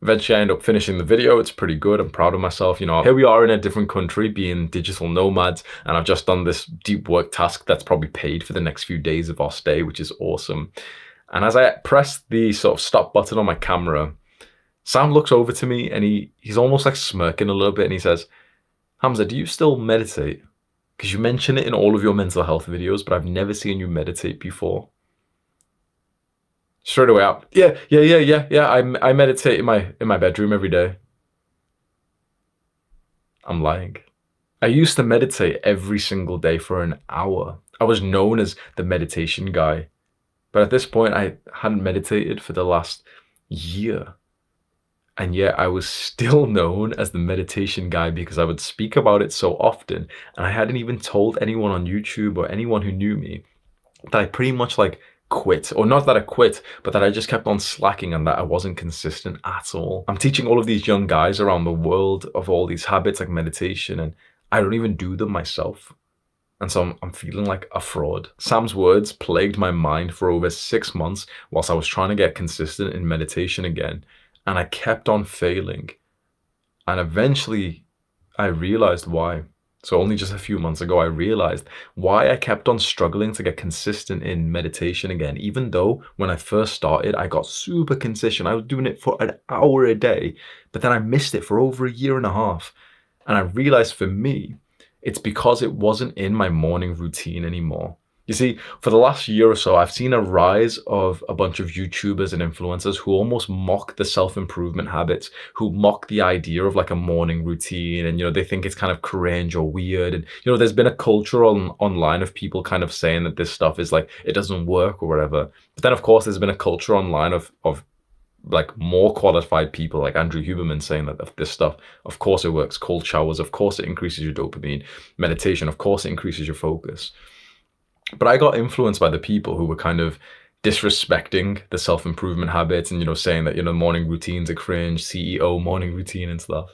Eventually, I end up finishing the video. It's pretty good. I'm proud of myself. Here we are in a different country being digital nomads. And I've just done this deep work task that's probably paid for the next few days of our stay, which is awesome. And as I press the sort of stop button on my camera, Sam looks over to me and he's almost like smirking a little bit. And he says, Hamza, do you still meditate? Because you mention it in all of your mental health videos, but I've never seen you meditate before. Straight away out. Yeah. I meditate in my bedroom every day. I'm lying. I used to meditate every single day for an hour. I was known as the meditation guy. But at this point, I hadn't meditated for the last year. And yet I was still known as the meditation guy because I would speak about it so often. And I hadn't even told anyone on YouTube or anyone who knew me that I pretty much like quit, or not that I quit, but that I just kept on slacking and that I wasn't consistent at all. I'm teaching all of these young guys around the world of all these habits like meditation, and I don't even do them myself. And so I'm feeling like a fraud. Sam's words plagued my mind for over 6 months whilst I was trying to get consistent in meditation again. And I kept on failing. And eventually I realized why. So only just a few months ago, I realized why I kept on struggling to get consistent in meditation again, even though when I first started, I got super consistent. I was doing it for an hour a day, but then I missed it for over 1.5 years. And I realized for me, it's because it wasn't in my morning routine anymore. You see, for the last year or so, I've seen a rise of a bunch of YouTubers and influencers who almost mock the self-improvement habits, who mock the idea of like a morning routine. And, they think it's kind of cringe or weird. And, there's been a culture online of people kind of saying that this stuff is like, it doesn't work or whatever. But then, of course, there's been a culture online of like more qualified people like Andrew Huberman saying that this stuff, of course it works. Cold showers, of course it increases your dopamine. Meditation, of course it increases your focus. But I got influenced by the people who were kind of disrespecting the self-improvement habits and, saying that, morning routines are cringe, CEO morning routine and stuff.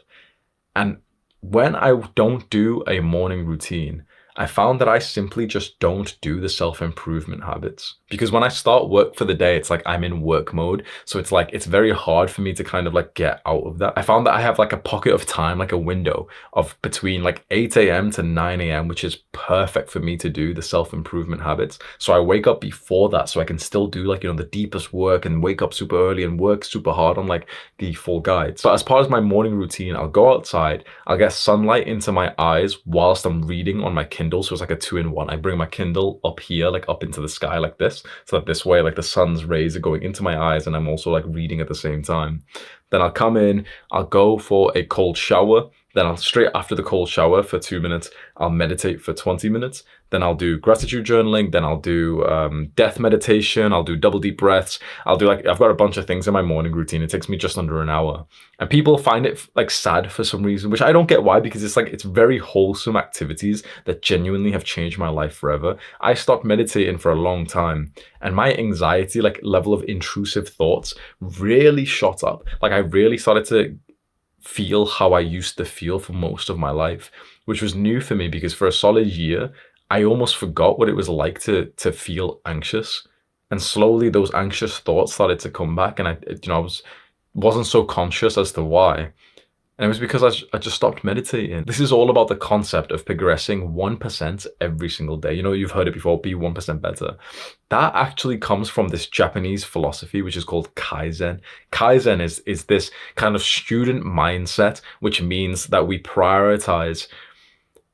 And when I don't do a morning routine, I found that I simply just don't do the self-improvement habits. Because when I start work for the day, it's like I'm in work mode. So it's like, it's very hard for me to kind of like get out of that. I found that I have like a pocket of time, like a window of between like 8 a.m. to 9 a.m., which is perfect for me to do the self-improvement habits. So I wake up before that so I can still do like, the deepest work and wake up super early and work super hard on like the full guides. So as part of my morning routine, I'll go outside, I'll get sunlight into my eyes whilst I'm reading on my Kindle. So it's like a 2-in-1. I bring my Kindle up here, like up into the sky like this, so that this way, like the sun's rays are going into my eyes and I'm also like reading at the same time. Then I'll come in, I'll go for a cold shower. Then I'll straight after the cold shower for 2 minutes, I'll meditate for 20 minutes. Then I'll do gratitude journaling. Then I'll do death meditation. I'll do double deep breaths. I've got a bunch of things in my morning routine. It takes me just under an hour. And people find it like sad for some reason, which I don't get why, because it's very wholesome activities that genuinely have changed my life forever. I stopped meditating for a long time and my anxiety, like level of intrusive thoughts really shot up. Like I really started to feel how I used to feel for most of my life, which was new for me because for a solid year, I almost forgot what it was like to feel anxious. And slowly those anxious thoughts started to come back and I wasn't so conscious as to why. And it was because I just stopped meditating. This is all about the concept of progressing 1% every single day. You've heard it before, be 1% better. That actually comes from this Japanese philosophy, which is called Kaizen. Kaizen is this kind of student mindset, which means that we prioritize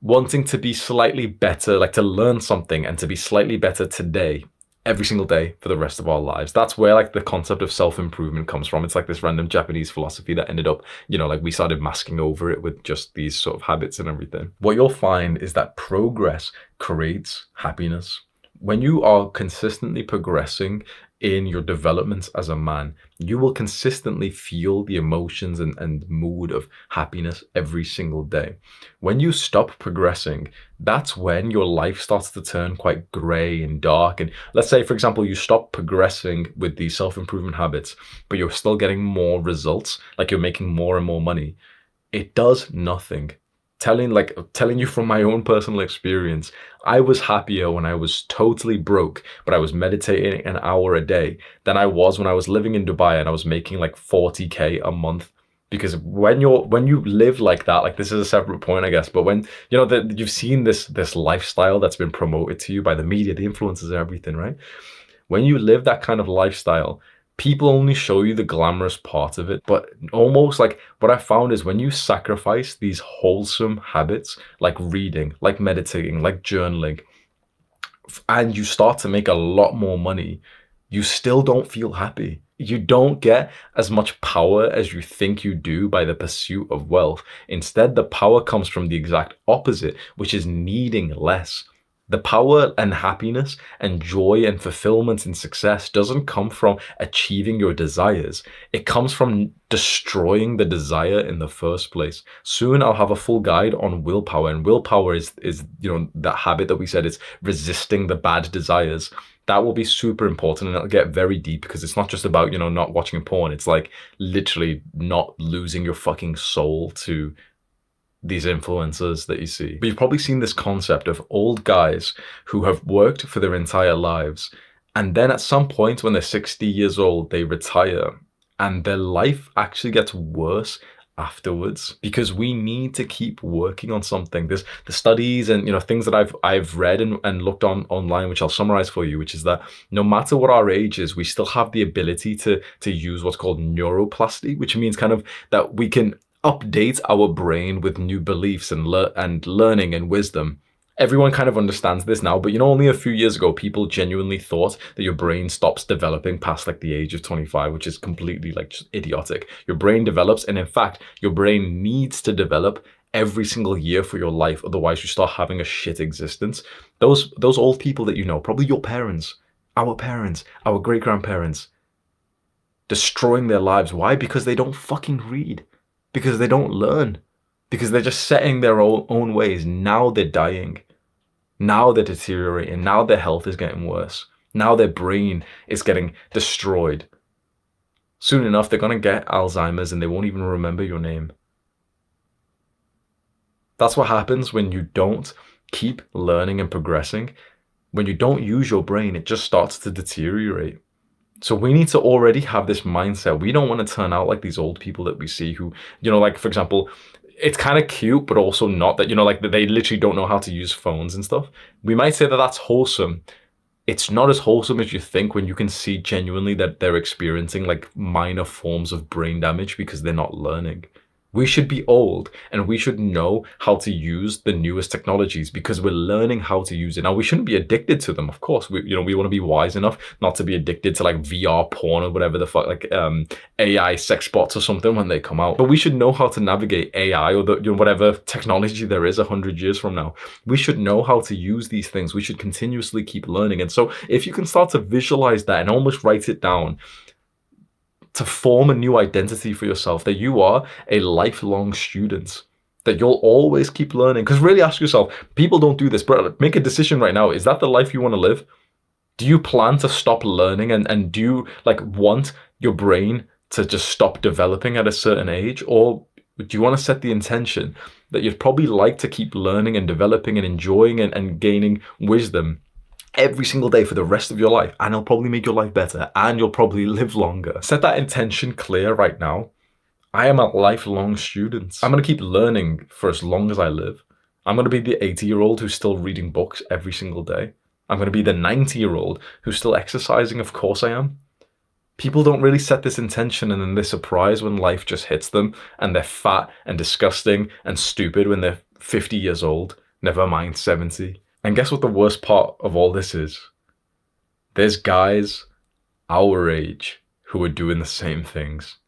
wanting to be slightly better, like to learn something and to be slightly better today, every single day for the rest of our lives. That's where like the concept of self-improvement comes from. It's like this random Japanese philosophy that ended up, like we started masking over it with just these sort of habits and everything. What you'll find is that progress creates happiness. When you are consistently progressing in your development as a man, you will consistently feel the emotions and mood of happiness every single day. When you stop progressing, that's when your life starts to turn quite gray and dark. And let's say, for example, you stop progressing with these self-improvement habits, but you're still getting more results, like you're making more and more money. It does nothing. Telling you from my own personal experience, I was happier when I was totally broke, but I was meditating an hour a day than I was when I was living in Dubai and I was making like 40K a month. Because when you live like that, like this is a separate point, I guess, but when you've seen this lifestyle that's been promoted to you by the media, the influencers and everything, right? When you live that kind of lifestyle, people only show you the glamorous part of it. But almost like what I found is when you sacrifice these wholesome habits, like reading, like meditating, like journaling, and you start to make a lot more money, you still don't feel happy. You don't get as much power as you think you do by the pursuit of wealth. Instead, the power comes from the exact opposite, which is needing less. The power and happiness and joy and fulfillment and success doesn't come from achieving your desires. It comes from destroying the desire in the first place. Soon I'll have a full guide on willpower, and willpower is that habit that we said is resisting the bad desires. That will be super important, and it'll get very deep because it's not just about, not watching porn. It's like literally not losing your fucking soul to these influencers that you see. But you've probably seen this concept of old guys who have worked for their entire lives, and then at some point when they're 60 years old, they retire, and their life actually gets worse afterwards because we need to keep working on something. There's the studies and things that I've read and looked online, which I'll summarize for you, which is that no matter what our age is, we still have the ability to use what's called neuroplasty, which means kind of that we can update our brain with new beliefs and learning and wisdom. Everyone kind of understands this now, but you know, only a few years ago, people genuinely thought that your brain stops developing past like the age of 25, which is completely like just idiotic. Your brain develops, and in fact, your brain needs to develop every single year for your life. Otherwise, you start having a shit existence. Those old people that you know, probably your parents, our great-grandparents, destroying their lives. Why? Because they don't fucking read. Because they don't learn. Because they're just setting their own ways. Now they're dying. Now they're deteriorating. Now their health is getting worse. Now their brain is getting destroyed. Soon enough, they're going to get Alzheimer's and they won't even remember your name. That's what happens when you don't keep learning and progressing. When you don't use your brain, it just starts to deteriorate. So we need to already have this mindset. We don't want to turn out like these old people that we see who, you know, like, for example, it's kind of cute, but also not that, you know, like they literally don't know how to use phones and stuff. We might say that that's wholesome. It's not as wholesome as you think when you can see genuinely that they're experiencing like minor forms of brain damage because they're not learning. We should be old and we should know how to use the newest technologies because we're learning how to use it. Now, we shouldn't be addicted to them, of course. We want to be wise enough not to be addicted to like VR porn or whatever the fuck, like AI sex bots or something when they come out. But we should know how to navigate AI or whatever technology there is 100 years from now. We should know how to use these things. We should continuously keep learning. And so if you can start to visualize that and almost write it down, to form a new identity for yourself, that you are a lifelong student, that you'll always keep learning. Because really ask yourself, people don't do this, but make a decision right now. Is that the life you want to live? Do you plan to stop learning and do you like want your brain to just stop developing at a certain age? Or do you want to set the intention that you'd probably like to keep learning and developing and enjoying and gaining wisdom every single day for the rest of your life, and it'll probably make your life better and you'll probably live longer? Set that intention clear right now. I am a lifelong student. I'm going to keep learning for as long as I live. I'm going to be the 80-year-old who's still reading books every single day. I'm going to be the 90-year-old who's still exercising. Of course I am. People don't really set this intention and then they're surprised when life just hits them and they're fat and disgusting and stupid when they're 50 years old, never mind 70. And guess what the worst part of all this is? There's guys our age who are doing the same things.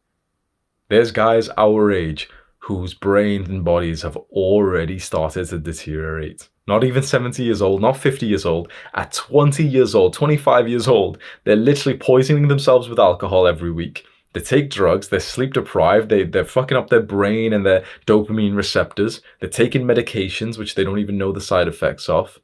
There's guys our age whose brains and bodies have already started to deteriorate. Not even 70 years old, not 50 years old. At 20 years old, 25 years old, they're literally poisoning themselves with alcohol every week. They take drugs, they're sleep deprived, they're fucking up their brain and their dopamine receptors. They're taking medications, which they don't even know the side effects of.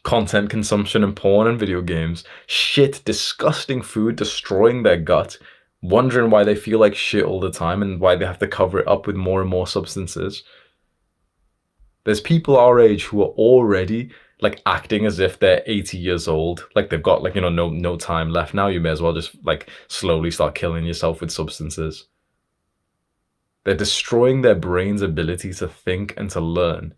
Content consumption and porn and video games. Shit, disgusting food destroying their gut. Wondering why they feel like shit all the time and why they have to cover it up with more and more substances. There's people our age who are already like acting as if they're 80 years old. Like they've got like, you know, no time left now. You may as well just like slowly start killing yourself with substances. They're destroying their brain's ability to think and to learn.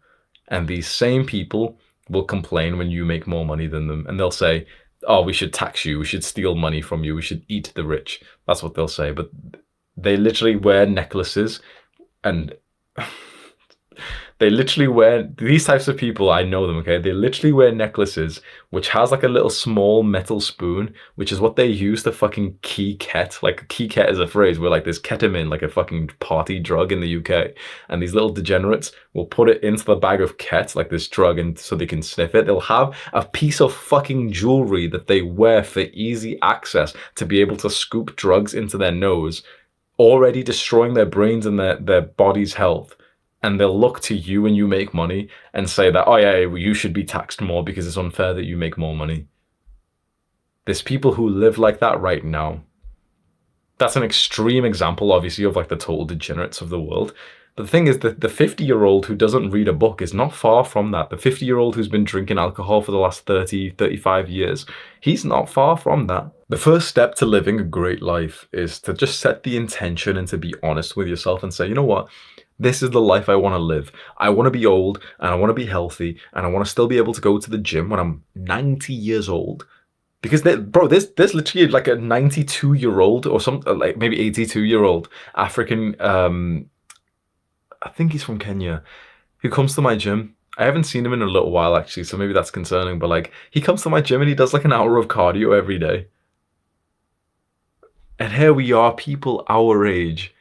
And these same people will complain when you make more money than them. And they'll say, oh, we should tax you. We should steal money from you. We should eat the rich. That's what they'll say. But they literally wear necklaces and they literally wear, these types of people, I know them, okay? They literally wear necklaces, which has like a little small metal spoon, which is what they use to fucking key ket. Like key ket is a phrase where like there's ketamine, like a fucking party drug in the UK. And these little degenerates will put it into the bag of ket, like this drug, and so they can sniff it. They'll have a piece of fucking jewelry that they wear for easy access to be able to scoop drugs into their nose, already destroying their brains and their body's health. And they'll look to you when you make money and say that, oh yeah, well, you should be taxed more because it's unfair that you make more money. There's people who live like that right now. That's an extreme example, obviously, of like the total degenerates of the world. But the thing is that the 50-year-old who doesn't read a book is not far from that. The 50-year-old who's been drinking alcohol for the last 30, 35 years, he's not far from that. The first step to living a great life is to just set the intention and to be honest with yourself and say, you know what? This is the life I want to live. I want to be old and I want to be healthy and I want to still be able to go to the gym when I'm 90 years old. Because there's literally like a 92-year-old or something, like maybe 82-year-old African, I think he's from Kenya, who comes to my gym I haven't seen him in a little while actually, so maybe that's concerning, but like he comes to my gym and he does like an hour of cardio every day. And here we are, people our age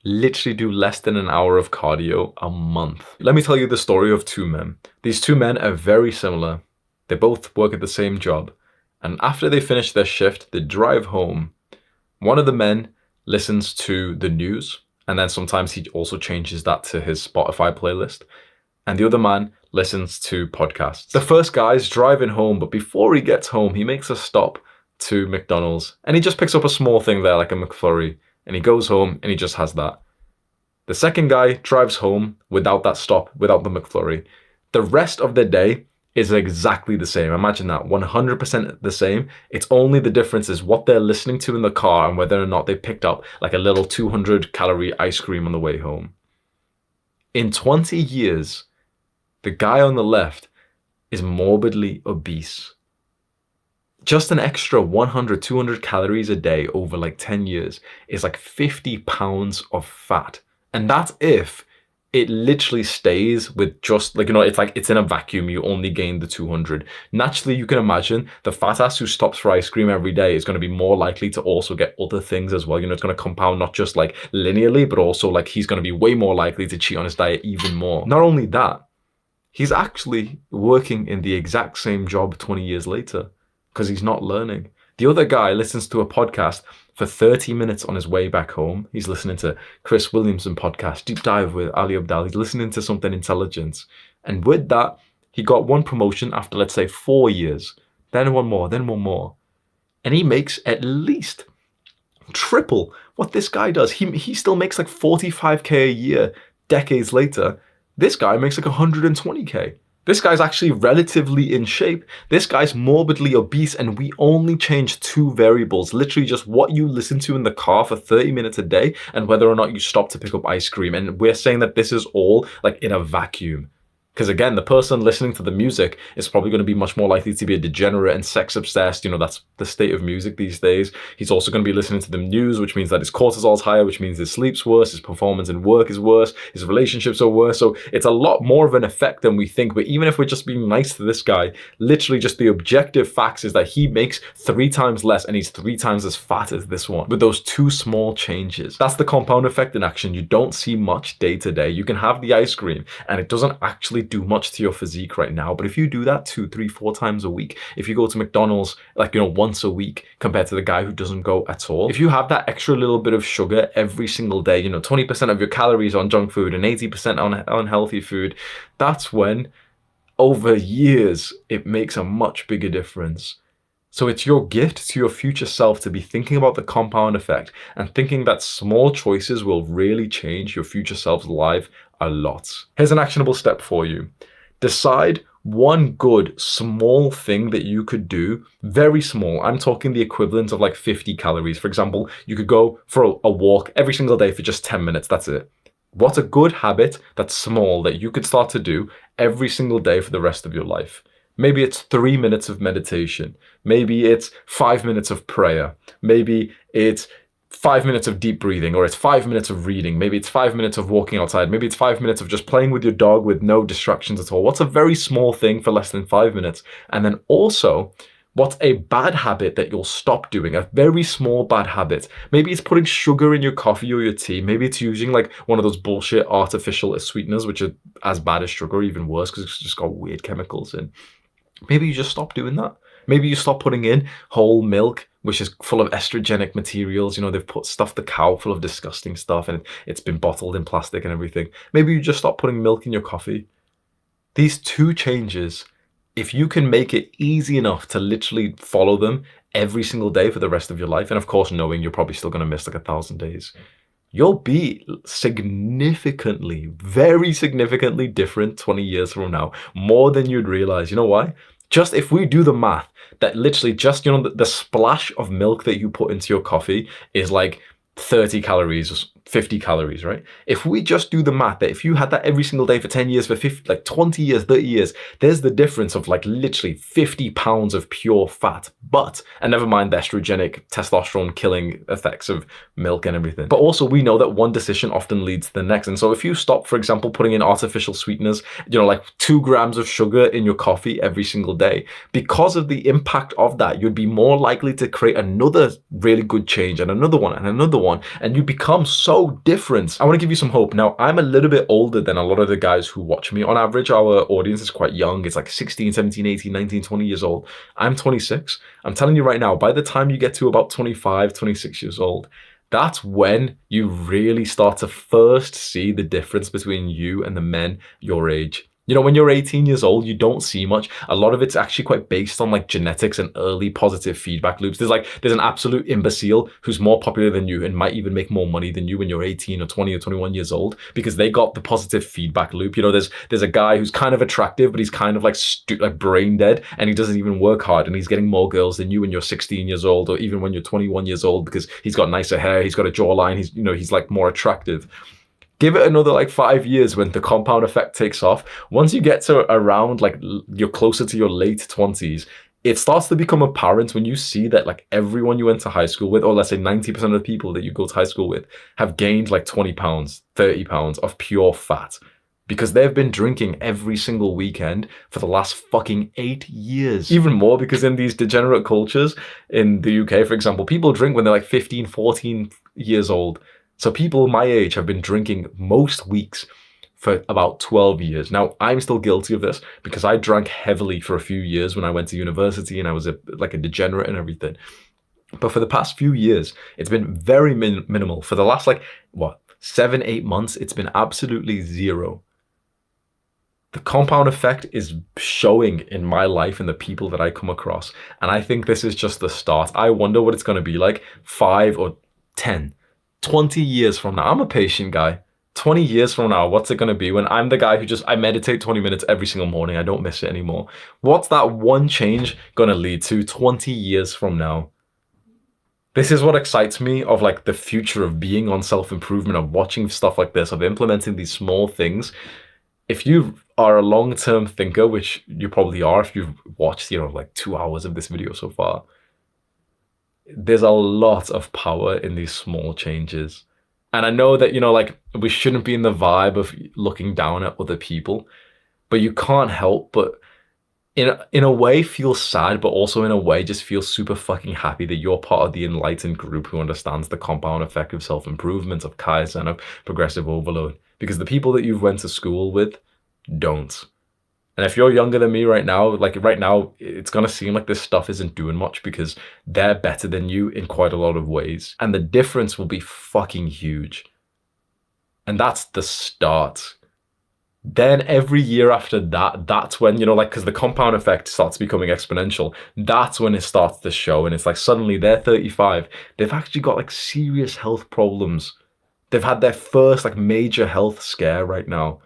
literally do less than an hour of cardio a month. Let me tell you the story of two men. These two men are very similar. They both work at the same job. And after they finish their shift, they drive home. One of the men listens to the news, and then sometimes he also changes that to his Spotify playlist. And the other man listens to podcasts. The first guy's driving home, but before he gets home, he makes a stop to McDonald's. And he just picks up a small thing there, like a McFlurry. And he goes home and he just has that. The second guy drives home without that stop, without the McFlurry. The rest of the day is exactly the same. Imagine that, 100% the same. It's only the difference is what they're listening to in the car and whether or not they picked up like a little 200-calorie ice cream on the way home. In 20 years, the guy on the left is morbidly obese. Just an extra 100, 200 calories a day over like 10 years is like 50 pounds of fat. And that's if it literally stays with just like, it's like it's in a vacuum. You only gain the 200. Naturally, you can imagine the fat ass who stops for ice cream every day is going to be more likely to also get other things as well. It's going to compound not just like linearly, but also like he's going to be way more likely to cheat on his diet even more. Not only that, he's actually working in the exact same job 20 years later because he's not learning. The other guy listens to a podcast for 30 minutes on his way back home. He's listening to Chris Williamson podcast, Deep Dive with Ali Abdal. He's listening to something intelligent. And with that, he got one promotion after, let's say, 4 years. Then one more, then one more. And he makes at least triple what this guy does. He still makes like 45K a year decades later. This guy makes like 120K. This guy's actually relatively in shape. This guy's morbidly obese, and we only change two variables, literally just what you listen to in the car for 30 minutes a day and whether or not you stop to pick up ice cream. And we're saying that this is all like in a vacuum. Because again, the person listening to the music is probably going to be much more likely to be a degenerate and sex obsessed. That's the state of music these days. He's also going to be listening to the news, which means that his cortisol's higher, which means his sleep's worse, his performance in work is worse, his relationships are worse. So it's a lot more of an effect than we think. But even if we're just being nice to this guy, literally just the objective facts is that he makes 3 times less and he's 3 times as fat as this one with those 2 small changes. That's the compound effect in action. You don't see much day to day. You can have the ice cream and it doesn't actually do much to your physique right now, but if you do that 2, 3, 4 times a week, if you go to McDonald's like once a week compared to the guy who doesn't go at all, if you have that extra little bit of sugar every single day, 20% of your calories on junk food and 80% on unhealthy food, that's when over years it makes a much bigger difference. So it's your gift to your future self to be thinking about the compound effect and thinking that small choices will really change your future self's life a lot. Here's an actionable step for you. Decide one good small thing that you could do, very small. I'm talking the equivalent of like 50 calories. For example, you could go for a walk every single day for just 10 minutes. That's it. What's a good habit that's small that you could start to do every single day for the rest of your life? Maybe it's 3 minutes of meditation. Maybe it's 5 minutes of prayer. Maybe it's 5 minutes of deep breathing, or it's 5 minutes of reading. Maybe it's 5 minutes of walking outside. Maybe it's 5 minutes of just playing with your dog with no distractions at all. What's a very small thing for less than 5 minutes? And then also, what's a bad habit that you'll stop doing? A very small bad habit. Maybe it's putting sugar in your coffee or your tea. Maybe it's using like one of those bullshit artificial sweeteners, which are as bad as sugar, even worse, because it's just got weird chemicals in. Maybe you just stop doing that. Maybe you stop putting in whole milk, which is full of estrogenic materials. They've stuffed the cow full of disgusting stuff and it's been bottled in plastic and everything. Maybe you just stop putting milk in your coffee. These 2 changes, if you can make it easy enough to literally follow them every single day for the rest of your life, and of course knowing you're probably still going to miss like 1,000 days, you'll be significantly, very significantly different 20 years from now, more than you'd realize. You know why? Just if we do the math, that literally just, the splash of milk that you put into your coffee is like 30 calories 50 calories, right? If we just do the math that if you had that every single day for 10 years, for 50, like 20 years, 30 years, there's the difference of like literally 50 pounds of pure fat. But, and never mind the estrogenic, testosterone killing effects of milk and everything. But also we know that one decision often leads to the next. And so if you stop, for example, putting in artificial sweeteners, like 2 grams of sugar in your coffee every single day, because of the impact of that, you'd be more likely to create another really good change and another one and another one. And you become so different. I want to give you some hope. Now, I'm a little bit older than a lot of the guys who watch me. On average, our audience is quite young. It's like 16, 17, 18, 19, 20 years old. I'm 26. I'm telling you right now, by the time you get to about 25, 26 years old, that's when you really start to first see the difference between you and the men your age. When you're 18 years old, you don't see much. A lot of it's actually quite based on like genetics and early positive feedback loops. There's an absolute imbecile who's more popular than you and might even make more money than you when you're 18 or 20 or 21 years old because they got the positive feedback loop. There's a guy who's kind of attractive, but he's kind of like brain dead and he doesn't even work hard and he's getting more girls than you when you're 16 years old or even when you're 21 years old because he's got nicer hair, he's got a jawline, he's like more attractive. Give it another like 5 years when the compound effect takes off. Once you get to around like you're closer to your late 20s, it starts to become apparent when you see that like everyone you went to high school with, or let's say 90% of the people that you go to high school with, have gained like 20 pounds, 30 pounds of pure fat because they've been drinking every single weekend for the last fucking 8 years. Even more because in these degenerate cultures in the UK, for example, people drink when they're like 15, 14 years old. So people my age have been drinking most weeks for about 12 years. Now, I'm still guilty of this because I drank heavily for a few years when I went to university and I was a degenerate and everything. But for the past few years, it's been very minimal. For the last 7, 8 months, it's been absolutely zero. The compound effect is showing in my life and the people that I come across. And I think this is just the start. I wonder what it's going to be like 5 or 10, 20 years from now. I'm a patient guy. 20 years from now, what's it going to be when I'm the guy who I meditate 20 minutes every single morning. I don't miss it anymore. What's that one change going to lead to 20 years from now? This is what excites me of like the future of being on self-improvement, of watching stuff like this, of implementing these small things. If you are a long-term thinker, which you probably are if you've watched, like 2 hours of this video so far, there's a lot of power in these small changes. And I know that, we shouldn't be in the vibe of looking down at other people, but you can't help but in a way feel sad, but also in a way just feel super fucking happy that you're part of the enlightened group who understands the compound effect of self-improvement, of Kaizen, of progressive overload. Because the people that you've went to school with don't. And if you're younger than me right now, it's going to seem like this stuff isn't doing much because they're better than you in quite a lot of ways. And the difference will be fucking huge. And that's the start. Then every year after that, that's when, because the compound effect starts becoming exponential. That's when it starts to show. And it's like suddenly they're 35. They've actually got like serious health problems. They've had their first major health scare right now.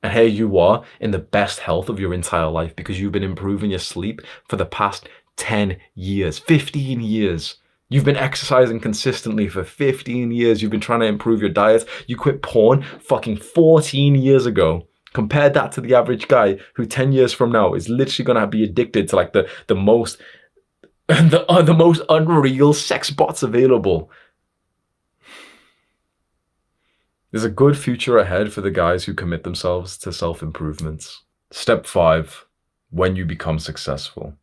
And here you are in the best health of your entire life because you've been improving your sleep for the past 10 years, 15 years. You've been exercising consistently for 15 years. You've been trying to improve your diet. You quit porn fucking 14 years ago. Compare that to the average guy who 10 years from now is literally going to be addicted to the most unreal sex bots available. There's a good future ahead for the guys who commit themselves to self-improvements. Step 5, when you become successful.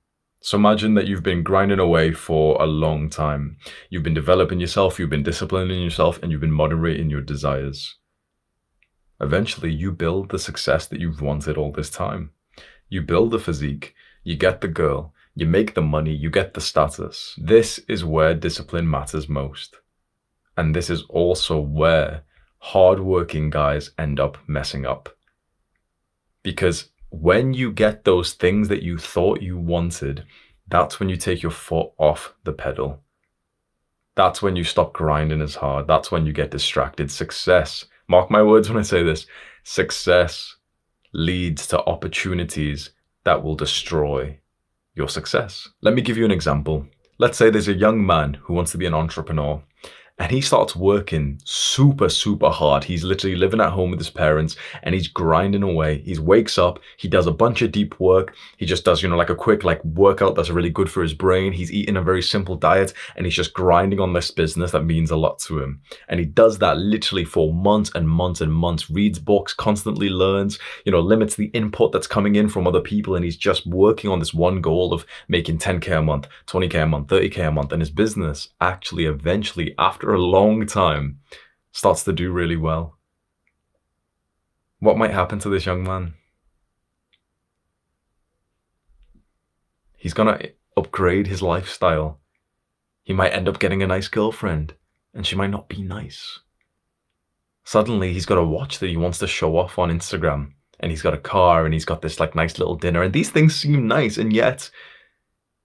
So imagine that you've been grinding away for a long time. You've been developing yourself, you've been disciplining yourself, and you've been moderating your desires. Eventually, you build the success that you've wanted all this time. You build the physique, you get the girl, you make the money, you get the status. This is where discipline matters most. And this is also where hardworking guys end up messing up. Because when you get those things that you thought you wanted, that's when you take your foot off the pedal. That's when you stop grinding as hard. That's when you get distracted. Success, mark my words when I say this, success leads to opportunities that will destroy your success. Let me give you an example. Let's say there's a young man who wants to be an entrepreneur. And he starts working super, super hard. He's literally living at home with his parents and he's grinding away. He wakes up, he does a bunch of deep work. He just does, like a quick workout that's really good for his brain. He's eating a very simple diet and he's just grinding on this business that means a lot to him. And he does that literally for months and months and months, reads books, constantly learns, limits the input that's coming in from other people. And he's just working on this one goal of making 10K a month, 20K a month, 30K a month. And his business actually eventually, after a long time, starts to do really well. What might happen to this young man? He's gonna upgrade his lifestyle. He might end up getting a nice girlfriend, and she might not be nice. Suddenly, he's got a watch that he wants to show off on Instagram, and he's got a car, and he's got this nice little dinner, and these things seem nice, and yet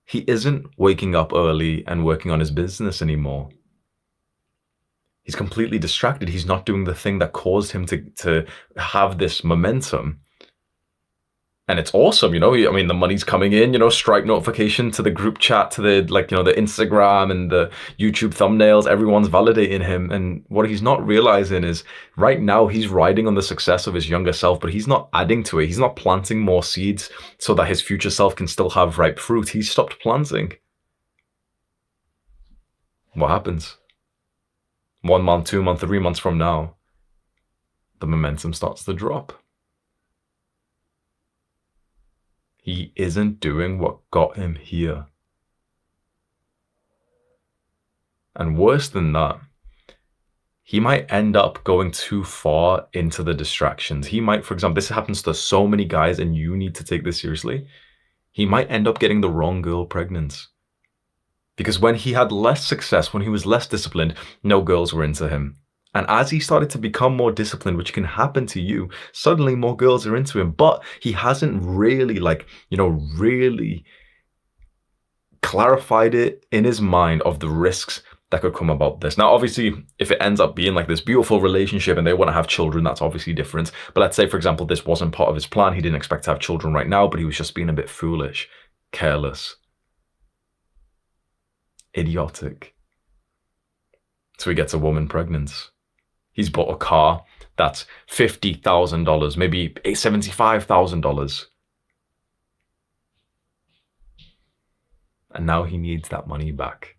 he isn't waking up early and working on his business anymore. He's completely distracted. He's not doing the thing that caused him to have this momentum. And it's awesome, the money's coming in, Stripe notification to the group chat, to the, the Instagram and the YouTube thumbnails, everyone's validating him. And what he's not realizing is right now he's riding on the success of his younger self, but he's not adding to it. He's not planting more seeds so that his future self can still have ripe fruit. He's stopped planting. What happens? 1 month, 2 months, 3 months from now, the momentum starts to drop. He isn't doing what got him here. And worse than that, he might end up going too far into the distractions. He might, for example, this happens to so many guys, and you need to take this seriously. He might end up getting the wrong girl pregnant. Because when he had less success, when he was less disciplined, no girls were into him. And as he started to become more disciplined, which can happen to you, suddenly more girls are into him. But he hasn't really, really clarified it in his mind of the risks that could come about this. Now, obviously, if it ends up being this beautiful relationship and they want to have children, that's obviously different. But let's say, for example, this wasn't part of his plan. He didn't expect to have children right now, but he was just being a bit foolish, careless, idiotic. So he gets a woman pregnant. He's bought a car that's $50,000, maybe $75,000. And now he needs that money back.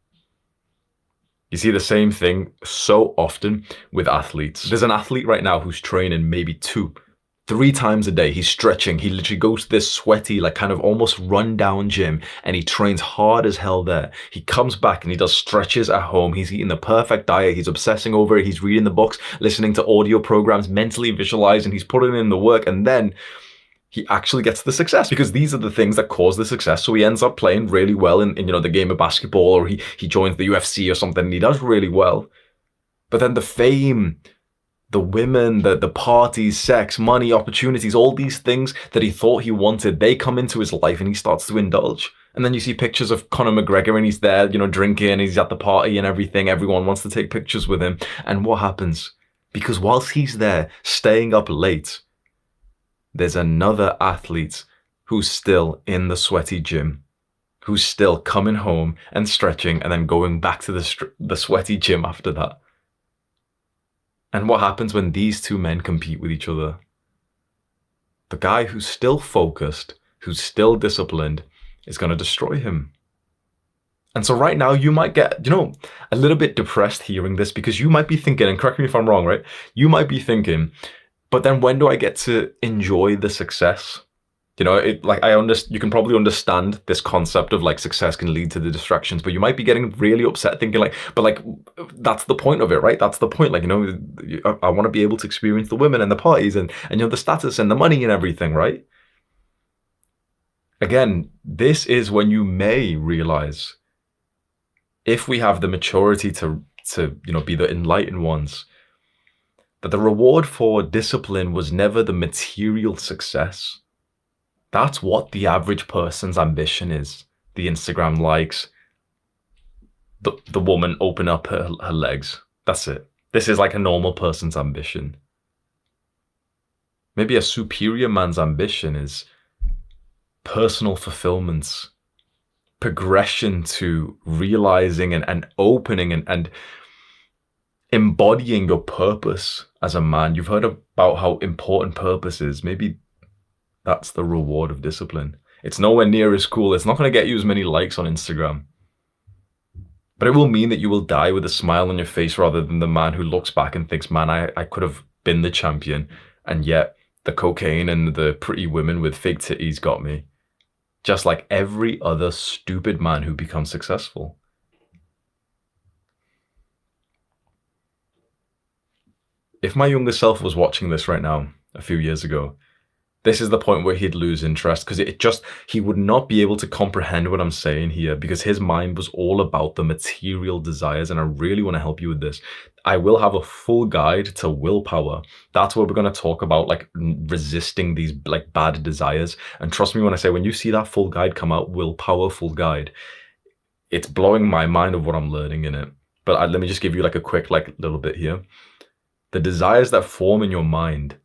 You see the same thing so often with athletes. There's an athlete right now who's training maybe 2-3 times a day. He's stretching. He literally goes to this sweaty, kind of almost run down gym, and he trains hard as hell there. He comes back and he does stretches at home. He's eating the perfect diet. He's obsessing over it. He's reading the books, listening to audio programs, mentally visualizing. He's putting in the work, and then he actually gets the success, because these are the things that cause the success. So he ends up playing really well in the game of basketball, or he joins the UFC or something, and he does really well. But then the fame, the women, the parties, sex, money, opportunities, all these things that he thought he wanted, they come into his life and he starts to indulge. And then you see pictures of Conor McGregor and he's there, drinking, he's at the party and everything. Everyone wants to take pictures with him. And what happens? Because whilst he's there, staying up late, there's another athlete who's still in the sweaty gym, who's still coming home and stretching and then going back to the sweaty gym after that. And what happens when these two men compete with each other? The guy who's still focused, who's still disciplined, is going to destroy him. And so right now you might get, a little bit depressed hearing this, because you might be thinking, and correct me if I'm wrong, right? You might be thinking, but then when do I get to enjoy the success? You can probably understand this concept of success can lead to the distractions, but you might be getting really upset thinking that's the point of it, right? That's the point. I want to be able to experience the women and the parties and the status and the money and everything, right? Again, this is when you may realize, if we have the maturity to be the enlightened ones, that the reward for discipline was never the material success. That's what the average person's ambition is. The Instagram likes, the woman open up her legs. That's it. This is a normal person's ambition. Maybe a superior man's ambition is personal fulfillment, progression to realizing and opening and embodying your purpose as a man. You've heard about how important purpose is. Maybe that's the reward of discipline. It's nowhere near as cool. It's not going to get you as many likes on Instagram. But it will mean that you will die with a smile on your face rather than the man who looks back and thinks, man, I could have been the champion, and yet the cocaine and the pretty women with fake titties got me. Just like every other stupid man who becomes successful. If my younger self was watching this right now, a few years ago, this is the point where he'd lose interest, because he would not be able to comprehend what I'm saying here, because his mind was all about the material desires. And I really want to help you with this. I will have a full guide to willpower. That's where we're going to talk about like resisting these like bad desires. And trust me when I say, when you see that full guide come out, willpower full guide, it's blowing my mind of what I'm learning in it. But let me just give you like a quick like little bit here. The desires that form in your mind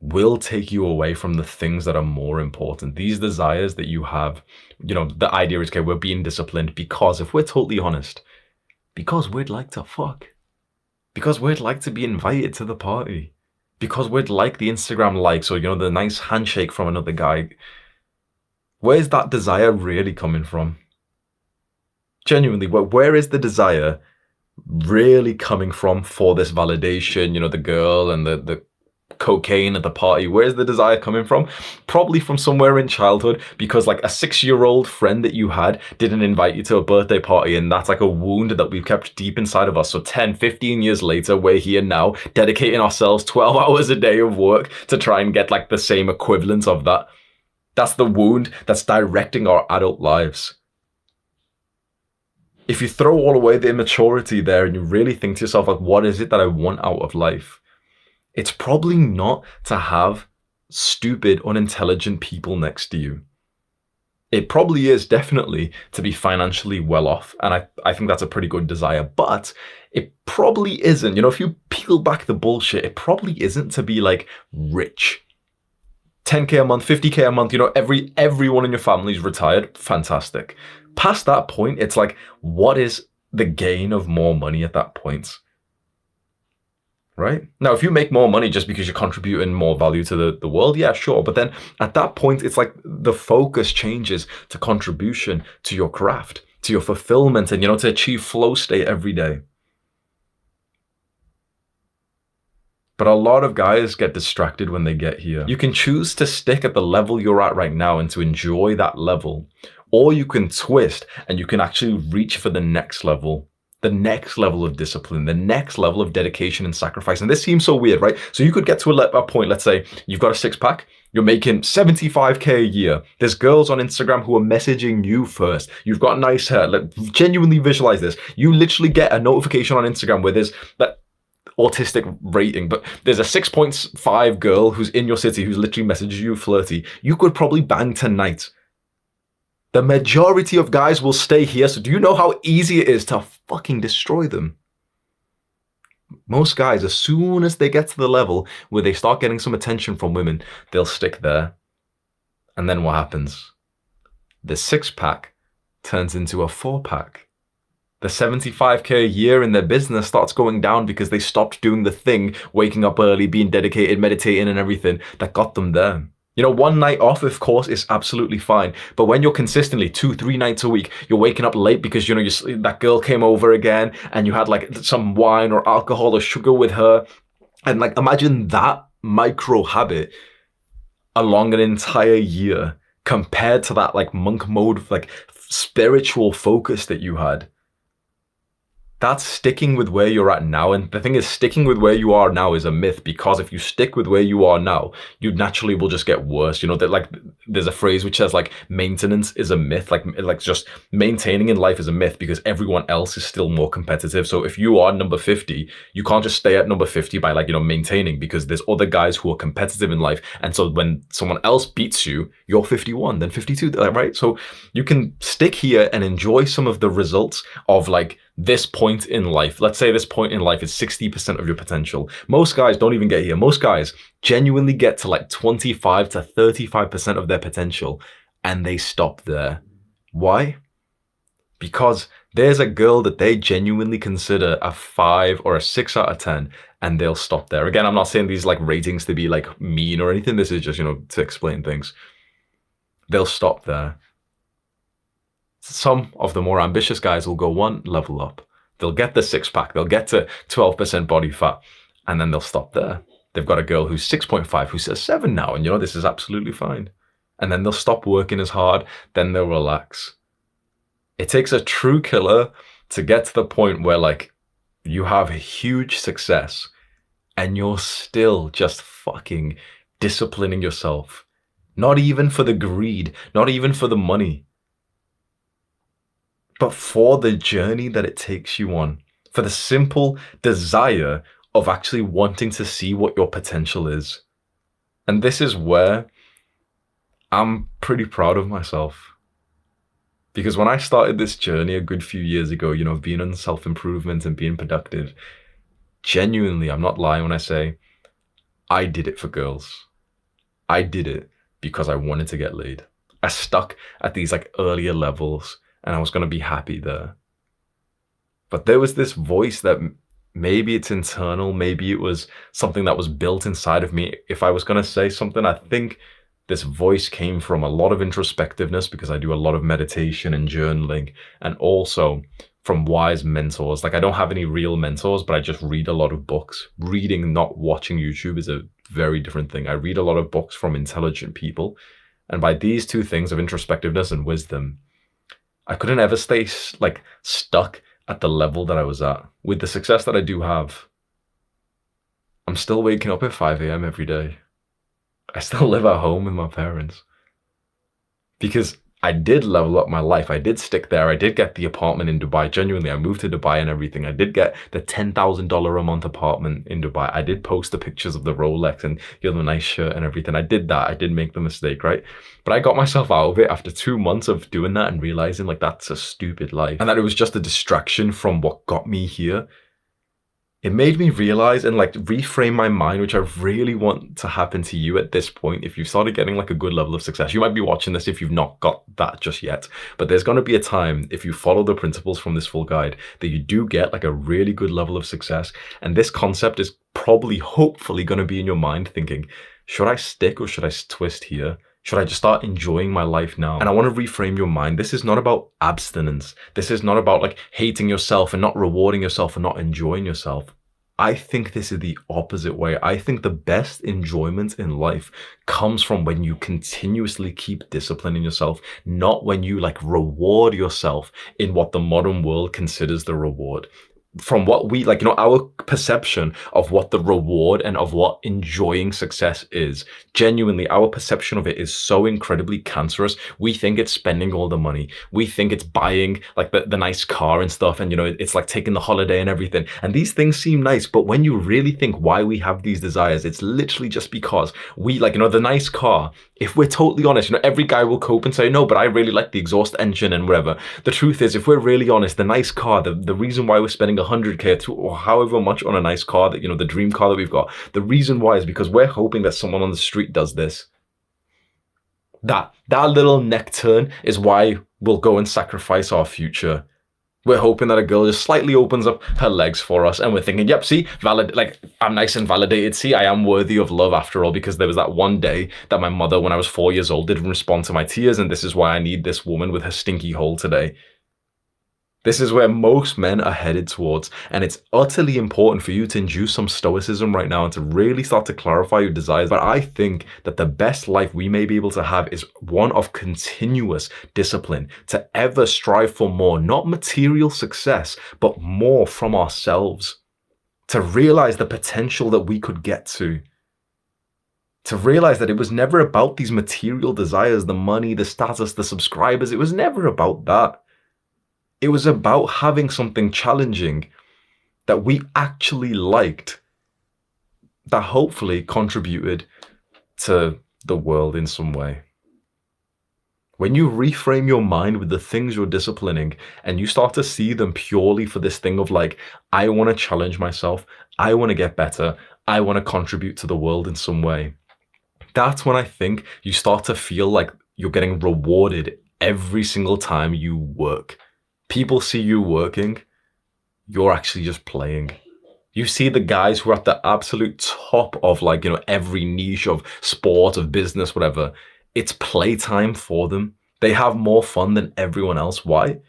will take you away from the things that are more important. These desires that you have, you know, the idea is, okay, we're being disciplined because, if we're totally honest, because we'd like to fuck, because we'd like to be invited to the party, because we'd like the Instagram likes, or, you know, the nice handshake from another guy. Where's that desire really coming from? Genuinely, where is the desire really coming from for this validation? You know, the girl and the cocaine at the party. Where's the desire coming from? Probably from somewhere in childhood, because like a 6-year-old friend that you had didn't invite you to a birthday party, and that's like a wound that we've kept deep inside of us. So 10, 15 years later, we're here now dedicating ourselves 12 hours a day of work to try and get like the same equivalent of that. That's the wound that's directing our adult lives. If you throw all away the immaturity there and you really think to yourself, like, what is it that I want out of life? It's probably not to have stupid, unintelligent people next to you. It probably is definitely to be financially well off. And I think that's a pretty good desire, but it probably isn't. You know, if you peel back the bullshit, it probably isn't to be like rich. 10K a month, 50K a month, you know, everyone in your family is retired. Fantastic. Past that point, it's like, what is the gain of more money at that point? Right? Now, if you make more money just because you're contributing more value to the world, yeah, sure. But then at that point, it's like the focus changes to contribution, to your craft, to your fulfillment, and, you know, to achieve flow state every day. But a lot of guys get distracted when they get here. You can choose to stick at the level you're at right now and to enjoy that level, or you can twist and you can actually reach for the next level of discipline, the next level of dedication and sacrifice. And this seems so weird, right? So you could get to a point, let's say you've got a 6-pack, you're making 75K a year. There's girls on Instagram who are messaging you first. You've got nice hair. Like, genuinely visualize this. You literally get a notification on Instagram where there's that autistic rating, but there's a 6.5 girl who's in your city who's literally messaging you flirty. You could probably bang tonight. The majority of guys will stay here. So do you know how easy it is to fucking destroy them? Most guys, as soon as they get to the level where they start getting some attention from women, they'll stick there. And then what happens? The 6-pack turns into a 4-pack. The 75K a year in their business starts going down because they stopped doing the thing, waking up early, being dedicated, meditating and everything that got them there. You know, one night off, of course, is absolutely fine. But when you're consistently 2-3 nights a week, you're waking up late because, you know, that girl came over again and you had like some wine or alcohol or sugar with her. And like, imagine that micro habit along an entire year compared to that like monk mode, like spiritual focus that you had. That's sticking with where you're at now. And the thing is, sticking with where you are now is a myth, because if you stick with where you are now, you naturally will just get worse. You know, that like there's a phrase which says like maintenance is a myth, like just maintaining in life is a myth because everyone else is still more competitive. So if you are number 50, you can't just stay at number 50 by like, you know, maintaining, because there's other guys who are competitive in life. And so when someone else beats you, you're 51, then 52, right? So you can stick here and enjoy some of the results of like this point in life. Let's say this point in life is 60% of your potential. Most guys don't even get here. Most guys genuinely get to like 25 to 35% of their potential and they stop there. Why? Because There's a girl that they genuinely consider a 5 or a 6 out of 10, and they'll stop there. Again, I'm not saying these like ratings to be like mean or anything. This is just, to explain things. They'll stop there. Some of the more ambitious guys will go one level up. They'll get the 6-pack, they'll get to 12% body fat, and then they'll stop there. They've got a girl who's 6.5, who says 7 now, and this is absolutely fine. And then they'll stop working as hard, then they'll relax. It takes a true killer to get to the point where like you have a huge success and you're still just fucking disciplining yourself. Not even for the greed, not even for the money, but for the journey that it takes you on, for the simple desire of actually wanting to see what your potential is. And this is where I'm pretty proud of myself. Because when I started this journey a good few years ago, being on self-improvement and being productive, genuinely, I'm not lying when I say I did it for girls. I did it because I wanted to get laid. I stuck at these like earlier levels and I was going to be happy there. But there was this voice that maybe it's internal, maybe it was something that was built inside of me. If I was going to say something, I think this voice came from a lot of introspectiveness because I do a lot of meditation and journaling, and also from wise mentors. Like I don't have any real mentors, but I just read a lot of books. Reading, not watching YouTube, is a very different thing. I read a lot of books from intelligent people. And by these two things of introspectiveness and wisdom, I couldn't ever stay like stuck at the level that I was at. With the success that I do have, I'm still waking up at 5 a.m. every day. I still live at home with my parents because I did level up my life. I did stick there. I did get the apartment in Dubai. Genuinely, I moved to Dubai and everything. I did get the $10,000 a month apartment in Dubai. I did post the pictures of the Rolex and the nice shirt and everything. I did that. I did make the mistake, right? But I got myself out of it after 2 months of doing that and realizing like that's a stupid life and that it was just a distraction from what got me here. It made me realize and like reframe my mind, which I really want to happen to you at this point. If you've started getting like a good level of success, you might be watching this if you've not got that just yet, but there's going to be a time, if you follow the principles from this full guide, that you do get like a really good level of success. And this concept is probably, hopefully, going to be in your mind thinking, should I stick or should I twist here? Should I just start enjoying my life now? And I want to reframe your mind. This is not about abstinence. This is not about like hating yourself and not rewarding yourself and not enjoying yourself. I think this is the opposite way. I think the best enjoyment in life comes from when you continuously keep disciplining yourself, not when you like reward yourself in what the modern world considers the reward. From what we like, our perception of what the reward and of what enjoying success is, genuinely, our perception of it is so incredibly cancerous. We think it's spending all the money. We think it's buying like the nice car and stuff. And, it's like taking the holiday and everything. And these things seem nice. But when you really think why we have these desires, it's literally just because we like, the nice car. If we're totally honest, every guy will cope and say, no, but I really like the exhaust engine and whatever. The truth is, if we're really honest, the nice car, the reason why we're spending 100K or however much on a nice car that, the dream car that we've got, the reason why is because we're hoping that someone on the street does this. That little neck turn is why we'll go and sacrifice our future. We're hoping that a girl just slightly opens up her legs for us and we're thinking, yep, see, I'm nice and validated. See, I am worthy of love after all, because there was that one day that my mother, when I was 4 years old, didn't respond to my tears. And this is why I need this woman with her stinky hole today. This is where most men are headed towards. And it's utterly important for you to induce some stoicism right now and to really start to clarify your desires. But I think that the best life we may be able to have is one of continuous discipline, to ever strive for more, not material success, but more from ourselves, to realize the potential that we could get to realize that it was never about these material desires, the money, the status, the subscribers. It was never about that. It was about having something challenging that we actually liked, that hopefully contributed to the world in some way. When you reframe your mind with the things you're disciplining and you start to see them purely for this thing of like, I want to challenge myself, I want to get better, I want to contribute to the world in some way, that's when I think you start to feel like you're getting rewarded every single time you work. People see you working, you're actually just playing. You see the guys who are at the absolute top of like, every niche of sport, of business, whatever. It's playtime for them. They have more fun than everyone else. Why?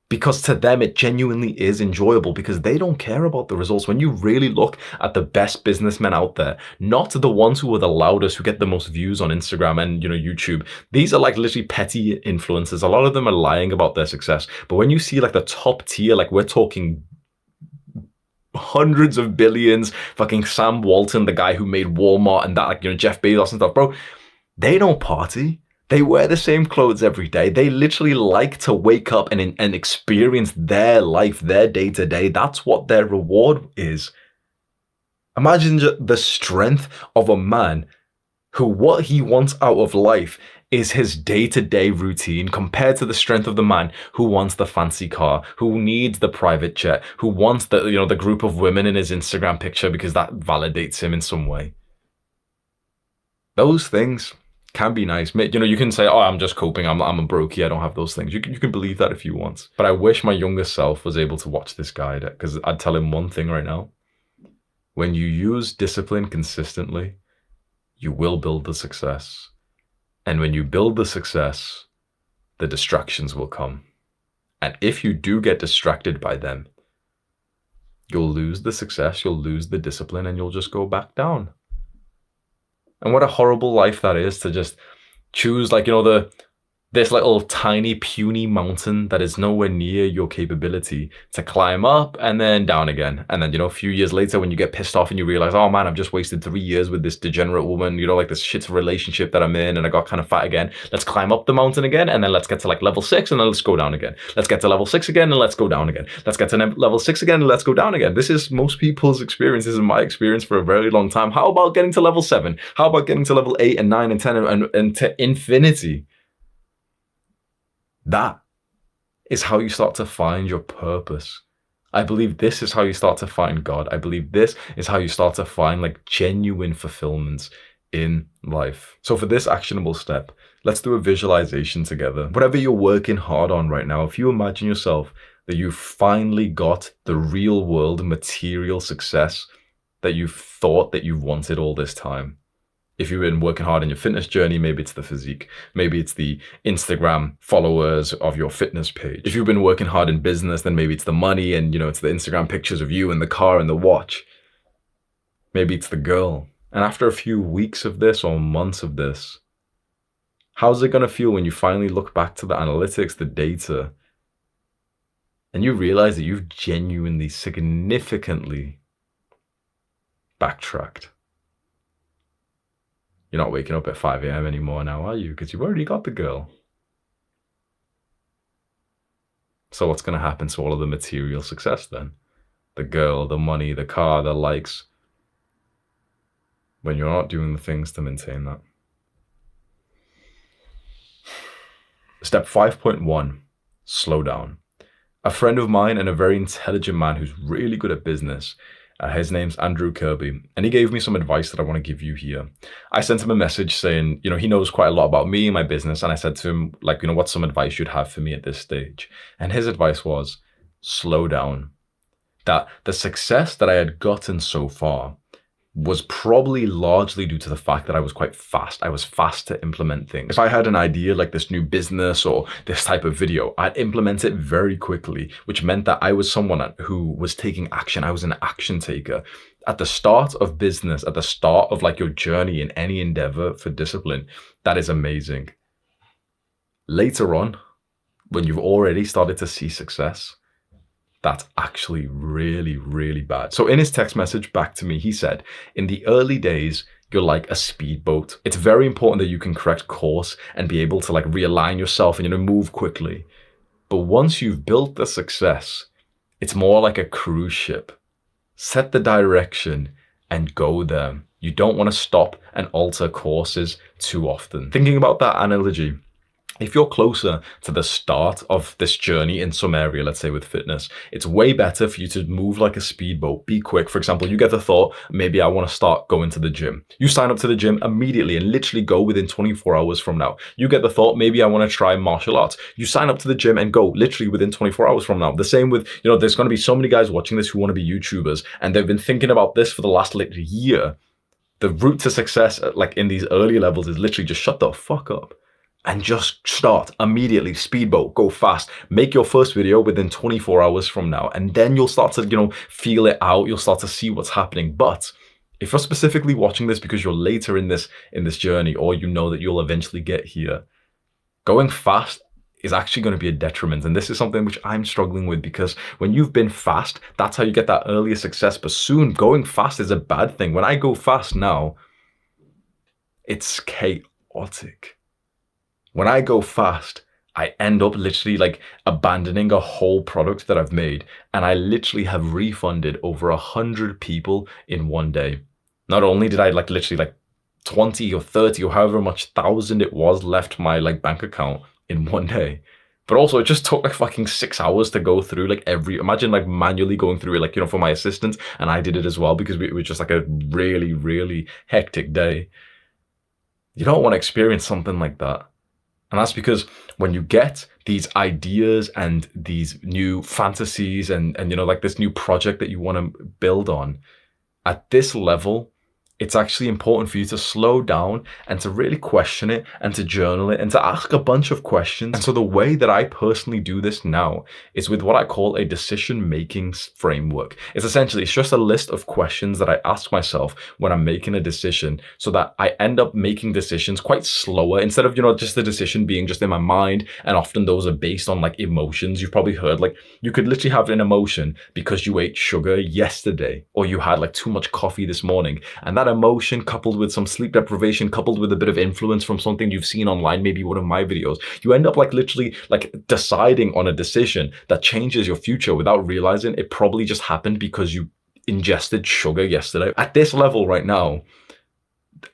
Because to them, it genuinely is enjoyable because they don't care about the results. When you really look at the best businessmen out there, not the ones who are the loudest, who get the most views on Instagram and, YouTube, these are like literally petty influencers. A lot of them are lying about their success. But when you see like the top tier, like we're talking hundreds of billions, fucking Sam Walton, the guy who made Walmart and that, like, Jeff Bezos and stuff, bro, they don't party. They wear the same clothes every day. They literally like to wake up and experience their life, their day-to-day. That's what their reward is. Imagine the strength of a man who what he wants out of life is his day-to-day routine compared to the strength of the man who wants the fancy car, who needs the private jet, who wants the group of women in his Instagram picture because that validates him in some way. Those things can be nice. You can say, oh, I'm just coping. I'm a brokey. I don't have those things. You can believe that if you want. But I wish my younger self was able to watch this guide, because I'd tell him one thing right now. When you use discipline consistently, you will build the success. And when you build the success, the distractions will come. And if you do get distracted by them, you'll lose the success, you'll lose the discipline, and you'll just go back down. And what a horrible life that is, to just choose this little tiny puny mountain that is nowhere near your capability to climb up and then down again. And then, a few years later when you get pissed off and you realize, oh man, I've just wasted 3 years with this degenerate woman, like this shit relationship that I'm in, and I got kind of fat again. Let's climb up the mountain again, and then let's get to like level 6 and then let's go down again. Let's get to level 6 again and let's go down again. Let's get to level 6 again and let's go down again. This is most people's experience. This is my experience for a very long time. How about getting to level 7? How about getting to level 8 and 9 and 10 and to infinity? That is how you start to find your purpose. I believe this is how you start to find God. I believe this is how you start to find like genuine fulfillment in life. So for this actionable step, let's do a visualization together. Whatever you're working hard on right now, if you imagine yourself that you finally got the real world material success that you thought that you wanted all this time. If you've been working hard in your fitness journey, maybe it's the physique, maybe it's the Instagram followers of your fitness page. If you've been working hard in business, then maybe it's the money and, it's the Instagram pictures of you and the car and the watch. Maybe it's the girl. And after a few weeks of this or months of this, how's it going to feel when you finally look back to the analytics, the data, and you realize that you've genuinely, significantly backtracked? You're not waking up at 5 a.m. anymore now, are you? Because you've already got the girl. So what's going to happen to all of the material success then? The girl, the money, the car, the likes, when you're not doing the things to maintain that. Step 5.1, slow down. A friend of mine and a very intelligent man who's really good at business, his name's Andrew Kirby, and he gave me some advice that I want to give you here. I sent him a message saying, he knows quite a lot about me and my business, and I said to him, what's some advice you'd have for me at this stage? And his advice was, slow down. That the success that I had gotten so far was probably largely due to the fact that I was quite fast. I was fast to implement things. If I had an idea like this new business or this type of video, I'd implement it very quickly, which meant that I was someone who was taking action. I was an action taker. At the start of business, at the start of your journey in any endeavor for discipline, that is amazing. Later on, when you've already started to see success, that's actually really, really bad. So in his text message back to me, he said, in the early days, you're like a speedboat. It's very important that you can correct course and be able to realign yourself and, move quickly. But once you've built the success, it's more like a cruise ship. Set the direction and go there. You don't want to stop and alter courses too often. Thinking about that analogy, if you're closer to the start of this journey in some area, let's say with fitness, it's way better for you to move like a speedboat, be quick. For example, you get the thought, maybe I want to start going to the gym. You sign up to the gym immediately and literally go within 24 hours from now. You get the thought, maybe I want to try martial arts. You sign up to the gym and go literally within 24 hours from now. The same with, there's going to be so many guys watching this who want to be YouTubers, and they've been thinking about this for the last year. The route to success, like in these early levels, is literally just shut the fuck up and just start immediately, speedboat, go fast, make your first video within 24 hours from now. And then you'll start to, feel it out. You'll start to see what's happening. But if you're specifically watching this because you're later in this journey, or you know that you'll eventually get here, going fast is actually going to be a detriment. And this is something which I'm struggling with, because when you've been fast, that's how you get that earlier success. But soon going fast is a bad thing. When I go fast now, it's chaotic. When I go fast, I end up literally like abandoning a whole product that I've made. And I literally have refunded over 100 people in one day. Not only did I literally 20 or 30 or however much thousand it was left my bank account in one day, but also it just took fucking 6 hours to go through imagine manually going through it, for my assistant. And I did it as well because it was just a really, really hectic day. You don't want to experience something like that. And that's because when you get these ideas and these new fantasies and this new project that you want to build on, at this level, it's actually important for you to slow down and to really question it and to journal it and to ask a bunch of questions. And so the way that I personally do this now is with what I call a decision-making framework. It's just a list of questions that I ask myself when I'm making a decision, so that I end up making decisions quite slower instead of, just the decision being just in my mind. And often those are based on emotions. You've probably heard, you could literally have an emotion because you ate sugar yesterday, or you had too much coffee this morning. And that emotion coupled with some sleep deprivation, coupled with a bit of influence from something you've seen online, maybe one of my videos, you end up literally deciding on a decision that changes your future without realizing it probably just happened because you ingested sugar yesterday. At this level right now,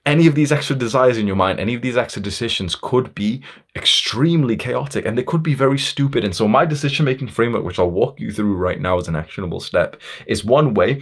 any of these extra desires in your mind, any of these extra decisions could be extremely chaotic, and they could be very stupid. And so my decision-making framework, which I'll walk you through right now as an actionable step, is one way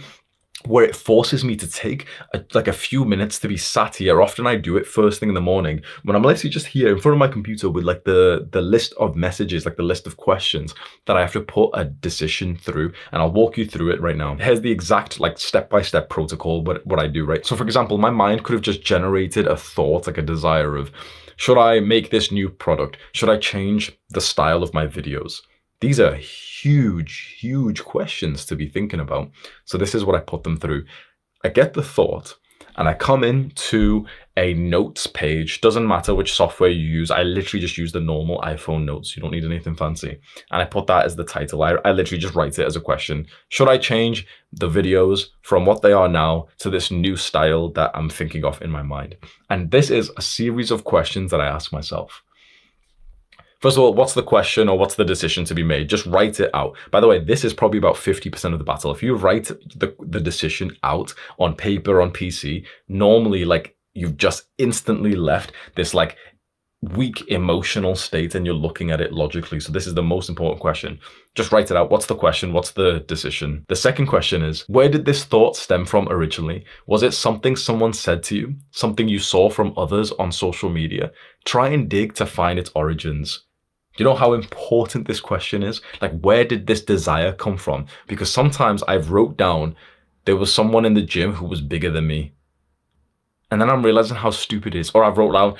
where it forces me to take a few minutes to be sat here. Often I do it first thing in the morning when I'm literally just here in front of my computer with the list of messages, the list of questions that I have to put a decision through. And I'll walk you through it right now. Here's the exact step-by-step protocol, what I do, right? So for example, my mind could have just generated a thought, a desire of, should I make this new product? Should I change the style of my videos? These are huge, huge questions to be thinking about. So this is what I put them through. I get the thought and I come into a notes page. Doesn't matter which software you use. I literally just use the normal iPhone notes. You don't need anything fancy. And I put that as the title. I literally just write it as a question. Should I change the videos from what they are now to this new style that I'm thinking of in my mind? And this is a series of questions that I ask myself. First of all, what's the question or what's the decision to be made? Just write it out. By the way, this is probably about 50% of the battle. If you write the decision out on paper, on PC, normally you've just instantly left this weak emotional state and you're looking at it logically. So this is the most important question. Just write it out. What's the question? What's the decision? The second question is, where did this thought stem from originally? Was it something someone said to you? Something you saw from others on social media? Try and dig to find its origins. You know how important this question is? Where did this desire come from? Because sometimes I've wrote down, there was someone in the gym who was bigger than me. And then I'm realizing how stupid it is. Or I've wrote down,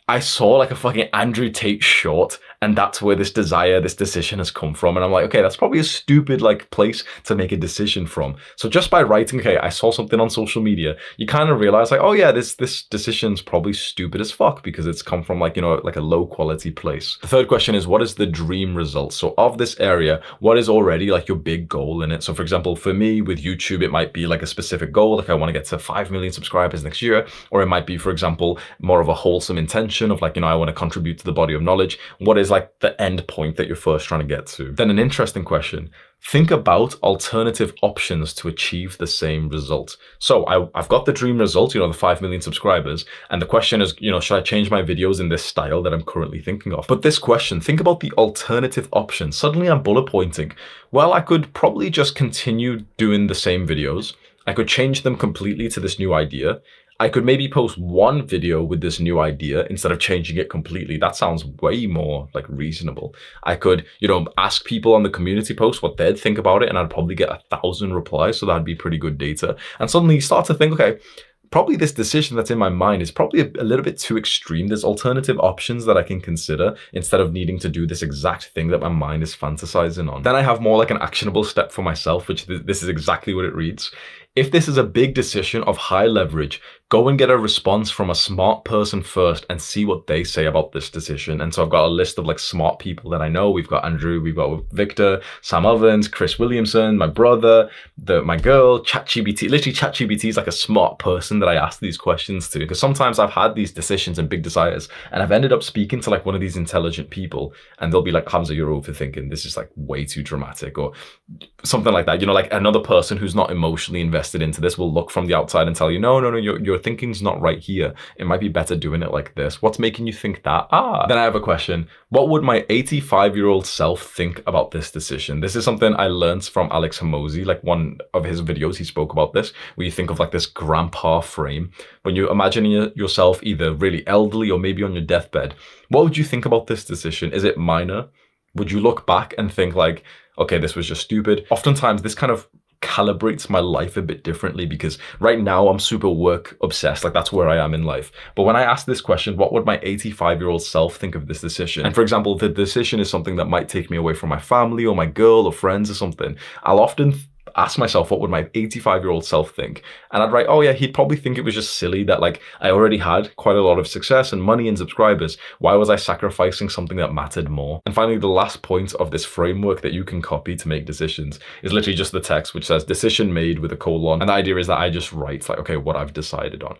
I saw a fucking Andrew Tate short, and that's where this desire, this decision has come from. And I'm like, okay, that's probably a stupid place to make a decision from. So just by writing, okay, I saw something on social media, you kind of realize oh yeah, this decision's probably stupid as fuck because it's come from a low quality place. The third question is, what is the dream result? So of this area, what is already your big goal in it? So for example, for me with YouTube, it might be a specific goal. I want to get to 5 million subscribers next year, or it might be, for example, more of a wholesome intention. intention of like, I want to contribute to the body of knowledge? What is like the end point that you're first trying to get to? Then an interesting question. Think about alternative options to achieve the same result. So I've got the dream result, the 5 million subscribers. And the question is, should I change my videos in this style that I'm currently thinking of? But this question, think about the alternative options. Suddenly I'm bullet pointing. Well, I could probably just continue doing the same videos. I could change them completely to this new idea. I could maybe post one video with this new idea instead of changing it completely. That sounds way more like reasonable. I could, ask people on the community post what they'd think about it, and I'd probably get 1,000 replies. So that'd be pretty good data. And suddenly you start to think, okay, probably this decision that's in my mind is probably a little bit too extreme. There's alternative options that I can consider instead of needing to do this exact thing that my mind is fantasizing on. Then I have more like an actionable step for myself, which this is exactly what it reads. If this is a big decision of high leverage, go and get a response from a smart person first and see what they say about this decision. And so I've got a list of like smart people that I know. We've got Andrew, we've got Victor, Sam Ovens, Chris Williamson, my brother, my girl, ChatGPT. Literally ChatGPT is like a smart person that I ask these questions to, because sometimes I've had these decisions and big desires and I've ended up speaking to like one of these intelligent people and they'll be like, Hamza, you're overthinking. This is like way too dramatic, or something like that. Like another person who's not emotionally invested into this will look from the outside and tell you, no, your thinking's not right here. It might be better doing it like this. What's making you think that? Then I have a question. What would my 85-year-old self think about this decision? This is something I learned from Alex Hormozi, like one of his videos, he spoke about this, where you think of like this grandpa frame. When you imagine yourself either really elderly or maybe on your deathbed, what would you think about this decision? Is it minor? Would you look back and think like, okay, this was just stupid? Oftentimes this kind of calibrates my life a bit differently, because right now I'm super work obsessed. Like that's where I am in life. But when I ask this question, what would my 85-year-old self think of this decision? And for example, the decision is something that might take me away from my family or my girl or friends or something. I'll often ask myself, what would my 85-year-old self think? And I'd write, oh yeah, he'd probably think it was just silly that like I already had quite a lot of success and money and subscribers. Why was I sacrificing something that mattered more? And finally, the last point of this framework that you can copy to make decisions is literally just the text, which says decision made with a colon. And the idea is that I just write like, okay, what I've decided on.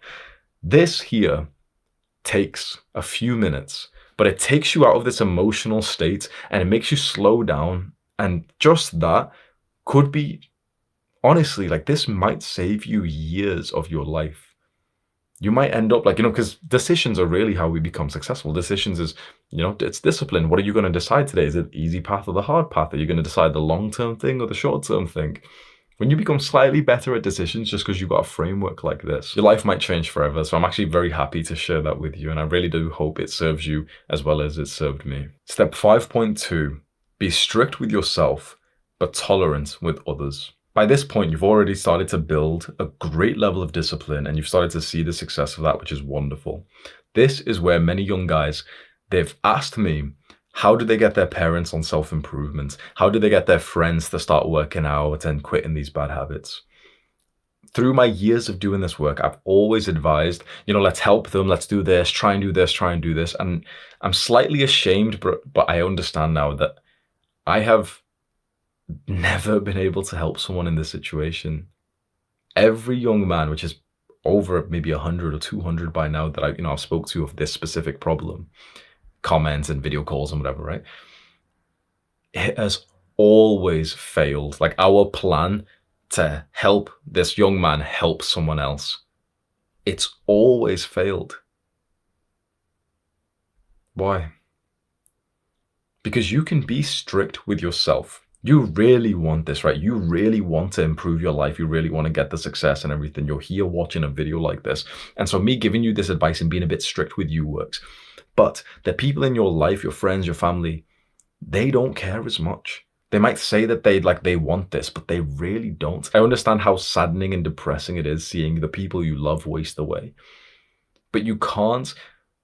This here takes a few minutes, but it takes you out of this emotional state and it makes you slow down. And just that could be, honestly, like this might save you years of your life. You might end up like, because decisions are really how we become successful. Decisions is, it's discipline. What are you going to decide today? Is it the easy path or the hard path? Are you going to decide the long-term thing or the short-term thing? When you become slightly better at decisions just because you've got a framework like this, your life might change forever. So I'm actually very happy to share that with you. And I really do hope it serves you as well as it served me. Step 5.2, be strict with yourself, but tolerant with others. By this point, you've already started to build a great level of discipline and you've started to see the success of that, which is wonderful. This is where many young guys, they've asked me, how do they get their parents on self-improvement? How do they get their friends to start working out and quitting these bad habits? Through my years of doing this work, I've always advised, let's help them, let's do this, try and do this, try and do this. And I'm slightly ashamed, but I understand now that I have never been able to help someone in this situation. Every young man, which is over maybe 100 or 200 by now that I've spoke to of this specific problem, comments and video calls and whatever, right? It has always failed. Like our plan to help this young man help someone else, it's always failed. Why? Because you can be strict with yourself. You really want this, right? You really want to improve your life. You really want to get the success and everything. You're here watching a video like this. And so me giving you this advice and being a bit strict with you works. But the people in your life, your friends, your family, they don't care as much. They might say that they want this, but they really don't. I understand how saddening and depressing it is seeing the people you love waste away. But you can't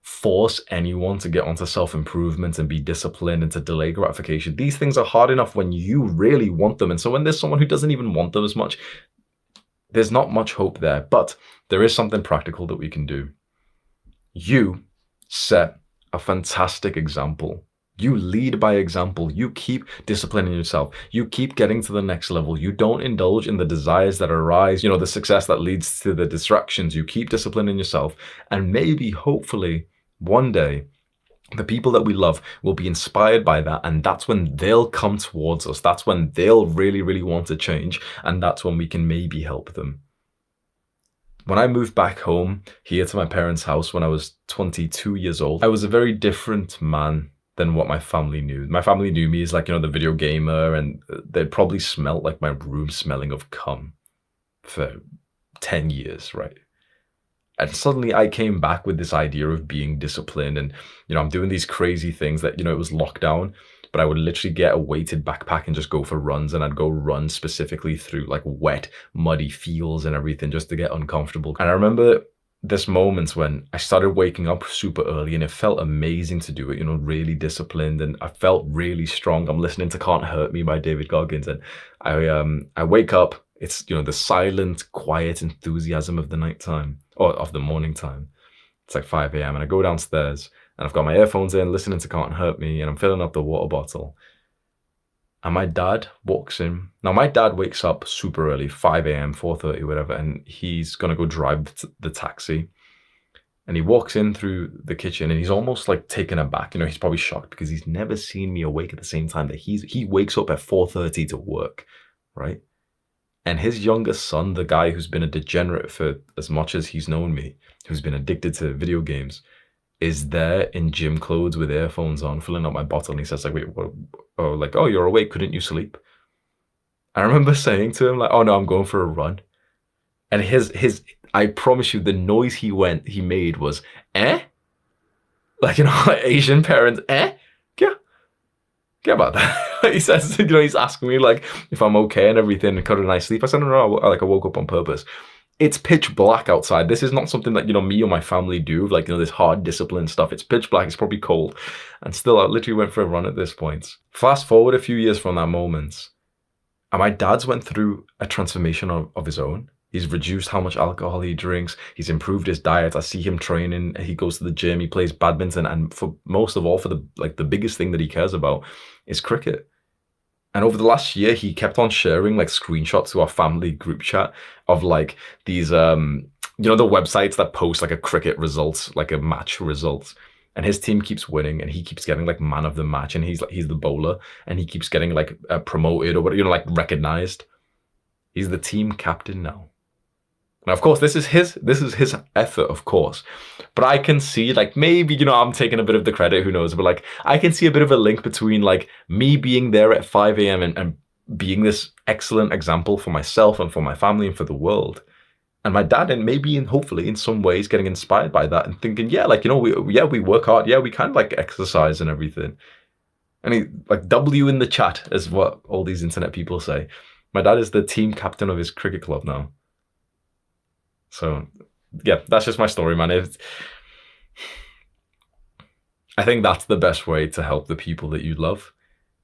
force anyone to get onto self-improvement and be disciplined and to delay gratification. These things are hard enough when you really want them. And so when there's someone who doesn't even want them as much, there's not much hope there. But there is something practical that we can do. You set a fantastic example. You lead by example. You keep disciplining yourself. You keep getting to the next level. You don't indulge in the desires that arise, the success that leads to the distractions. You keep disciplining yourself. And maybe, hopefully, One day, the people that we love will be inspired by that, and that's when they'll come towards us. That's when they'll really, really want to change, and that's when we can maybe help them. When I moved back home here to my parents' house when I was 22 years old, I was a very different man than what my family knew. My family knew me as like, the video gamer, and they'd probably smelt like my room smelling of cum for 10 years, right? And suddenly I came back with this idea of being disciplined, and I'm doing these crazy things that it was lockdown, but I would literally get a weighted backpack and just go for runs, and I'd go run specifically through like wet, muddy fields and everything just to get uncomfortable. And I remember this moments when I started waking up super early, and it felt amazing to do it, really disciplined, and I felt really strong. I'm listening to Can't Hurt Me by David Goggins, and I wake up. It's the silent, quiet enthusiasm of the nighttime, or of the morning time. It's like 5 a.m. and I go downstairs and I've got my earphones in, listening to Can't Hurt Me, and I'm filling up the water bottle. And my dad walks in. Now, my dad wakes up super early, 5 a.m., 4:30, whatever, and he's going to go drive the taxi. And he walks in through the kitchen, and he's almost like taken aback. He's probably shocked because he's never seen me awake at the same time that he wakes up at 4:30 to work, right? And his youngest son, the guy who's been a degenerate for as much as he's known me, who's been addicted to video games, is there in gym clothes with earphones on, filling up my bottle. And he says, like, wait, what? Oh, like, oh, you're awake. Couldn't you sleep? I remember saying to him, like, oh, no, I'm going for a run. And I promise you, the noise he made was, eh? Like, like Asian parents, eh? Yeah, about that. He says, he's asking me like if I'm okay and everything, and could a nice sleep. I said, no, I woke up on purpose. It's pitch black outside. This is not something that, me or my family do, like, this hard discipline stuff. It's pitch black, it's probably cold. And still, I literally went for a run at this point. Fast forward a few years from that moment, and my dad's went through a transformation of his own. He's reduced how much alcohol he drinks. He's improved his diet. I see him training. He goes to the gym. He plays badminton. And for most of all, for the biggest thing that he cares about is cricket. And over the last year, he kept on sharing like screenshots to our family group chat of like these, the websites that post like a cricket results, like a match results. And his team keeps winning, and he keeps getting like man of the match. And he's the bowler, and he keeps getting like promoted or whatever, like recognized. He's the team captain now. Now, of course, this is his effort, of course. But I can see, like, maybe, I'm taking a bit of the credit, who knows? But, like, I can see a bit of a link between, like, me being there at 5 a.m. and being this excellent example for myself and for my family and for the world. And my dad, and maybe, and hopefully, in some ways, getting inspired by that and thinking, yeah, like, we work hard. Yeah, we kind of, like, exercise and everything. And he, like, W in the chat is what all these internet people say. My dad is the team captain of his cricket club now. So, yeah, that's just my story, man. I think that's the best way to help the people that you love.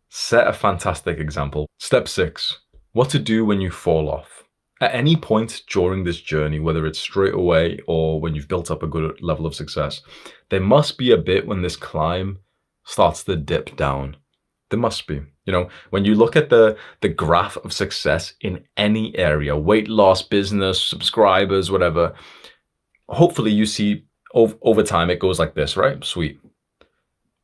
Set a fantastic example. Step 6, what to do when you fall off. At any point during this journey, whether it's straight away or when you've built up a good level of success, there must be a bit when this climb starts to dip down. There must be. When you look at the graph of success in any area, weight loss, business, subscribers, whatever, hopefully you see over time it goes like this, right? Sweet.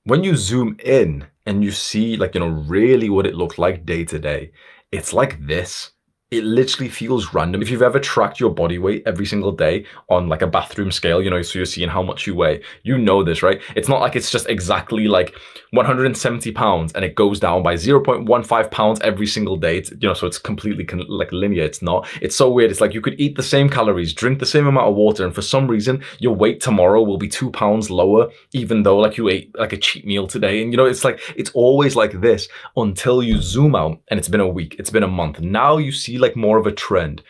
When you zoom in and you see like, really what it looked like day to day, it's like this. It literally feels random. If you've ever tracked your body weight every single day on like a bathroom scale, so you're seeing how much you weigh, this, right? It's not like it's just exactly like 170 pounds and it goes down by 0.15 pounds every single day. It's, so it's completely like linear. It's not. It's so weird. It's like you could eat the same calories, drink the same amount of water, and for some reason your weight tomorrow will be 2 pounds lower, even though like you ate like a cheat meal today. And it's like, it's always like this until you zoom out and it's been a week, it's been a month. Now you see like more of a trend.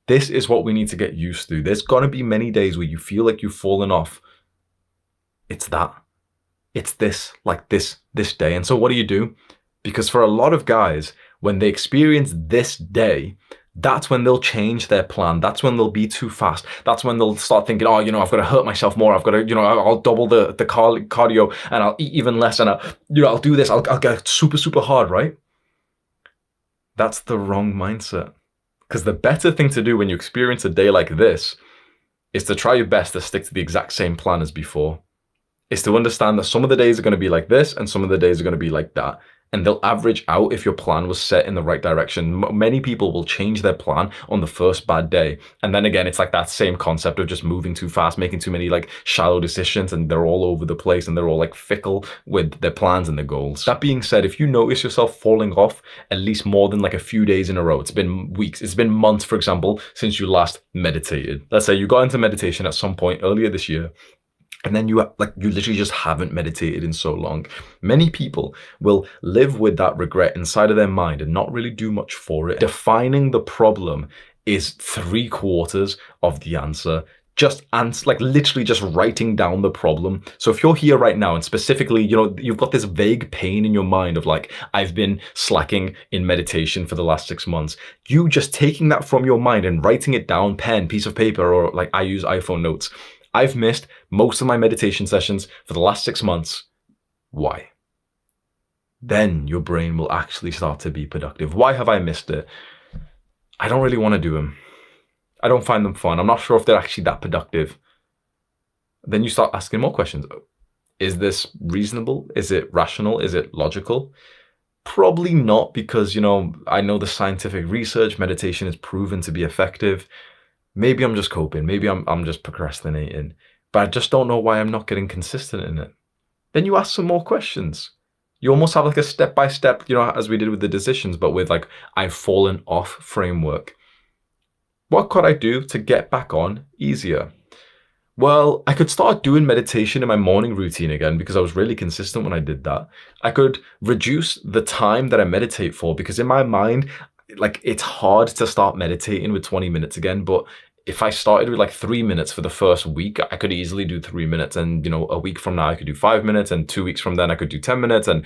This is what we need to get used to. There's gonna be many days where you feel like you've fallen off. It's this, like this day. And so what do? Because for a lot of guys, when they experience this day, that's when they'll change their plan. That's when they'll be too fast. That's when they'll start thinking, oh, I've got to hurt myself more. I've got to, I'll double the cardio and I'll eat even less. And I'll do this. I'll get super, super hard, right? That's the wrong mindset. Because the better thing to do when you experience a day like this is to try your best to stick to the exact same plan as before. is to understand that some of the days are going to be like this and some of the days are going to be like that. And they'll average out if your plan was set in the right direction. Many people will change their plan on the first bad day. And then again, it's like that same concept of just moving too fast, making too many like shallow decisions, and they're all over the place and they're all like fickle with their plans and their goals. That being said, if you notice yourself falling off at least more than like a few days in a row, it's been weeks, it's been months, for example, since you last meditated. Let's say you got into meditation at some point earlier this year, and then you literally just haven't meditated in so long. Many people will live with that regret inside of their mind and not really do much for it. Defining the problem is 3/4 of the answer. Just literally just writing down the problem. So if you're here right now and specifically, you've got this vague pain in your mind of like, I've been slacking in meditation for the last 6 months, you just taking that from your mind and writing it down, pen, piece of paper, or like I use iPhone notes. I've missed most of my meditation sessions for the last 6 months. Why? Then your brain will actually start to be productive. Why have I missed it? I don't really want to do them. I don't find them fun. I'm not sure if they're actually that productive. Then you start asking more questions. Is this reasonable? Is it rational? Is it logical? Probably not, because, I know the scientific research, meditation is proven to be effective. Maybe I'm just coping. Maybe I'm just procrastinating, but I just don't know why I'm not getting consistent in it. Then you ask some more questions. You almost have like a step-by-step, as we did with the decisions, but with like, I've fallen off framework. What could I do to get back on easier? Well, I could start doing meditation in my morning routine again, because I was really consistent when I did that. I could reduce the time that I meditate for, because in my mind, like, it's hard to start meditating with 20 minutes again, but if I started with like 3 minutes for the first week, I could easily do 3 minutes. And, a week from now, I could do 5 minutes, and 2 weeks from then I could do 10 minutes. And,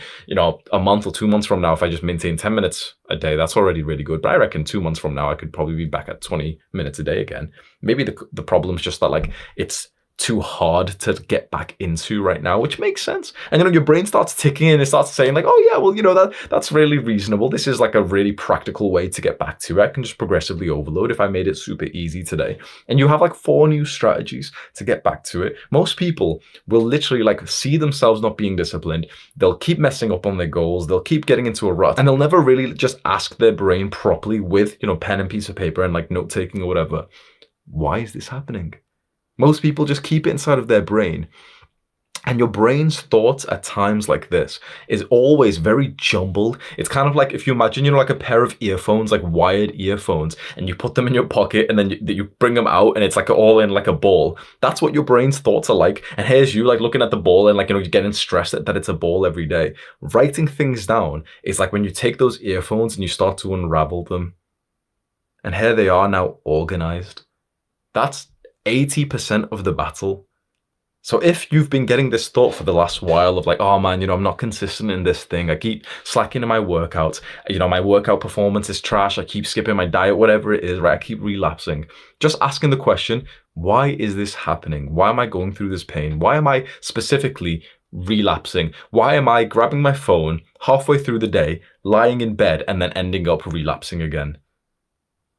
a month or 2 months from now, if I just maintain 10 minutes a day, that's already really good. But I reckon 2 months from now, I could probably be back at 20 minutes a day again. Maybe the problem's just that like, it's too hard to get back into right now, which makes sense. And your brain starts ticking and it starts saying like, oh yeah, well, that's really reasonable. This is like a really practical way to get back to it. I can just progressively overload if I made it super easy today. And you have like 4 new strategies to get back to it. Most people will literally like see themselves not being disciplined. They'll keep messing up on their goals. They'll keep getting into a rut, and they'll never really just ask their brain properly with, pen and piece of paper and like note taking or whatever. Why is this happening? Most people just keep it inside of their brain. And your brain's thoughts at times like this is always very jumbled. It's kind of like if you imagine, like a pair of earphones, like wired earphones, and you put them in your pocket and then you bring them out and it's like all in like a ball. That's what your brain's thoughts are like. And here's you like looking at the ball and like, you're getting stressed that it's a ball every day. Writing things down is like when you take those earphones and you start to unravel them. And here they are now organized. That's 80% of the battle. So if you've been getting this thought for the last while of like, oh man, I'm not consistent in this thing. I keep slacking in my workouts. My workout performance is trash. I keep skipping my diet, whatever it is, right? I keep relapsing. Just asking the question, why is this happening? Why am I going through this pain? Why am I specifically relapsing? Why am I grabbing my phone halfway through the day, lying in bed, and then ending up relapsing again?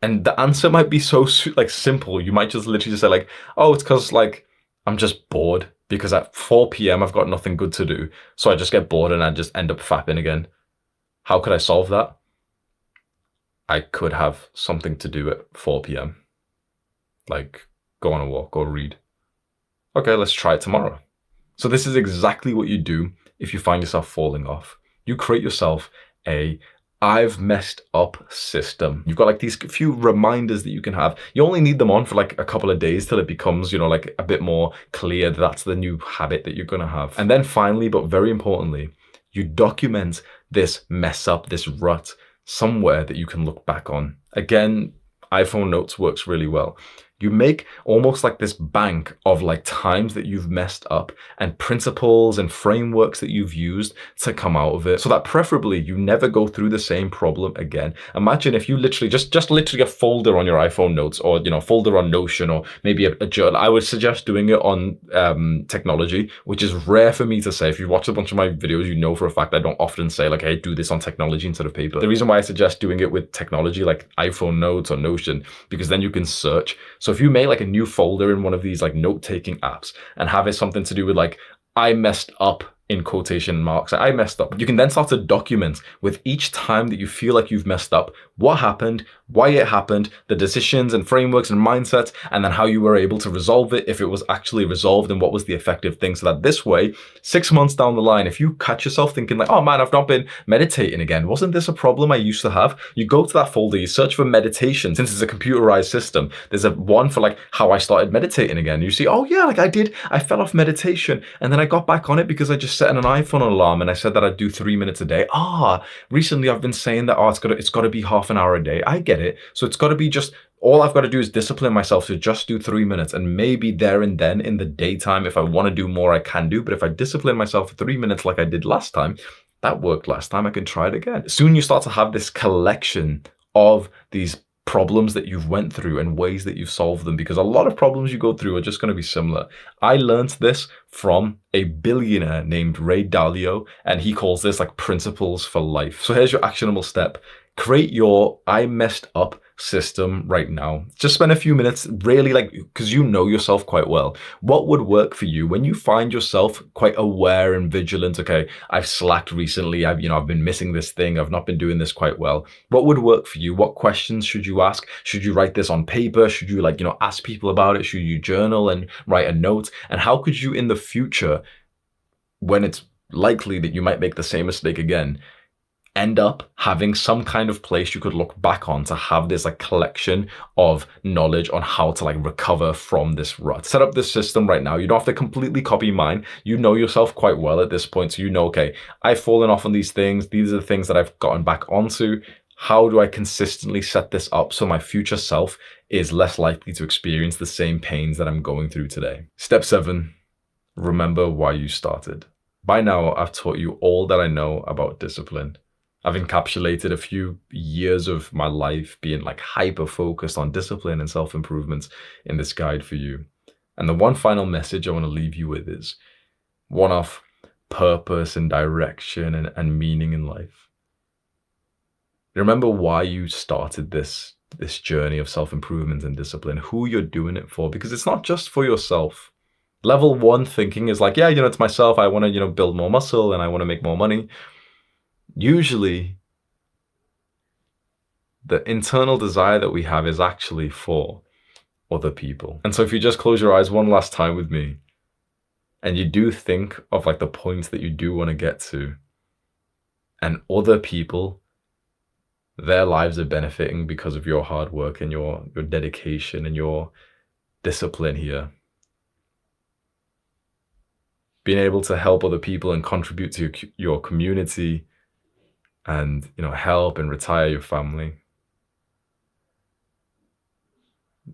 And the answer might be so like simple. You might just literally just say like, oh, it's because like I'm just bored, because at 4 p.m. I've got nothing good to do. So I just get bored and I just end up fapping again. How could I solve that? I could have something to do at 4 p.m. Like go on a walk or read. Okay, let's try it tomorrow. So this is exactly what you do if you find yourself falling off. You create yourself a I've messed up system. You've got like these few reminders that you can have. You only need them on for like a couple of days till it becomes, like a bit more clear that that's the new habit that you're going to have. And then finally, but very importantly, you document this mess up, this rut, somewhere that you can look back on. Again, iPhone notes works really well. You make almost like this bank of like times that you've messed up and principles and frameworks that you've used to come out of it, so that preferably you never go through the same problem again. Imagine if you literally just literally a folder on your iPhone notes, or folder on Notion, or maybe a journal. I would suggest doing it on technology, which is rare for me to say. If you watch a bunch of my videos, you know for a fact I don't often say like, hey, do this on technology instead of paper. The reason why I suggest doing it with technology like iPhone notes or Notion, because then you can search. So if you make like a new folder in one of these like note-taking apps and have it something to do with like, I messed up in quotation marks. I messed up. You can then start to document with each time that you feel like you've messed up, what happened, why it happened, the decisions and frameworks and mindsets, and then how you were able to resolve it, if it was actually resolved, and what was the effective thing. So that this way, 6 months down the line, if you catch yourself thinking like, oh man, I've not been meditating again. Wasn't this a problem I used to have? You go to that folder, you search for meditation. Since it's a computerized system, there's a one for like how I started meditating again. You see, oh yeah, like I fell off meditation and then I got back on it because I just set an iPhone alarm and I said that I'd do 3 minutes a day. Recently I've been saying that, it's got to be half an hour a day. I get it. So it's got to be just, all I've got to do is discipline myself to just do 3 minutes, and maybe there and then in the daytime, if I want to do more, I can do. But if I discipline myself for 3 minutes like I did last time, that worked last time, I can try it again. Soon you start to have this collection of these problems that you've went through and ways that you've solved them, because a lot of problems you go through are just going to be similar. I learned this from a billionaire named Ray Dalio, and he calls this like principles for life. So here's your actionable step. Create your I messed up system right now. Just spend a few minutes really, like, because you know yourself quite well. What would work for you when you find yourself quite aware and vigilant? Okay, I've slacked recently. I've been missing this thing. I've not been doing this quite well. What would work for you? What questions should you ask? Should you write this on paper? Should you ask people about it? Should you journal and write a note? And how could you in the future, when it's likely that you might make the same mistake again, end up having some kind of place you could look back on to have this like collection of knowledge on how to like recover from this rut? Set up this system right now. You don't have to completely copy mine. You know yourself quite well at this point. So you know, okay, I've fallen off on these things. These are the things that I've gotten back onto. How do I consistently set this up so my future self is less likely to experience the same pains that I'm going through today? Step 7, remember why you started. By now, I've taught you all that I know about discipline. I've encapsulated a few years of my life being like hyper focused on discipline and self-improvements in this guide for you. And the one final message I want to leave you with is one of purpose and direction and meaning in life. Remember why you started this journey of self-improvement and discipline, who you're doing it for, because it's not just for yourself. Level 1 thinking is like, yeah, it's myself. I want to, build more muscle and I want to make more money. Usually, the internal desire that we have is actually for other people. And so if you just close your eyes one last time with me, and you do think of like the points that you do want to get to, and other people, their lives are benefiting because of your hard work and your dedication and your discipline here. Being able to help other people and contribute to your community and help and retire your family.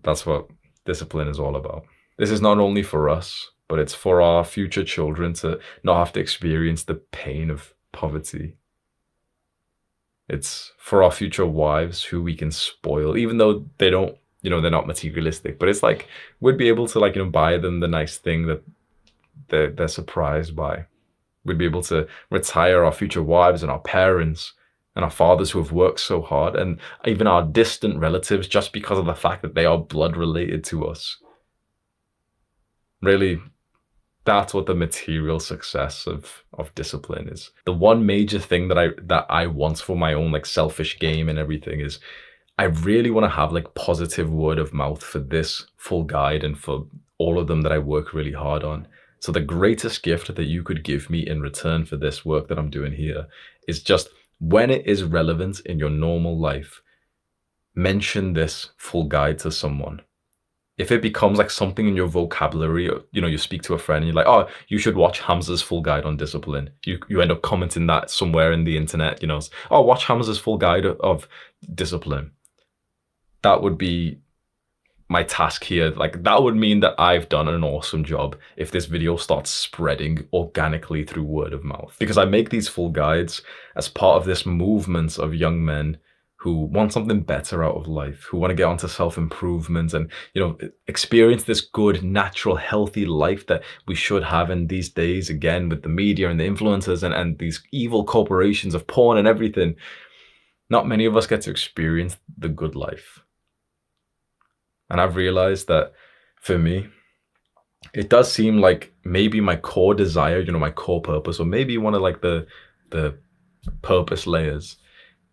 That's what discipline is all about. This is not only for us, but it's for our future children to not have to experience the pain of poverty. It's for our future wives who we can spoil, even though they don't, they're not materialistic, but it's like we'd be able to buy them the nice thing that they're surprised by. We'd be able to retire our future wives and our parents and our fathers who have worked so hard, and even our distant relatives, just because of the fact that they are blood related to us. Really, that's what the material success of discipline is. The one major thing that I want for my own selfish game and everything is I really want to have positive word of mouth for this full guide and for all of them that I work really hard on. So the greatest gift that you could give me in return for this work that I'm doing here is just, when it is relevant in your normal life, mention this full guide to someone. If it becomes something in your vocabulary, or, you speak to a friend and you're like, oh, you should watch Hamza's full guide on discipline. You end up commenting that somewhere in the internet, oh, watch Hamza's full guide of discipline. That would be my task here. That would mean that I've done an awesome job if this video starts spreading organically through word of mouth, because I make these full guides as part of this movement of young men who want something better out of life, who want to get onto self-improvement and experience this good, natural, healthy life that we should have in these days, again with the media and the influencers and these evil corporations of porn and everything. Not many of us get to experience the good life. And I've realized that for me, it does seem like maybe my core desire, you know, my core purpose, or maybe one of like the purpose layers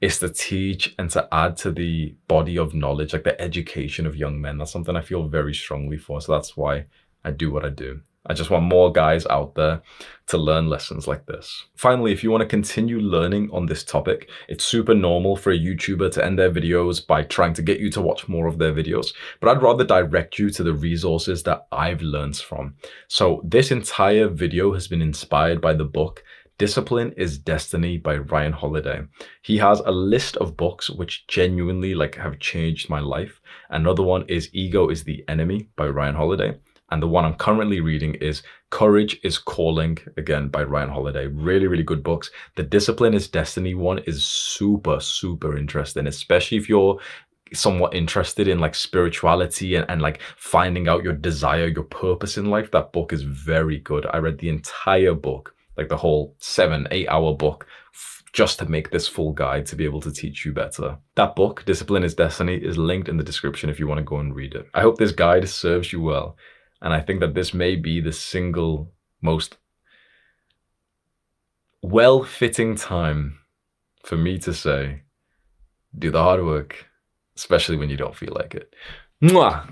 is to teach and to add to the body of knowledge, like the education of young men. That's something I feel very strongly for. So that's why I do what I do. I just want more guys out there to learn lessons like this. Finally, if you want to continue learning on this topic, it's super normal for a YouTuber to end their videos by trying to get you to watch more of their videos, but I'd rather direct you to the resources that I've learned from. So this entire video has been inspired by the book Discipline is Destiny by Ryan Holiday. He has a list of books which genuinely like have changed my life. Another one is Ego is the Enemy by Ryan Holiday. And the one I'm currently reading is Courage is Calling, again, by Ryan Holiday. Really, really good books. The Discipline is Destiny one is super, super interesting, especially if you're somewhat interested in like spirituality and like finding out your desire, your purpose in life. That book is very good. I read the entire book, like the whole 7-8 hour book, just to make this full guide to be able to teach you better. That book, Discipline is Destiny, is linked in the description if you want to go and read it. I hope this guide serves you well. And I think that this may be the single most well-fitting time for me to say, do the hard work, especially when you don't feel like it. Mwah!